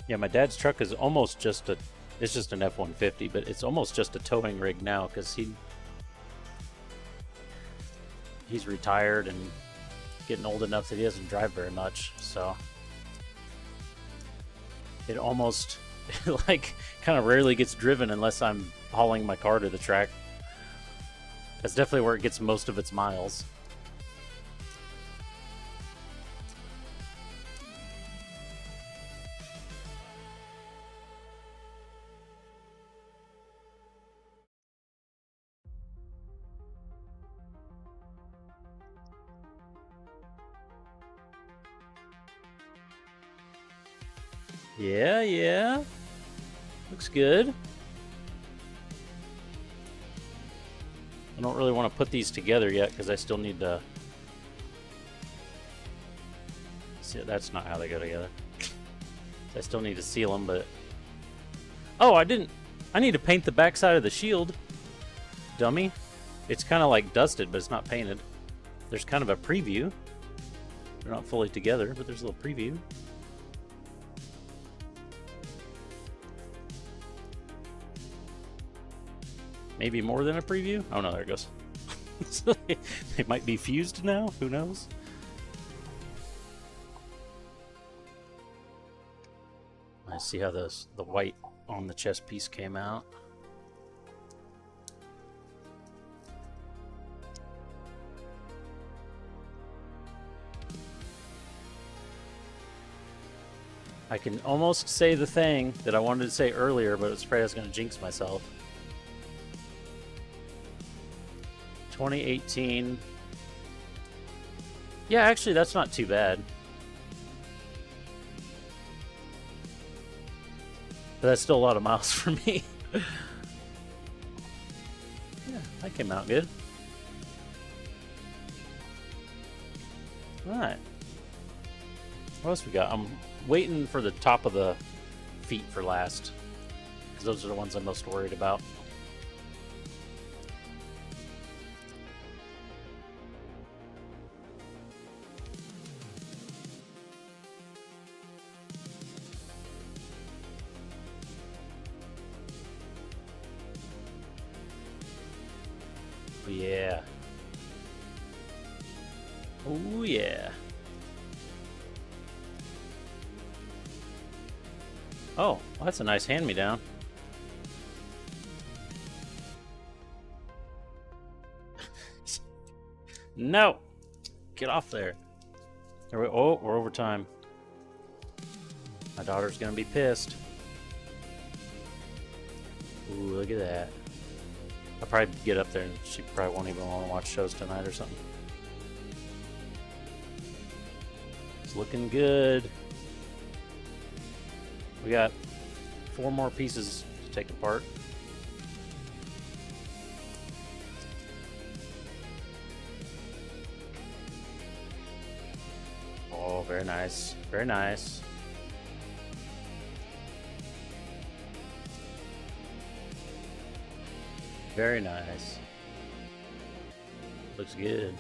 Yeah, my dad's truck is almost just a, it's just an F-150, but it's almost just a towing rig now, because he's retired and getting old enough that he doesn't drive very much, so it almost like kind of rarely gets driven unless I'm hauling my car to the track. That's definitely where it gets most of its miles. Yeah. Looks good. I don't really want to put these together yet because I still need to... See, that's not how they go together. I still need to seal them, but... Oh, I didn't... I need to paint the backside of the shield. Dummy. It's kind of like dusted, but it's not painted. There's kind of a preview. They're not fully together, but there's a little preview. Maybe more than a preview? Oh no, there it goes. They might be fused now, who knows? I see how the white on the chest piece came out. I can almost say the thing that I wanted to say earlier, but I was afraid I was going to jinx myself. 2018. Yeah, actually, that's not too bad. But that's still a lot of miles for me. Yeah, that came out good. Alright. What else we got? I'm waiting for the top of the feet for last, because those are the ones I'm most worried about. Yeah. Oh yeah. Oh, well, that's a nice hand-me-down. No! Get off there. Oh, we're over time. My daughter's gonna be pissed. Ooh, look at that. I'll probably get up there and she probably won't even want to watch shows tonight or something. looking good. We got 4 more pieces to take apart. Oh, very nice. Very nice. Very nice. Looks good.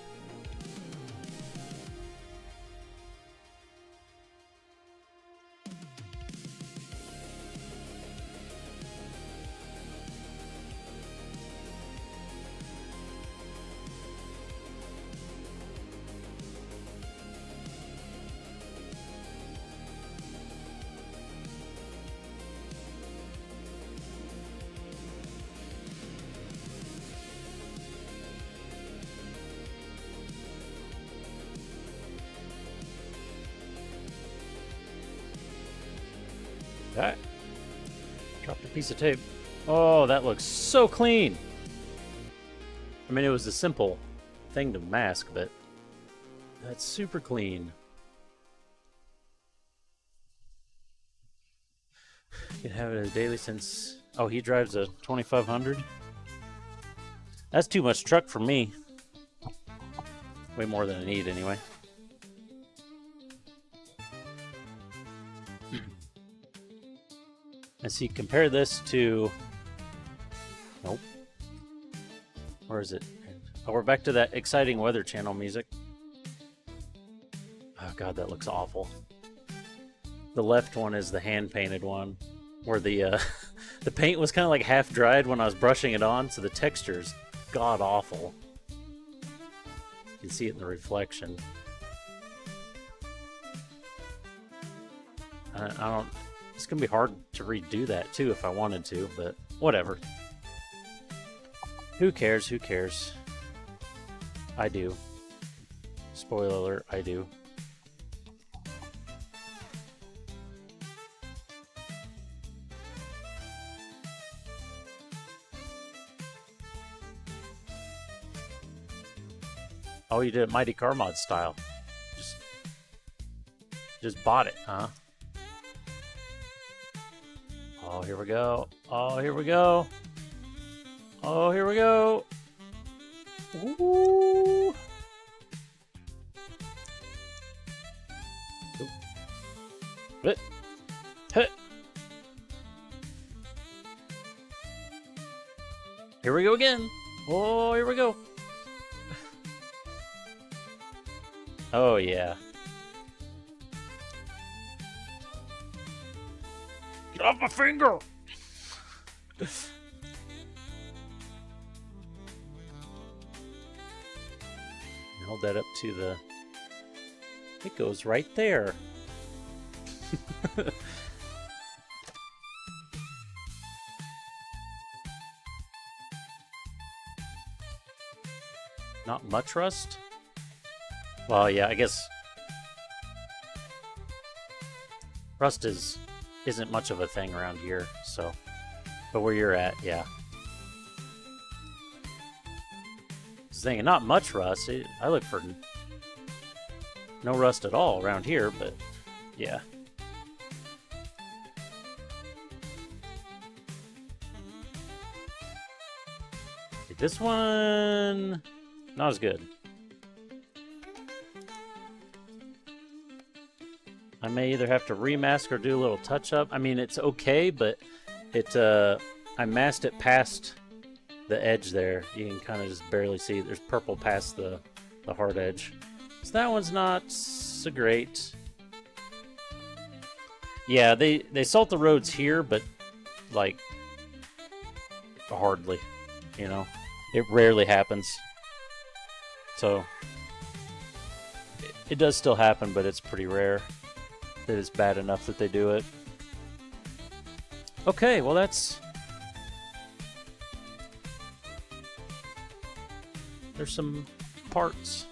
Alright. Dropped a piece of tape. Oh, that looks so clean. I mean, it was a simple thing to mask, but that's super clean. Can have it as daily since... Oh, he drives a 2500? That's too much truck for me. Way more than I need, anyway. And see, compare this to... Nope. Where is it? Oh, we're back to that exciting Weather Channel music. Oh god, that looks awful. The left one is the hand-painted one, where the the paint was kind of like half-dried when I was brushing it on, so the texture's god-awful. You can see it in the reflection. I don't... It's gonna be hard to redo that too if I wanted to, but whatever. Who cares? Who cares? I do. Spoiler alert, I do. Oh, you did it Mighty Car Mod style. Just bought it, huh? Oh, here we go. Oh, here we go. Oh, here we go. Ooh. Hit. Hit. Here we go again. Oh, here we go. Oh, yeah. Get off my finger! Hold that up to the... It goes right there. Not much rust? Well, yeah, I guess... Rust isn't much of a thing around here, so... But where you're at, yeah. Saying not much rust. I look for no rust at all around here, but yeah. This one, not as good. I may either have to remask or do a little touch up. I mean, it's okay, but I masked it past the edge there. You can kind of just barely see. There's purple past the hard edge. So that one's not so great. Yeah, they salt the roads here, but like hardly, you know. It rarely happens. So it does still happen, but it's pretty rare that it's bad enough that they do it. Okay, well that's... There's some parts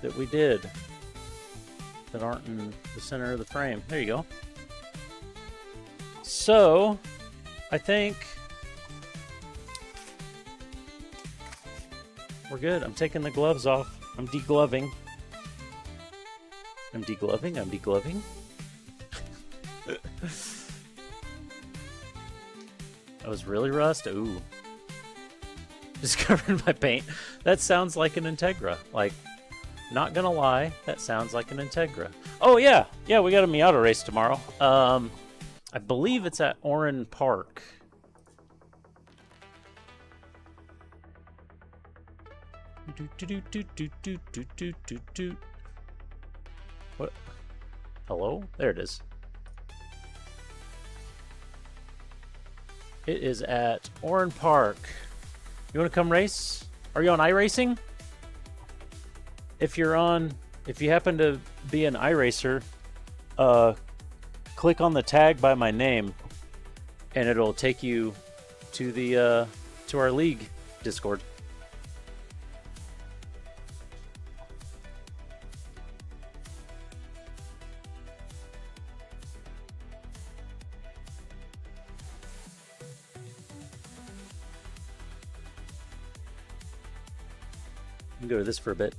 that we did that aren't in the center of the frame. There you go. So, I think we're good. I'm taking the gloves off. I'm degloving. I'm degloving. I'm degloving. That was really rust. Ooh. Just covered in my paint. That sounds like an Integra. Like, not gonna lie, that sounds like an Integra. Oh yeah, yeah, we got a Miata race tomorrow. I believe it's at Oran Park. What? Hello? There it is. It is at Oran Park. You want to come race? Are you on iRacing? If you happen to be an iRacer, click on the tag by my name, and it'll take you to the to our league Discord. You can go to this for a bit.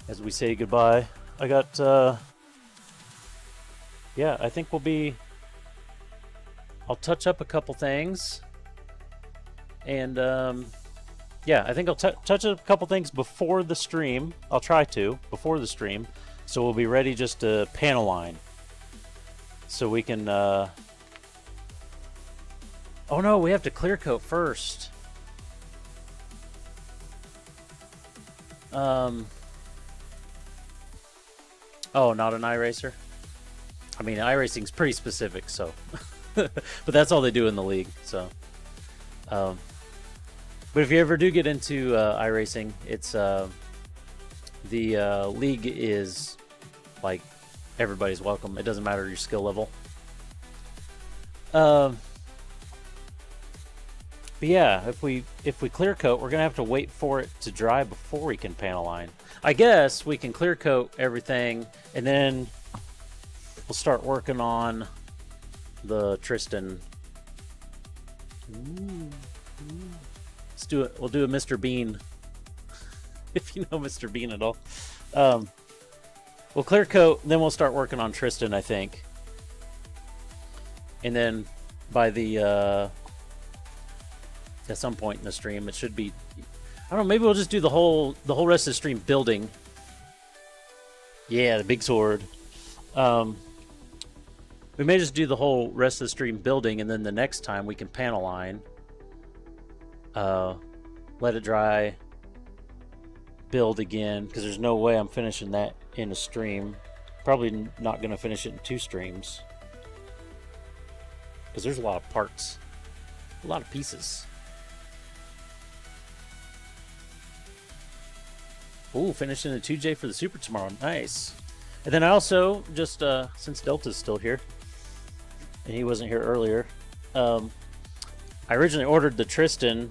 As we say goodbye, I got, yeah, I think I'll touch up a couple things. And, yeah, I think I'll touch up a couple things before the stream. I'll try to, before the stream. So we'll be ready just to panel line. So we can, oh no, we have to clear coat first. Oh, not an iRacer? I mean, iRacing's pretty specific, so. But that's all they do in the league, so. But if you ever do get into iRacing, it's the league is like everybody's welcome. It doesn't matter your skill level. But yeah, if we clear coat, we're gonna have to wait for it to dry before we can panel line. I guess we can clear coat everything, and then we'll start working on the Tristan. Ooh. Let's do it. We'll do a Mr. Bean, if you know Mr. Bean at all. We'll clear coat, then we'll start working on Tristan, I think. And then by the at some point in the stream, it should be, I don't know, maybe we'll just do the whole rest of the stream building. Yeah, the big sword. We may just do the whole rest of the stream building, and then the next time we can panel line. Let it dry. Build again, because there's no way I'm finishing that in a stream. Probably not going to finish it in 2 streams. Because there's a lot of parts. A lot of pieces. Ooh, finishing the 2J for the Super tomorrow. Nice. And then I also, just since Delta's still here, and he wasn't here earlier, I originally ordered the Tristan,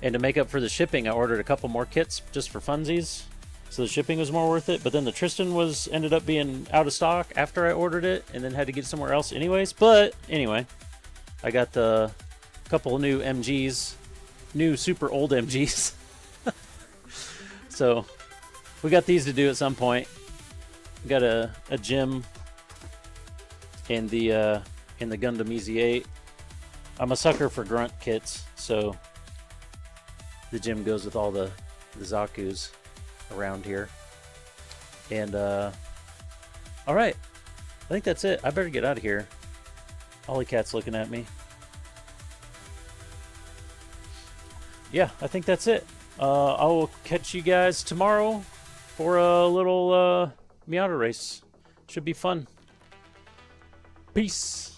and to make up for the shipping, I ordered a couple more kits just for funsies. So the shipping was more worth it. But then the Tristan ended up being out of stock after I ordered it, and then had to get somewhere else anyways. But anyway, I got the couple of new MGs, new super old MGs. So we got these to do at some point. We got a gym and the Gundam EZ8. I'm a sucker for grunt kits, so the gym goes with all the Zaku's around here. And all right, I think that's it. I better get out of here. Ollie Cat's looking at me. Yeah, I think that's it. I will catch you guys tomorrow for a little Miata race. Should be fun. Peace.